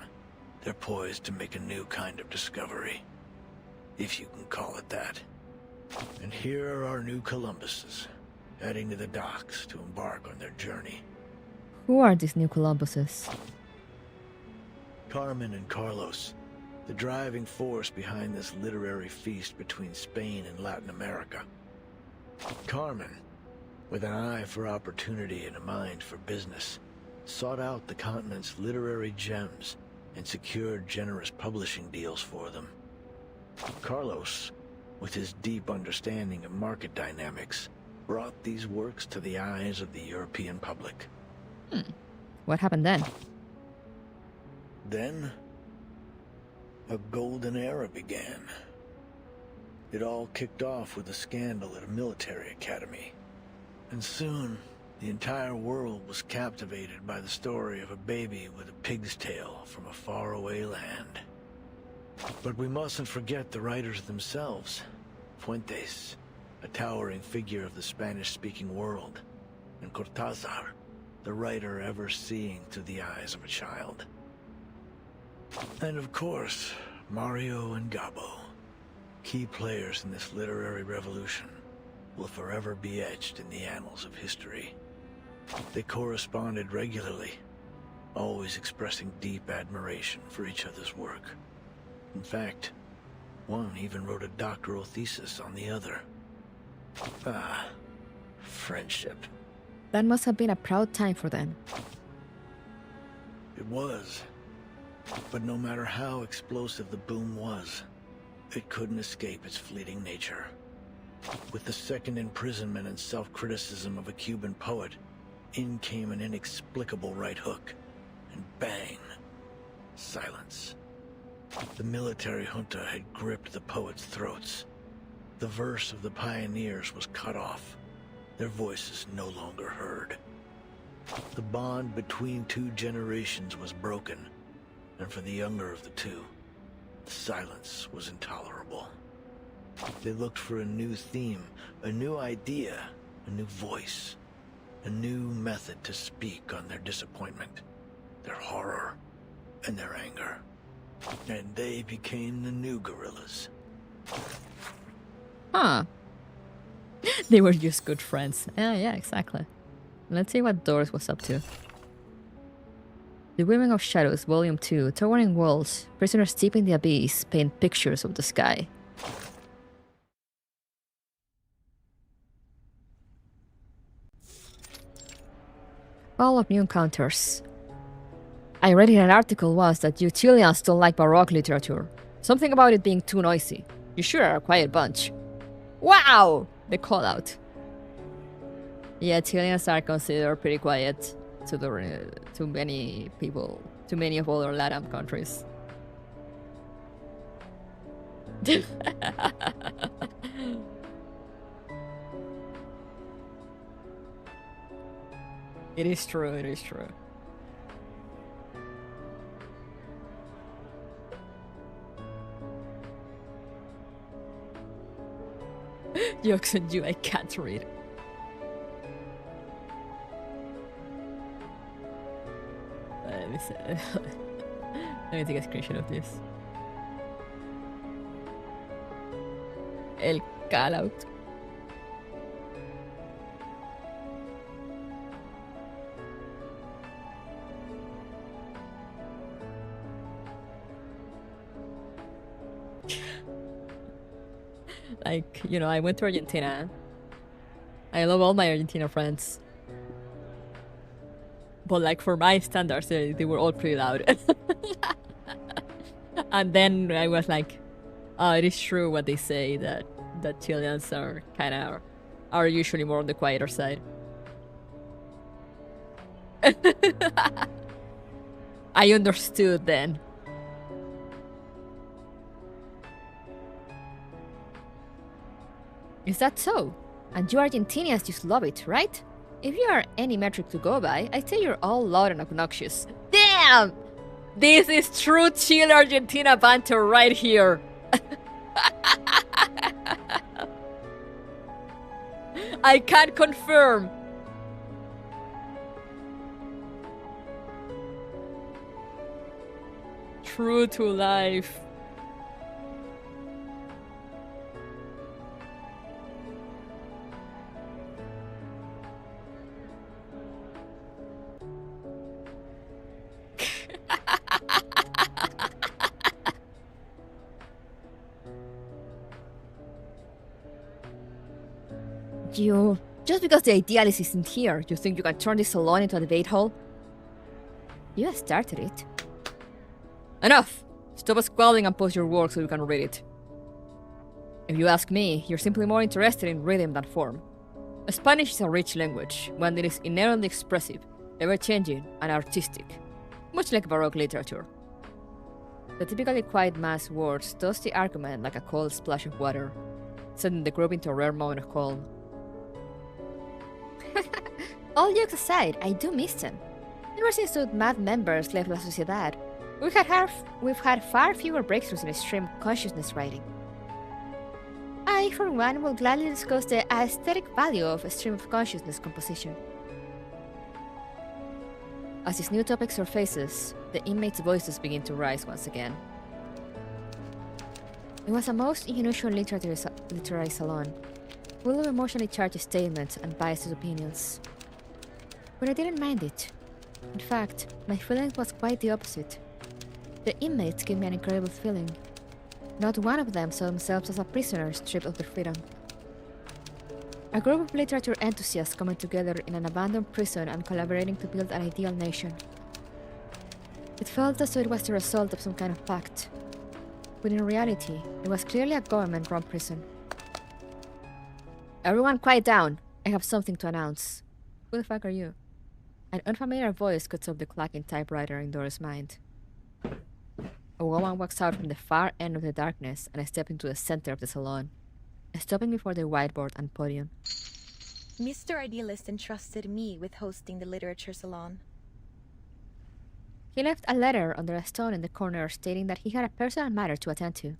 they're poised to make a new kind of discovery. If you can call it that. And here are our new Columbuses, heading to the docks to embark on their journey. Who are these new Columbuses? Carmen and Carlos, the driving force behind this literary feast between Spain and Latin America. Carmen, with an eye for opportunity and a mind for business, sought out the continent's literary gems and secured generous publishing deals for them. Carlos, with his deep understanding of market dynamics, brought these works to the eyes of the European public. What happened then? Then, a golden era began. It all kicked off with a scandal at a military academy. And soon, the entire world was captivated by the story of a baby with a pig's tail from a faraway land. But we mustn't forget the writers themselves. Fuentes, a towering figure of the Spanish-speaking world, and Cortázar, the writer ever seeing through the eyes of a child. And of course, Mario and Gabo, key players in this literary revolution, will forever be etched in the annals of history. They corresponded regularly, always expressing deep admiration for each other's work. In fact, one even wrote a doctoral thesis on the other. Ah, friendship. That must have been a proud time for them. It was. But no matter how explosive the boom was, it couldn't escape its fleeting nature. With the second imprisonment and self-criticism of a Cuban poet, in came an inexplicable right hook, and bang, silence. The military junta had gripped the poets' throats. The verse of the pioneers was cut off, their voices no longer heard. The bond between two generations was broken, and for the younger of the two, the silence was intolerable. They looked for a new theme, a new idea, a new voice, a new method to speak on their disappointment, their horror, and their anger. And they became the new guerrillas. Huh. They were just good friends. Yeah, exactly. Let's see what Doris was up to. The Women of Shadows, Volume 2, Towering Walls, Prisoners Deep in the Abyss, paint pictures of the sky. All of new encounters. I read in an article once that you Chileans don't like Baroque literature. Something about it being too noisy. You sure are a quiet bunch. Wow! The call out. Yeah, Chileans are considered pretty quiet to many people, to many of other LATAM countries. It is true, it is true. Jokes on you, I can't read. Let me take a screenshot of this. El call out. Like, you know, I went to Argentina. I love all my Argentina friends. But like for my standards, they were all pretty loud. And then I was like, oh, it is true what they say that Chileans are usually more on the quieter side. I understood then. Is that so? And you Argentinians just love it, right? If you are any metric to go by, I'd say you're all loud and obnoxious. Damn! This is true Chile Argentina banter right here. I can confirm. True to life. Just because the idealist isn't here, you think you can turn this salon into a debate hall? You have started it. Enough! Stop squabbling and post your work so you can read it. If you ask me, you're simply more interested in rhythm than form. Spanish is a rich language, one that is inherently expressive, ever-changing, and artistic, much like Baroque literature. The typically quiet mass words toss the argument like a cold splash of water, sending the group into a rare moment of calm. All jokes aside, I do miss them. Ever since those mad members left La Sociedad, we've had far fewer breakthroughs in stream consciousness writing. I, for one, will gladly discuss the aesthetic value of a stream of consciousness composition. As these new topics surfaces, the inmates' voices begin to rise once again. It was a most unusual literary salon, full of emotionally charged statements and biased opinions. But I didn't mind it. In fact, my feeling was quite the opposite. The inmates gave me an incredible feeling. Not one of them saw themselves as a prisoner stripped of their freedom. A group of literature enthusiasts coming together in an abandoned prison and collaborating to build an ideal nation. It felt as though it was the result of some kind of pact, but in reality, it was clearly a government-run prison. Everyone quiet down! I have something to announce. Who the fuck are you? An unfamiliar voice cuts off the clacking typewriter in Dora's mind. A woman walks out from the far end of the darkness and I step into the center of the salon, stopping before the whiteboard and podium. Mr. Idealist entrusted me with hosting the literature salon. He left a letter under a stone in the corner stating that he had a personal matter to attend to.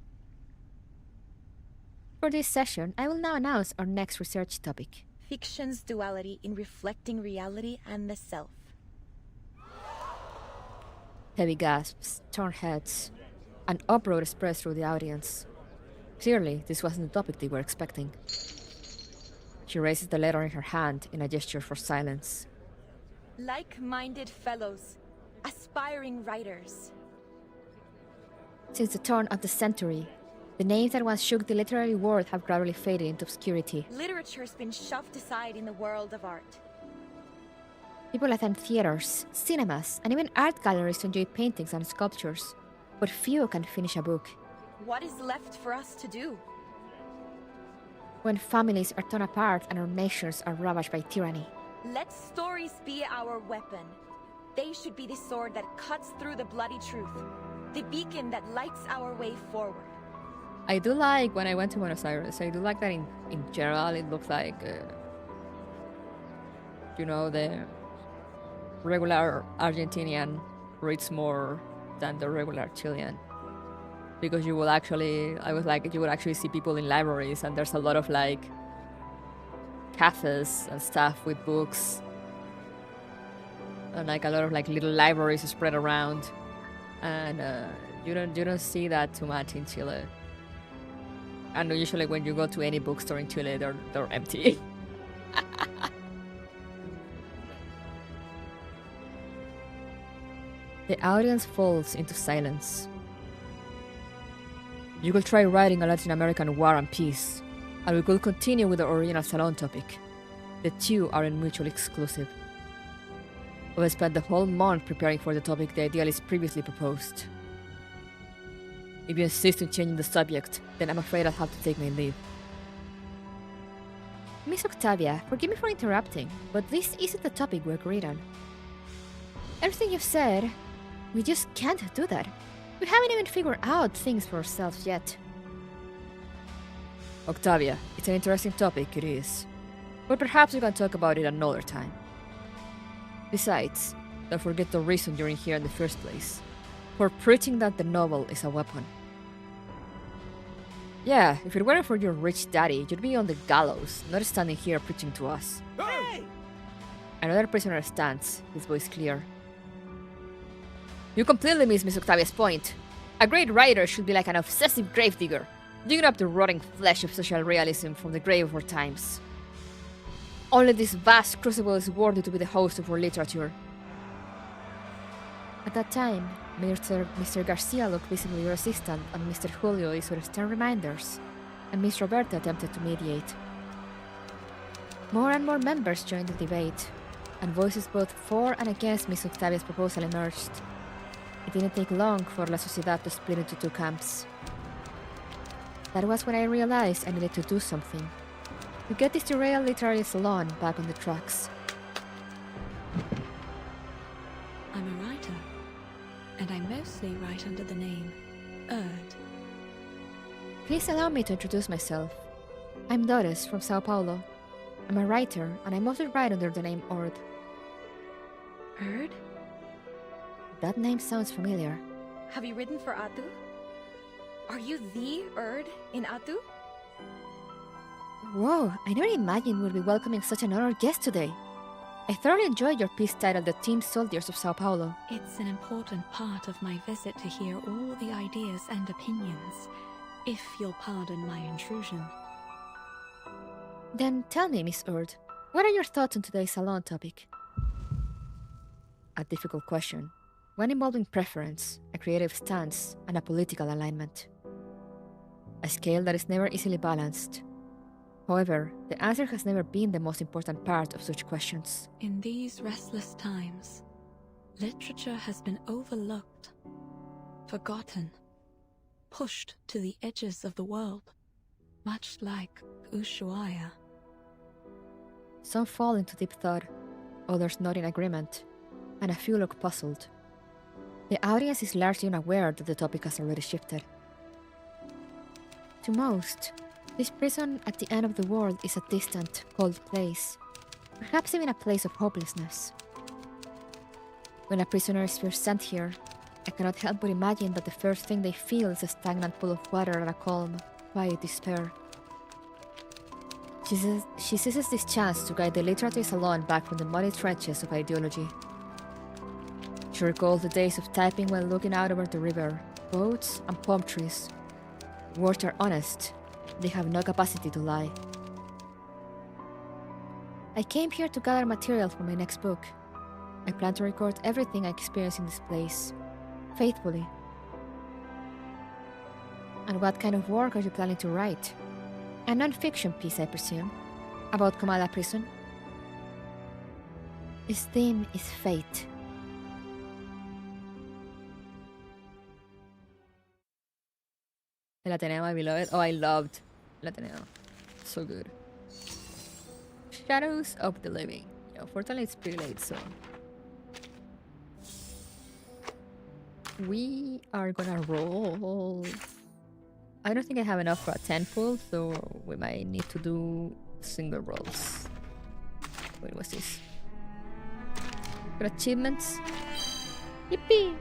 For this session, I will now announce our next research topic. Fiction's duality in reflecting reality and the self. Heavy gasps, torn heads, an uproar spreads through the audience. Clearly, this wasn't the topic they were expecting. She raises the letter in her hand in a gesture for silence. Like-minded fellows, aspiring writers. Since the turn of the century, the names that once shook the literary world have gradually faded into obscurity. Literature's been shoved aside in the world of art. People attend theaters, cinemas, and even art galleries to enjoy paintings and sculptures, but few can finish a book. What is left for us to do? When families are torn apart and our nations are ravaged by tyranny. Let stories be our weapon. They should be the sword that cuts through the bloody truth, the beacon that lights our way forward. I do like, when I went to Buenos Aires, I do like that in general it looks like, you know, the regular Argentinian reads more than the regular Chilean. Because you will actually, I was like, you would actually see people in libraries and there's a lot of like cafes and stuff with books. And like a lot of like little libraries spread around. And you don't see that too much in Chile. And usually when you go to any bookstore in Chile, they're empty. The audience falls into silence. You could try writing a Latin American war and peace, and we could continue with the original salon topic. The two aren't mutually exclusive. We've spent the whole month preparing for the topic the idealist previously proposed. If you insist on changing the subject, then I'm afraid I'll have to take my leave. Miss Octavia, forgive me for interrupting, but this isn't the topic we agreed on. Everything you've said, we just can't do that. We haven't even figured out things for ourselves yet. Octavia, it's an interesting topic, it is. But perhaps we can talk about it another time. Besides, don't forget the reason you're in here in the first place. For preaching that the novel is a weapon. Yeah, if it weren't for your rich daddy, you'd be on the gallows, not standing here preaching to us. Hey! Another prisoner stands, his voice clear. You completely miss Miss Octavia's point. A great writer should be like an obsessive gravedigger, digging up the rotting flesh of social realism from the grave of our times. Only this vast crucible is worthy to be the host of our literature. At that time, Mr. Garcia looked visibly resistant, and Mr. Julio issued stern reminders, and Miss Roberta attempted to mediate. More and more members joined the debate, and voices both for and against Miss Octavia's proposal emerged. It didn't take long for La Sociedad to split into two camps. That was when I realized I needed to do something, to get this derailed literary salon back on the tracks. I'm a writer, and I mostly write under the name Erd. Please allow me to introduce myself. I'm Doris from Sao Paulo. I'm a writer, and I mostly write under the name Erd. Erd? That name sounds familiar. Have you written for Atu? Are you the Erd in Atu? Whoa, I never imagined we'd be welcoming such an honored guest today. I thoroughly enjoyed your piece titled The Team Soldiers of Sao Paulo. It's an important part of my visit to hear all the ideas and opinions, if you'll pardon my intrusion. Then tell me, Miss Erd, what are your thoughts on today's salon topic? A difficult question, one involving preference, a creative stance, and a political alignment. A scale that is never easily balanced. However, the answer has never been the most important part of such questions. In these restless times, literature has been overlooked, forgotten, pushed to the edges of the world, much like Ushuaia. Some fall into deep thought, others nod in agreement, and a few look puzzled. The audience is largely unaware that the topic has already shifted. To most, this prison at the end of the world is a distant, cold place, perhaps even a place of hopelessness. When a prisoner is first sent here, I cannot help but imagine that the first thing they feel is a stagnant pool of water and a calm, quiet despair. She seizes this chance to guide the literary salon back from the muddy trenches of ideology. She recalls the days of typing while looking out over the river, boats, and palm trees. Words are honest. They have no capacity to lie. I came here to gather material for my next book. I plan to record everything I experience in this place, faithfully. And what kind of work are you planning to write? A non-fiction piece, I presume, about Comala Prison? Its theme is fate. El Ateneo, my beloved. Oh, I loved El Ateneo. So good. Shadows of the Living. Yeah, unfortunately, it's pretty late, so we are gonna roll. I don't think I have enough for a 10 full, so we might need to do single rolls. Wait, what's this? For achievements. Yippee!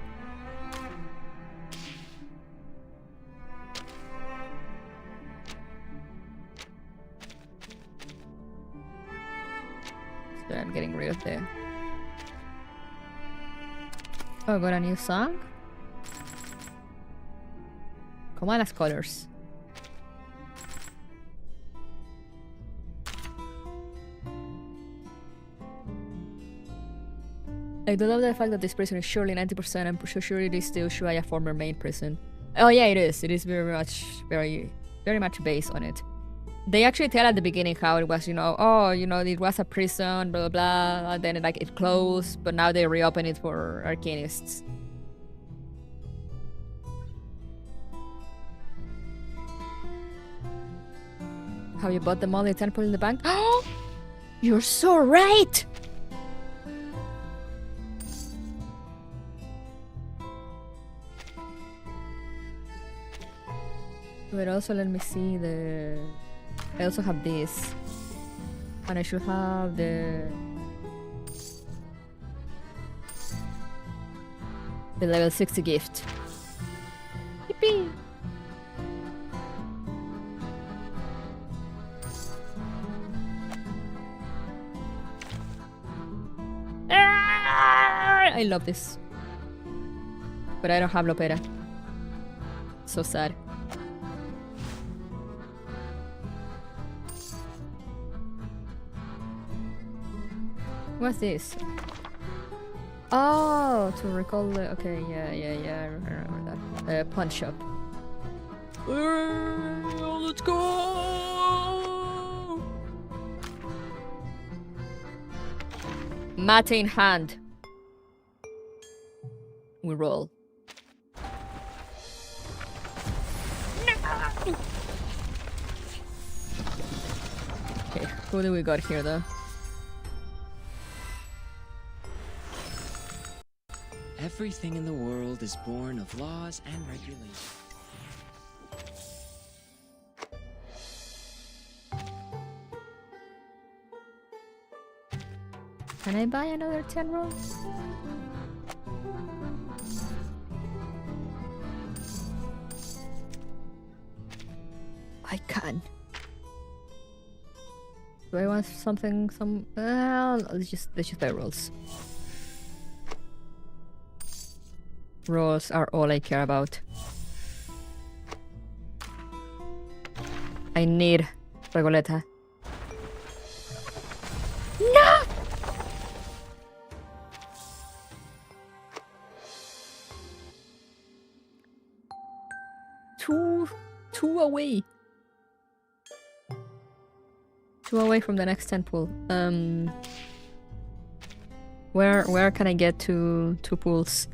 So I'm getting rid of the... Oh, I got a new song? Comala's colors. I do love the fact that this prison is surely 90%. I'm sure it is the Ushuaia former main prison. Oh yeah, it is. It is very much based on it. They actually tell at the beginning how it was, you know, oh, you know, it was a prison, blah, blah, blah, and then like it closed, but now they reopen it for arcanists. Have you bought the Molly temple in the bank? Oh, you're so right! But also let me see the... I also have this. And I should have the level 60 gift. Yippee! I love this. But I don't have Lopera. So sad. What's this? Oh, to recall the... Okay, yeah, I remember that. Pawn shop. Let's go! Mate in hand. We roll. Okay, who do we got here though? Everything in the world is born of laws and regulations. Can I buy another 10 rolls? I can. Do I want something? Let's just buy rolls. Rolls are all I care about. I need Regoleta. No! Two away. Two away from the next 10 pool. Where can I get to 2 pools?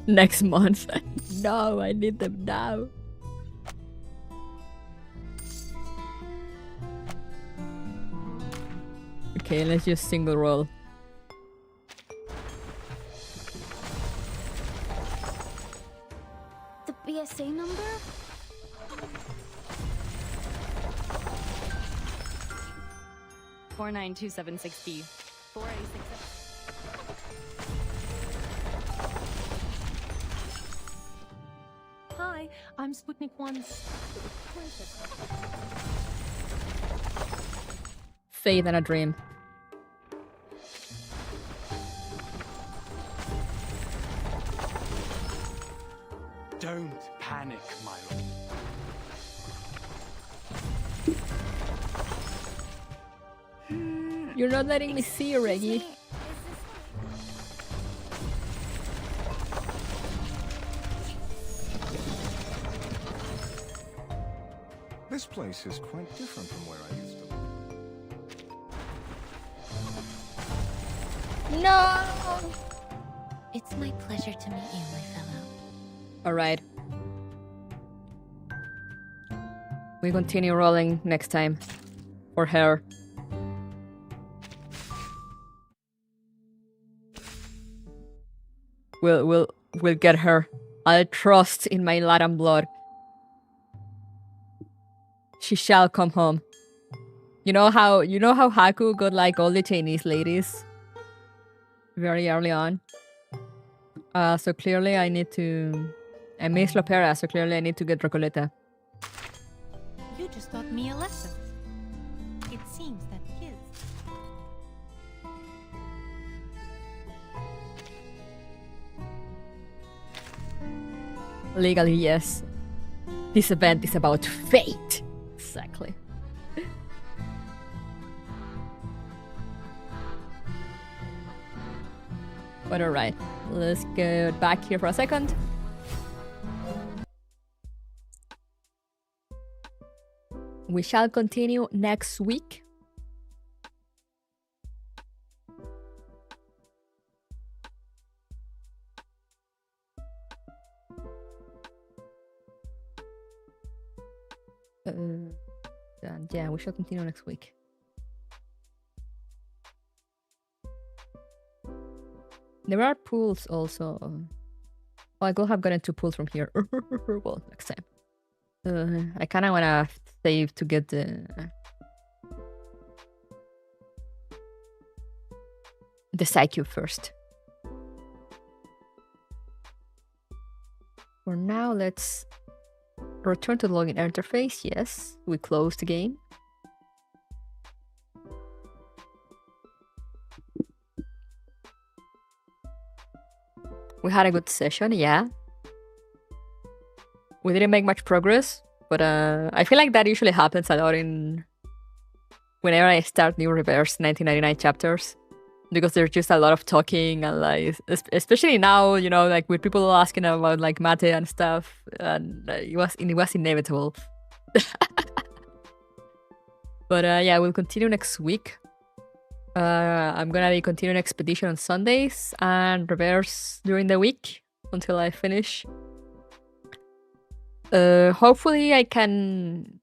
Next month. No, I need them now. Okay, let's just single roll. The BSA number? $492760. 4867. Hi, I'm Sputnik 1's princess. Faith and a dream. Don't panic, my lord. You're not letting me see you, Reggie. This place is quite different from where I used to live. No! It's my pleasure to meet you, my fellow. Alright. We continue rolling next time. For her. We'll get her. I'll trust in my LATAM blood. She shall come home. You know how Haku got like all the Chinese ladies very early on? So clearly I need to... I miss Lopera, so clearly I need to get Recoleta. You just taught me a lesson. It seems that kids... Legally, yes. This event is about fate. Exactly. But alright, let's get back here for a second. We shall continue next week. Yeah, we shall continue next week. There are pools also. Oh, I could have gotten 2 pools from here. Well, next time. I kind of want to save to get the side cube first. For now, let's return to the login interface. Yes, we closed the game. We had a good session, yeah. We didn't make much progress, but I feel like that usually happens a lot whenever I start new Reverse 1999 chapters, because there's just a lot of talking and like, especially now, you know, like with people asking about like mate and stuff, and it was inevitable. But yeah, we'll continue next week. I'm gonna be continuing Expedition on Sundays and Reverse during the week until I finish. Hopefully we can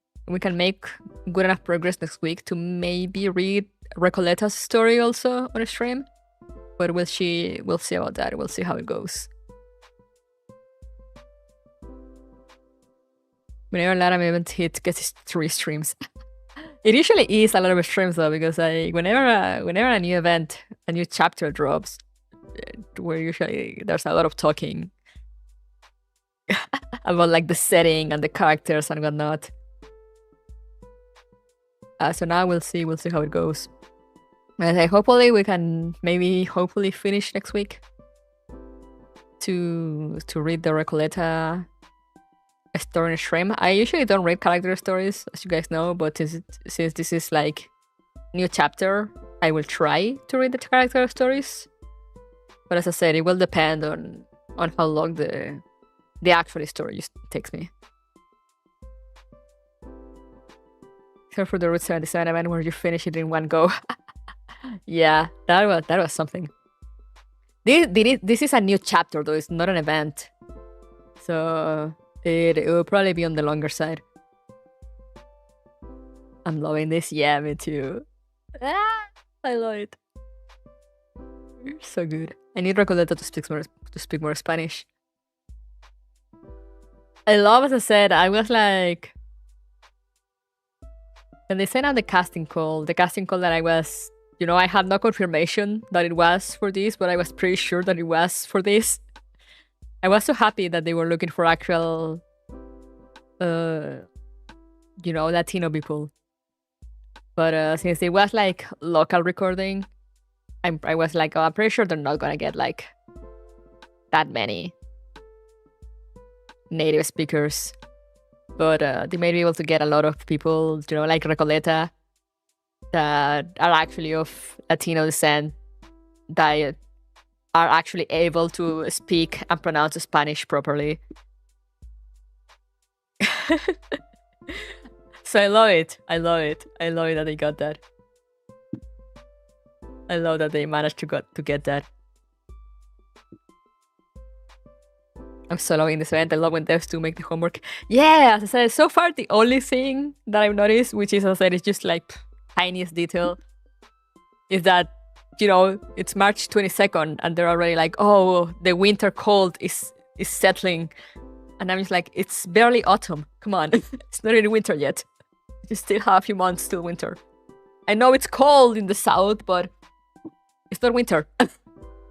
make good enough progress next week to maybe read Recoletta's story also on a stream. But we'll see about that. We'll see how it goes. Whenever LATAM event hit gets 3 streams. It usually is a lot of streams though, because whenever a new event, a new chapter drops, where usually there's a lot of talking about like the setting and the characters and whatnot. So now we'll see how it goes. And hopefully we can hopefully finish next week to read the Recoleta story in stream. I usually don't read character stories, as you guys know, but since this is like new chapter, I will try to read the character stories. But as I said, it will depend on how long the actual story just takes me. Except for the Route 77 event where you finish it in one go. Yeah, that was something. This is a new chapter though, it's not an event. So it will probably be on the longer side. I'm loving this. Yeah, me too. I love it. So good. I need Recoleta to speak more Spanish. I love, as I said, I was like, when they sent out the casting call that I was, you know, I had no confirmation that it was for this, but I was pretty sure that it was for this. I was so happy that they were looking for actual, you know, Latino people. But since it was like local recording, I was like, oh, I'm pretty sure they're not gonna get like that many native speakers. But they may be able to get a lot of people, you know, like Recoleta, that are actually of Latino descent, that are actually able to speak and pronounce Spanish properly. So I love it. I love it that they got that. I love that they managed to get that. I'm so loving this event. I love when devs do make the homework. Yeah, as I said, so far the only thing that I've noticed, which is, as I said, is just like tiniest detail, is that, you know, it's March 22nd and they're already like, oh, the winter cold is settling. And I'm just like, it's barely autumn. Come on. It's not even winter yet. You still have a few months till winter. I know it's cold in the south, but it's not winter.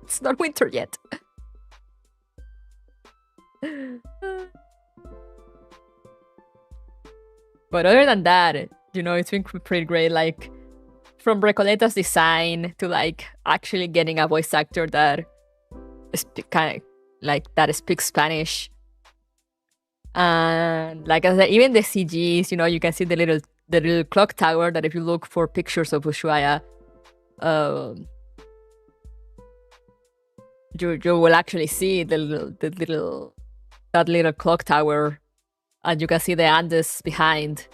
It's not winter yet. But other than that, you know, it's been pretty great. Like, from Recoleta's design to like actually getting a voice actor that speaks Spanish, and like I said, even the CGs, you know, you can see the little clock tower that if you look for pictures of Ushuaia, you will actually see that little clock tower, and you can see the Andes behind.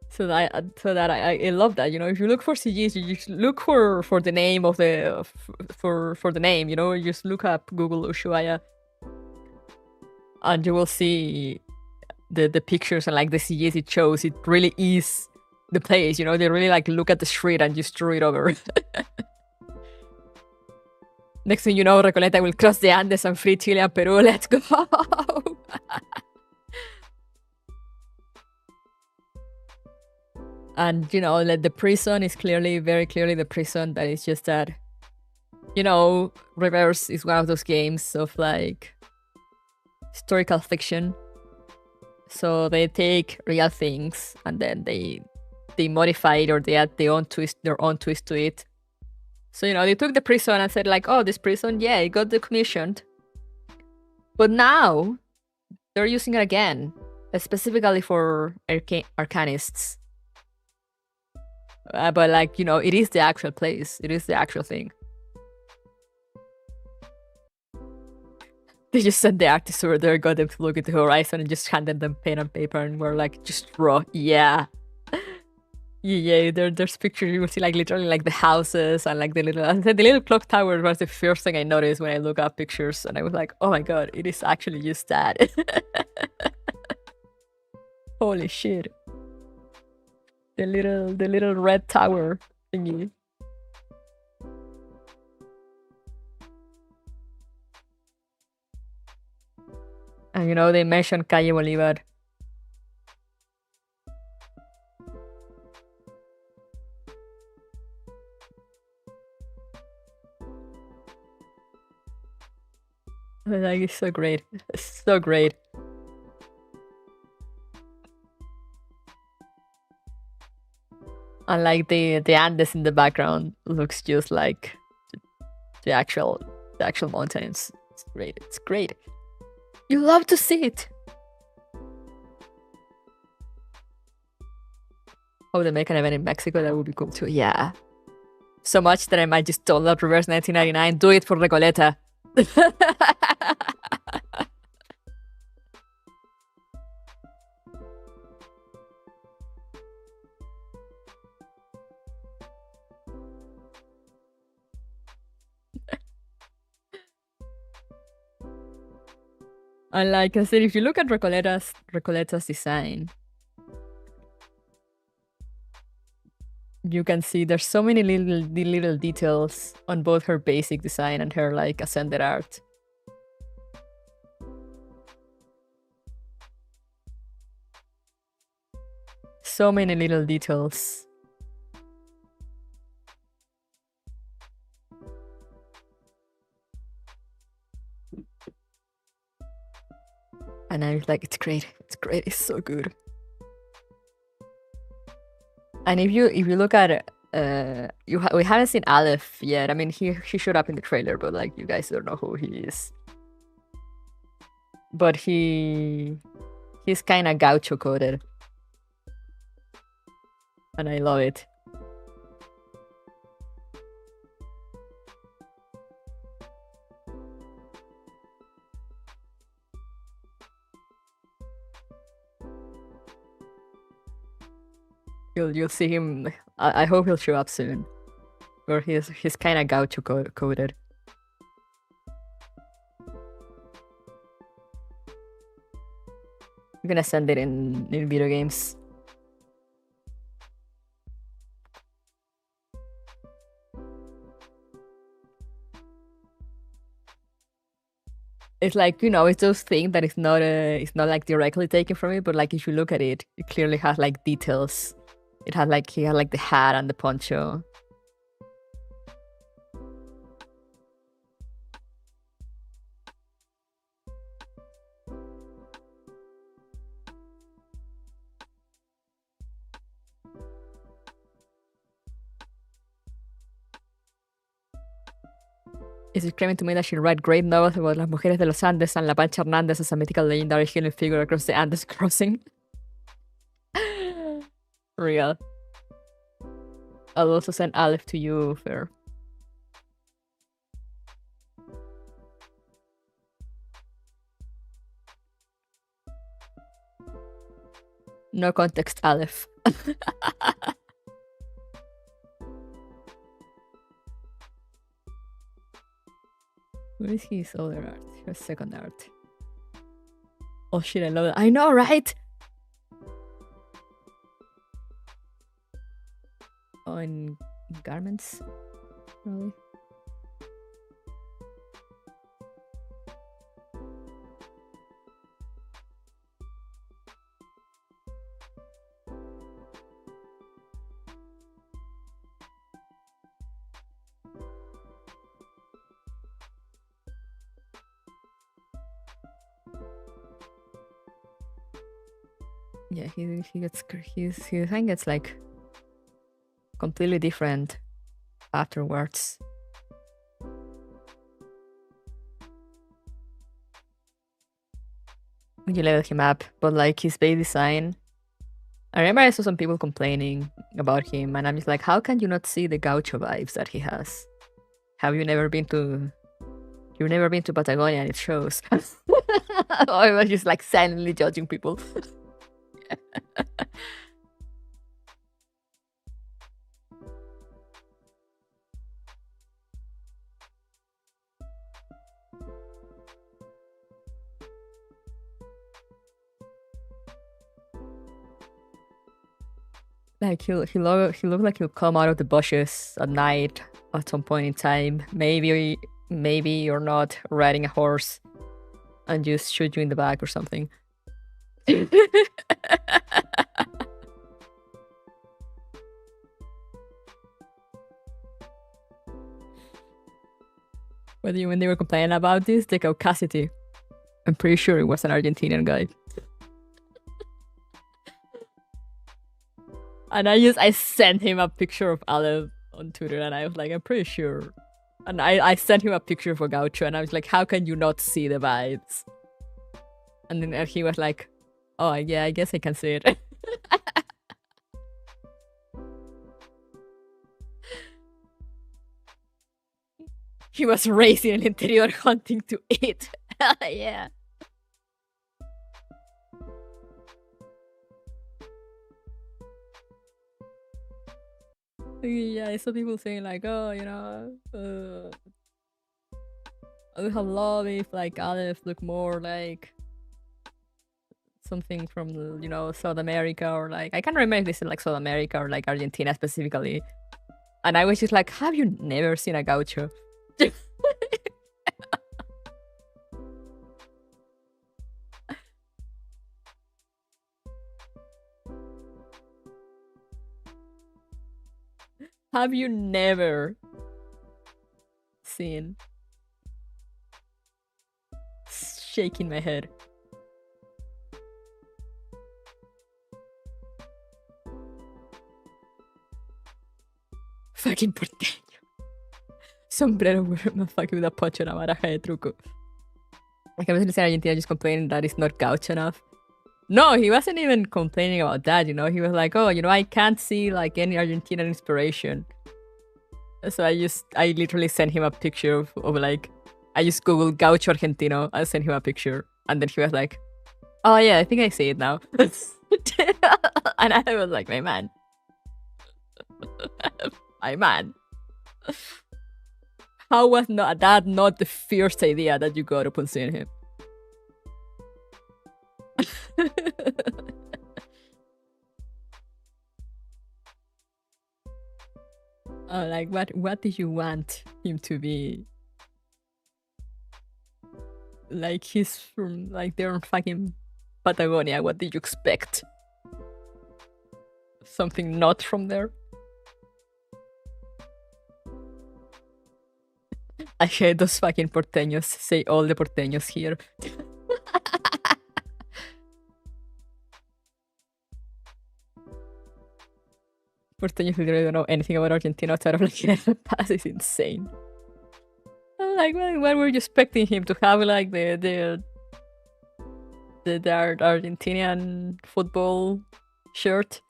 So that I love that, you know, if you look for CGs, you just look for the name of the for the name, you know, you just look up Google Ushuaia, and you will see the pictures and like the CGs it shows. It really is the place, you know. They really like look at the street and just drew it over. Next thing you know, Recoleta will cross the Andes and free Chile and Peru. Let's go. And, you know, like the prison is very clearly the prison, but it's just that, you know, Reverse is one of those games of like historical fiction. So they take real things and then they modify it, or they add their own twist to it. So, you know, they took the prison and said like, oh, this prison, yeah, it got decommissioned. But now they're using it again, specifically for arcanists. But like, you know, it is the actual place. It is the actual thing. They just sent the artists over there, got them to look at the horizon, and just handed them pen and paper, and were like, just draw. Yeah. Yeah, there's pictures. You will see like literally like the houses and like the little clock tower was the first thing I noticed when I look up pictures, and I was like, oh my god, it is actually just that. Holy shit. The little red tower thingy. And you know, they mentioned Calle Bolivar. Like, it's so great. It's so great. And like the Andes in the background looks just like the actual mountains. It's great. It's great. You love to see it. Oh, they make an event in Mexico. That would be cool too. Yeah. So much that I might just download Reverse 1999. Do it for Recoleta. And like I said, if you look at Recoleta's design, you can see there's so many little details on both her basic design and her like ascended art. So many little details. And I was like, it's great. It's great. It's so good. And if you look at it, we haven't seen Aleph yet. I mean, he showed up in the trailer, but like you guys don't know who he is. But he's kind of gaucho coded, and I love it. You'll see him. I hope he'll show up soon. Or he's kind of gaucho coded. I'm gonna send it in video games. It's like, you know, it's those things that it's not like directly taken from it, but like if you look at it, it clearly has like details. It had like, he had like the hat and the poncho. is claiming to me that she write great novels about las mujeres de los Andes and La Pancha Hernandez as a mythical legendary healing figure across the Andes crossing. Real. I'll also send Aleph to you, Fair. No context, Aleph. Where is his other art? His second art. Oh shit, I love it. I know, right? Oh, in garments, probably. Yeah, his thing gets like completely different afterwards. You level him up, but like his base design. I remember I saw some people complaining about him, and I'm just like, how can you not see the gaucho vibes that he has? Have you never been to? You've never been to Patagonia, and it shows. Or I was just like silently judging people. Like he looked like he'll come out of the bushes at night at some point in time. Maybe you're not riding a horse and just shoot you in the back or something. When they were complaining about this, the caucasity, I'm pretty sure it was an Argentinian guy. And I sent him a picture of Aleph on Twitter, and I was like, I'm pretty sure. And I sent him a picture of a gaucho, and I was like, how can you not see the vibes? And then he was like, oh yeah, I guess I can see it. He was raised in El Interior hunting to eat. Yeah. Yeah, I saw people saying like, oh, you know, I would have loved if like Aleph looked more like something from, you know, South America, or like, I can't remember if this is like South America or like Argentina specifically. And I was just like, have you never seen a gaucho? Have you never seen? Shaking my head. Fucking porteño. Sombrero fucking with a poncho and a baraja de truco. Like I was listening to Argentina just complaining that it's not gaucho enough. No, he wasn't even complaining about that, you know. He was like, oh, you know, I can't see like any Argentinian inspiration. So I literally sent him a picture of like, I just googled gaucho argentino and sent him a picture. And then he was like, oh yeah, I think I see it now. And I was like, my man. My man. How was that not the first idea that you got upon seeing him? Oh, like what did you want him to be? Like he's from like they're in fucking Patagonia. What did you expect? Something not from there? I hate those fucking porteños. Say all the porteños here. Porteños literally don't know anything about Argentina outside of like Pass is insane. like, what were you expecting him to have? Like the Argentinian football shirt?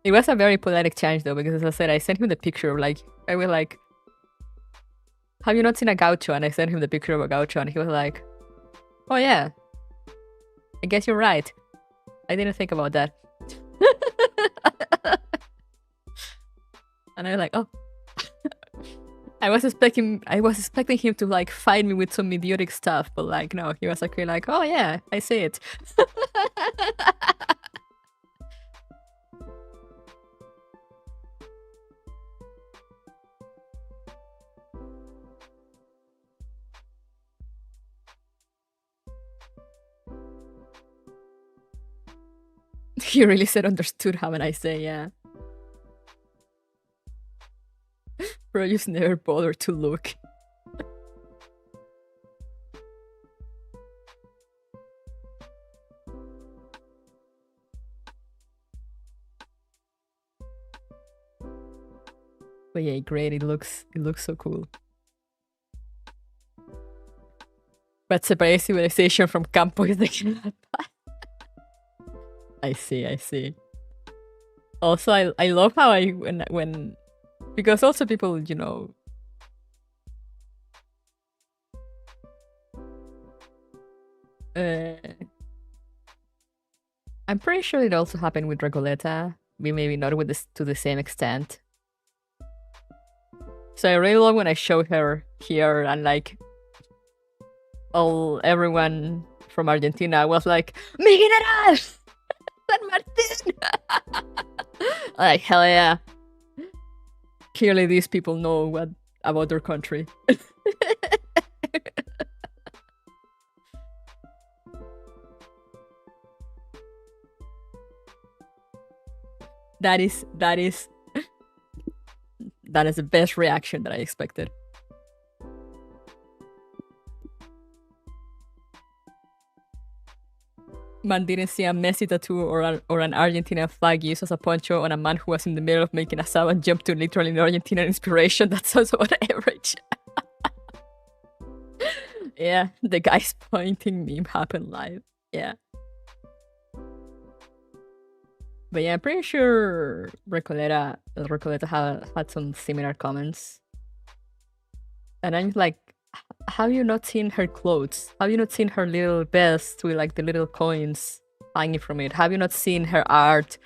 It was a very polite exchange though, because as I said, I sent him the picture. Like, I was like, have you not seen a gaucho? And I sent him the picture of a gaucho, and he was like, oh yeah, I guess you're right. I didn't think about that. And I was like, oh. I was expecting him to like fight me with some idiotic stuff, but like no, he was actually like, oh yeah, I see it. He really said understood, haven't I say, yeah. Bro, just never bothered to look. But yeah, great, it looks so cool. But separate civilization from Campo is the I see. Also, I love how when because also people, you know, I'm pretty sure it also happened with Recoleta. Maybe not with this to the same extent. So I really love when I show her here and like everyone from Argentina was like, "Mi general! San Martin!" Like, hell yeah. Clearly these people know what about their country. That is the best reaction that I expected. Man didn't see a Messi tattoo or an Argentinian flag used as a poncho on a man who was in the middle of making asado and jumped to literally an Argentinian inspiration. That's also what average. Yeah, the guy's pointing meme happened live. Yeah. But yeah, I'm pretty sure Recoleta had some similar comments. And I'm like, have you not seen her clothes? Have you not seen her little vest with like the little coins hanging from it? Have you not seen her art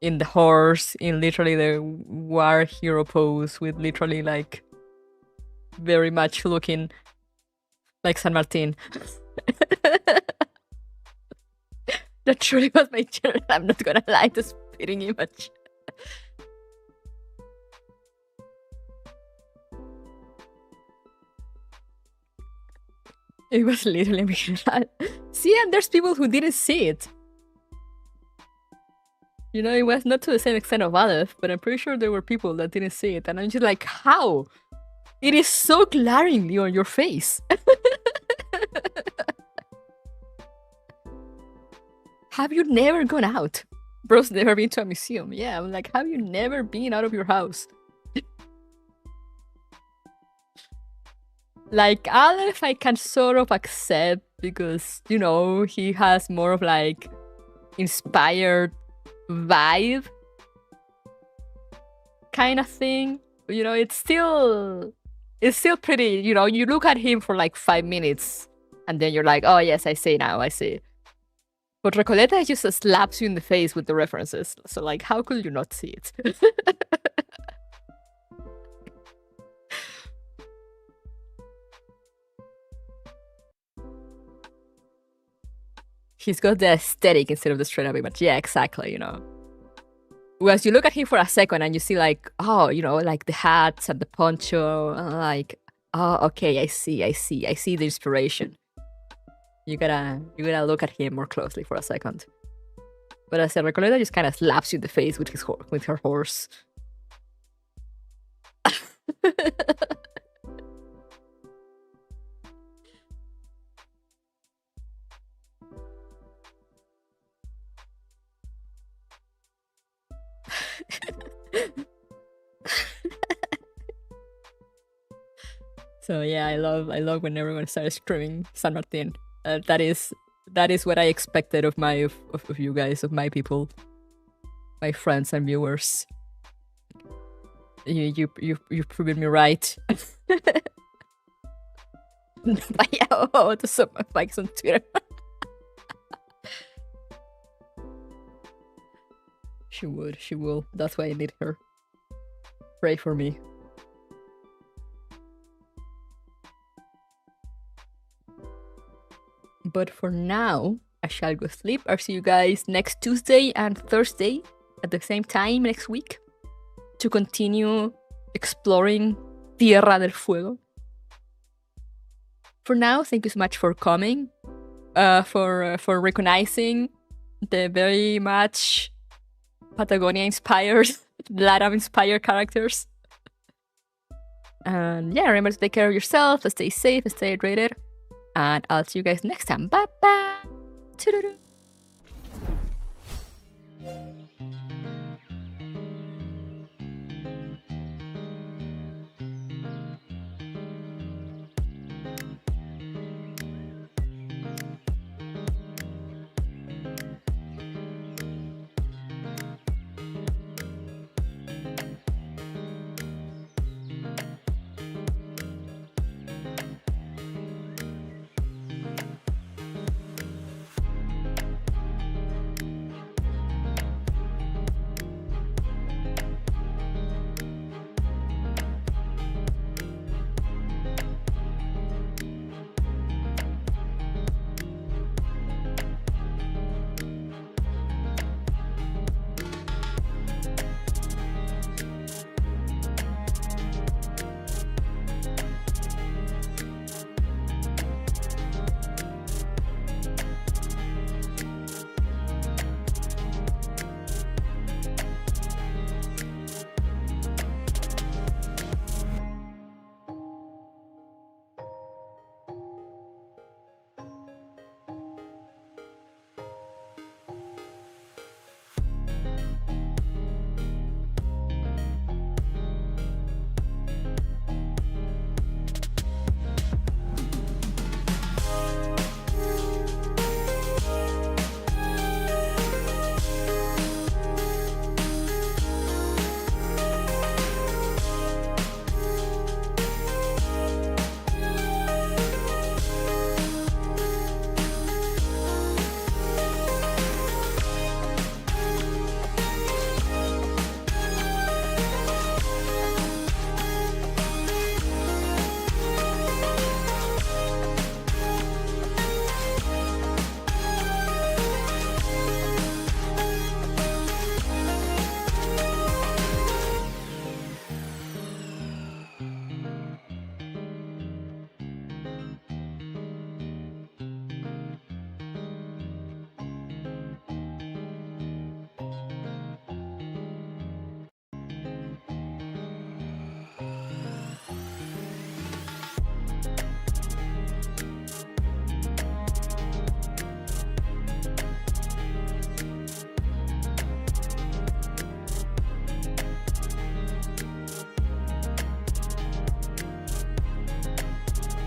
in the horse, in literally the war hero pose with literally like very much looking like San Martin? That truly was my channel. I'm not gonna lie, the spitting image. It was literally me. See, and there's people who didn't see it. You know, it was not to the same extent of Aleph, but I'm pretty sure there were people that didn't see it. And I'm just like, how? It is so glaringly on your face. Have you never gone out? Bro's never been to a museum. Yeah, I'm like, have you never been out of your house? Like, Aleph I can sort of accept because, you know, he has more of like inspired vibe kind of thing. You know, it's still pretty, you know, you look at him for like 5 minutes and then you're like, oh yes, I see now, I see. But Recoleta just slaps you in the face with the references. So like, how could you not see it? He's got the aesthetic instead of the straight up image. Yeah, exactly, you know. Whereas you look at him for a second and you see like, oh, you know, like the hats and the poncho, like, oh, okay, I see the inspiration. You gotta look at him more closely for a second. But as I said, Recoleta just kind of slaps you in the face with her horse. So yeah, I love when everyone starts screaming San Martin. That is what I expected of you guys, of my people, my friends and viewers. You've proven me right. Vaya, to sub my likes on Twitter. She will. That's why I need her. Pray for me. But for now, I shall go sleep. I'll see you guys next Tuesday and Thursday at the same time next week to continue exploring Tierra del Fuego. For now, thank you so much for coming, for recognizing the very much Patagonia-inspired, LATAM-inspired characters. And yeah, remember to take care of yourself, stay safe, stay hydrated. And I'll see you guys next time. Bye-bye.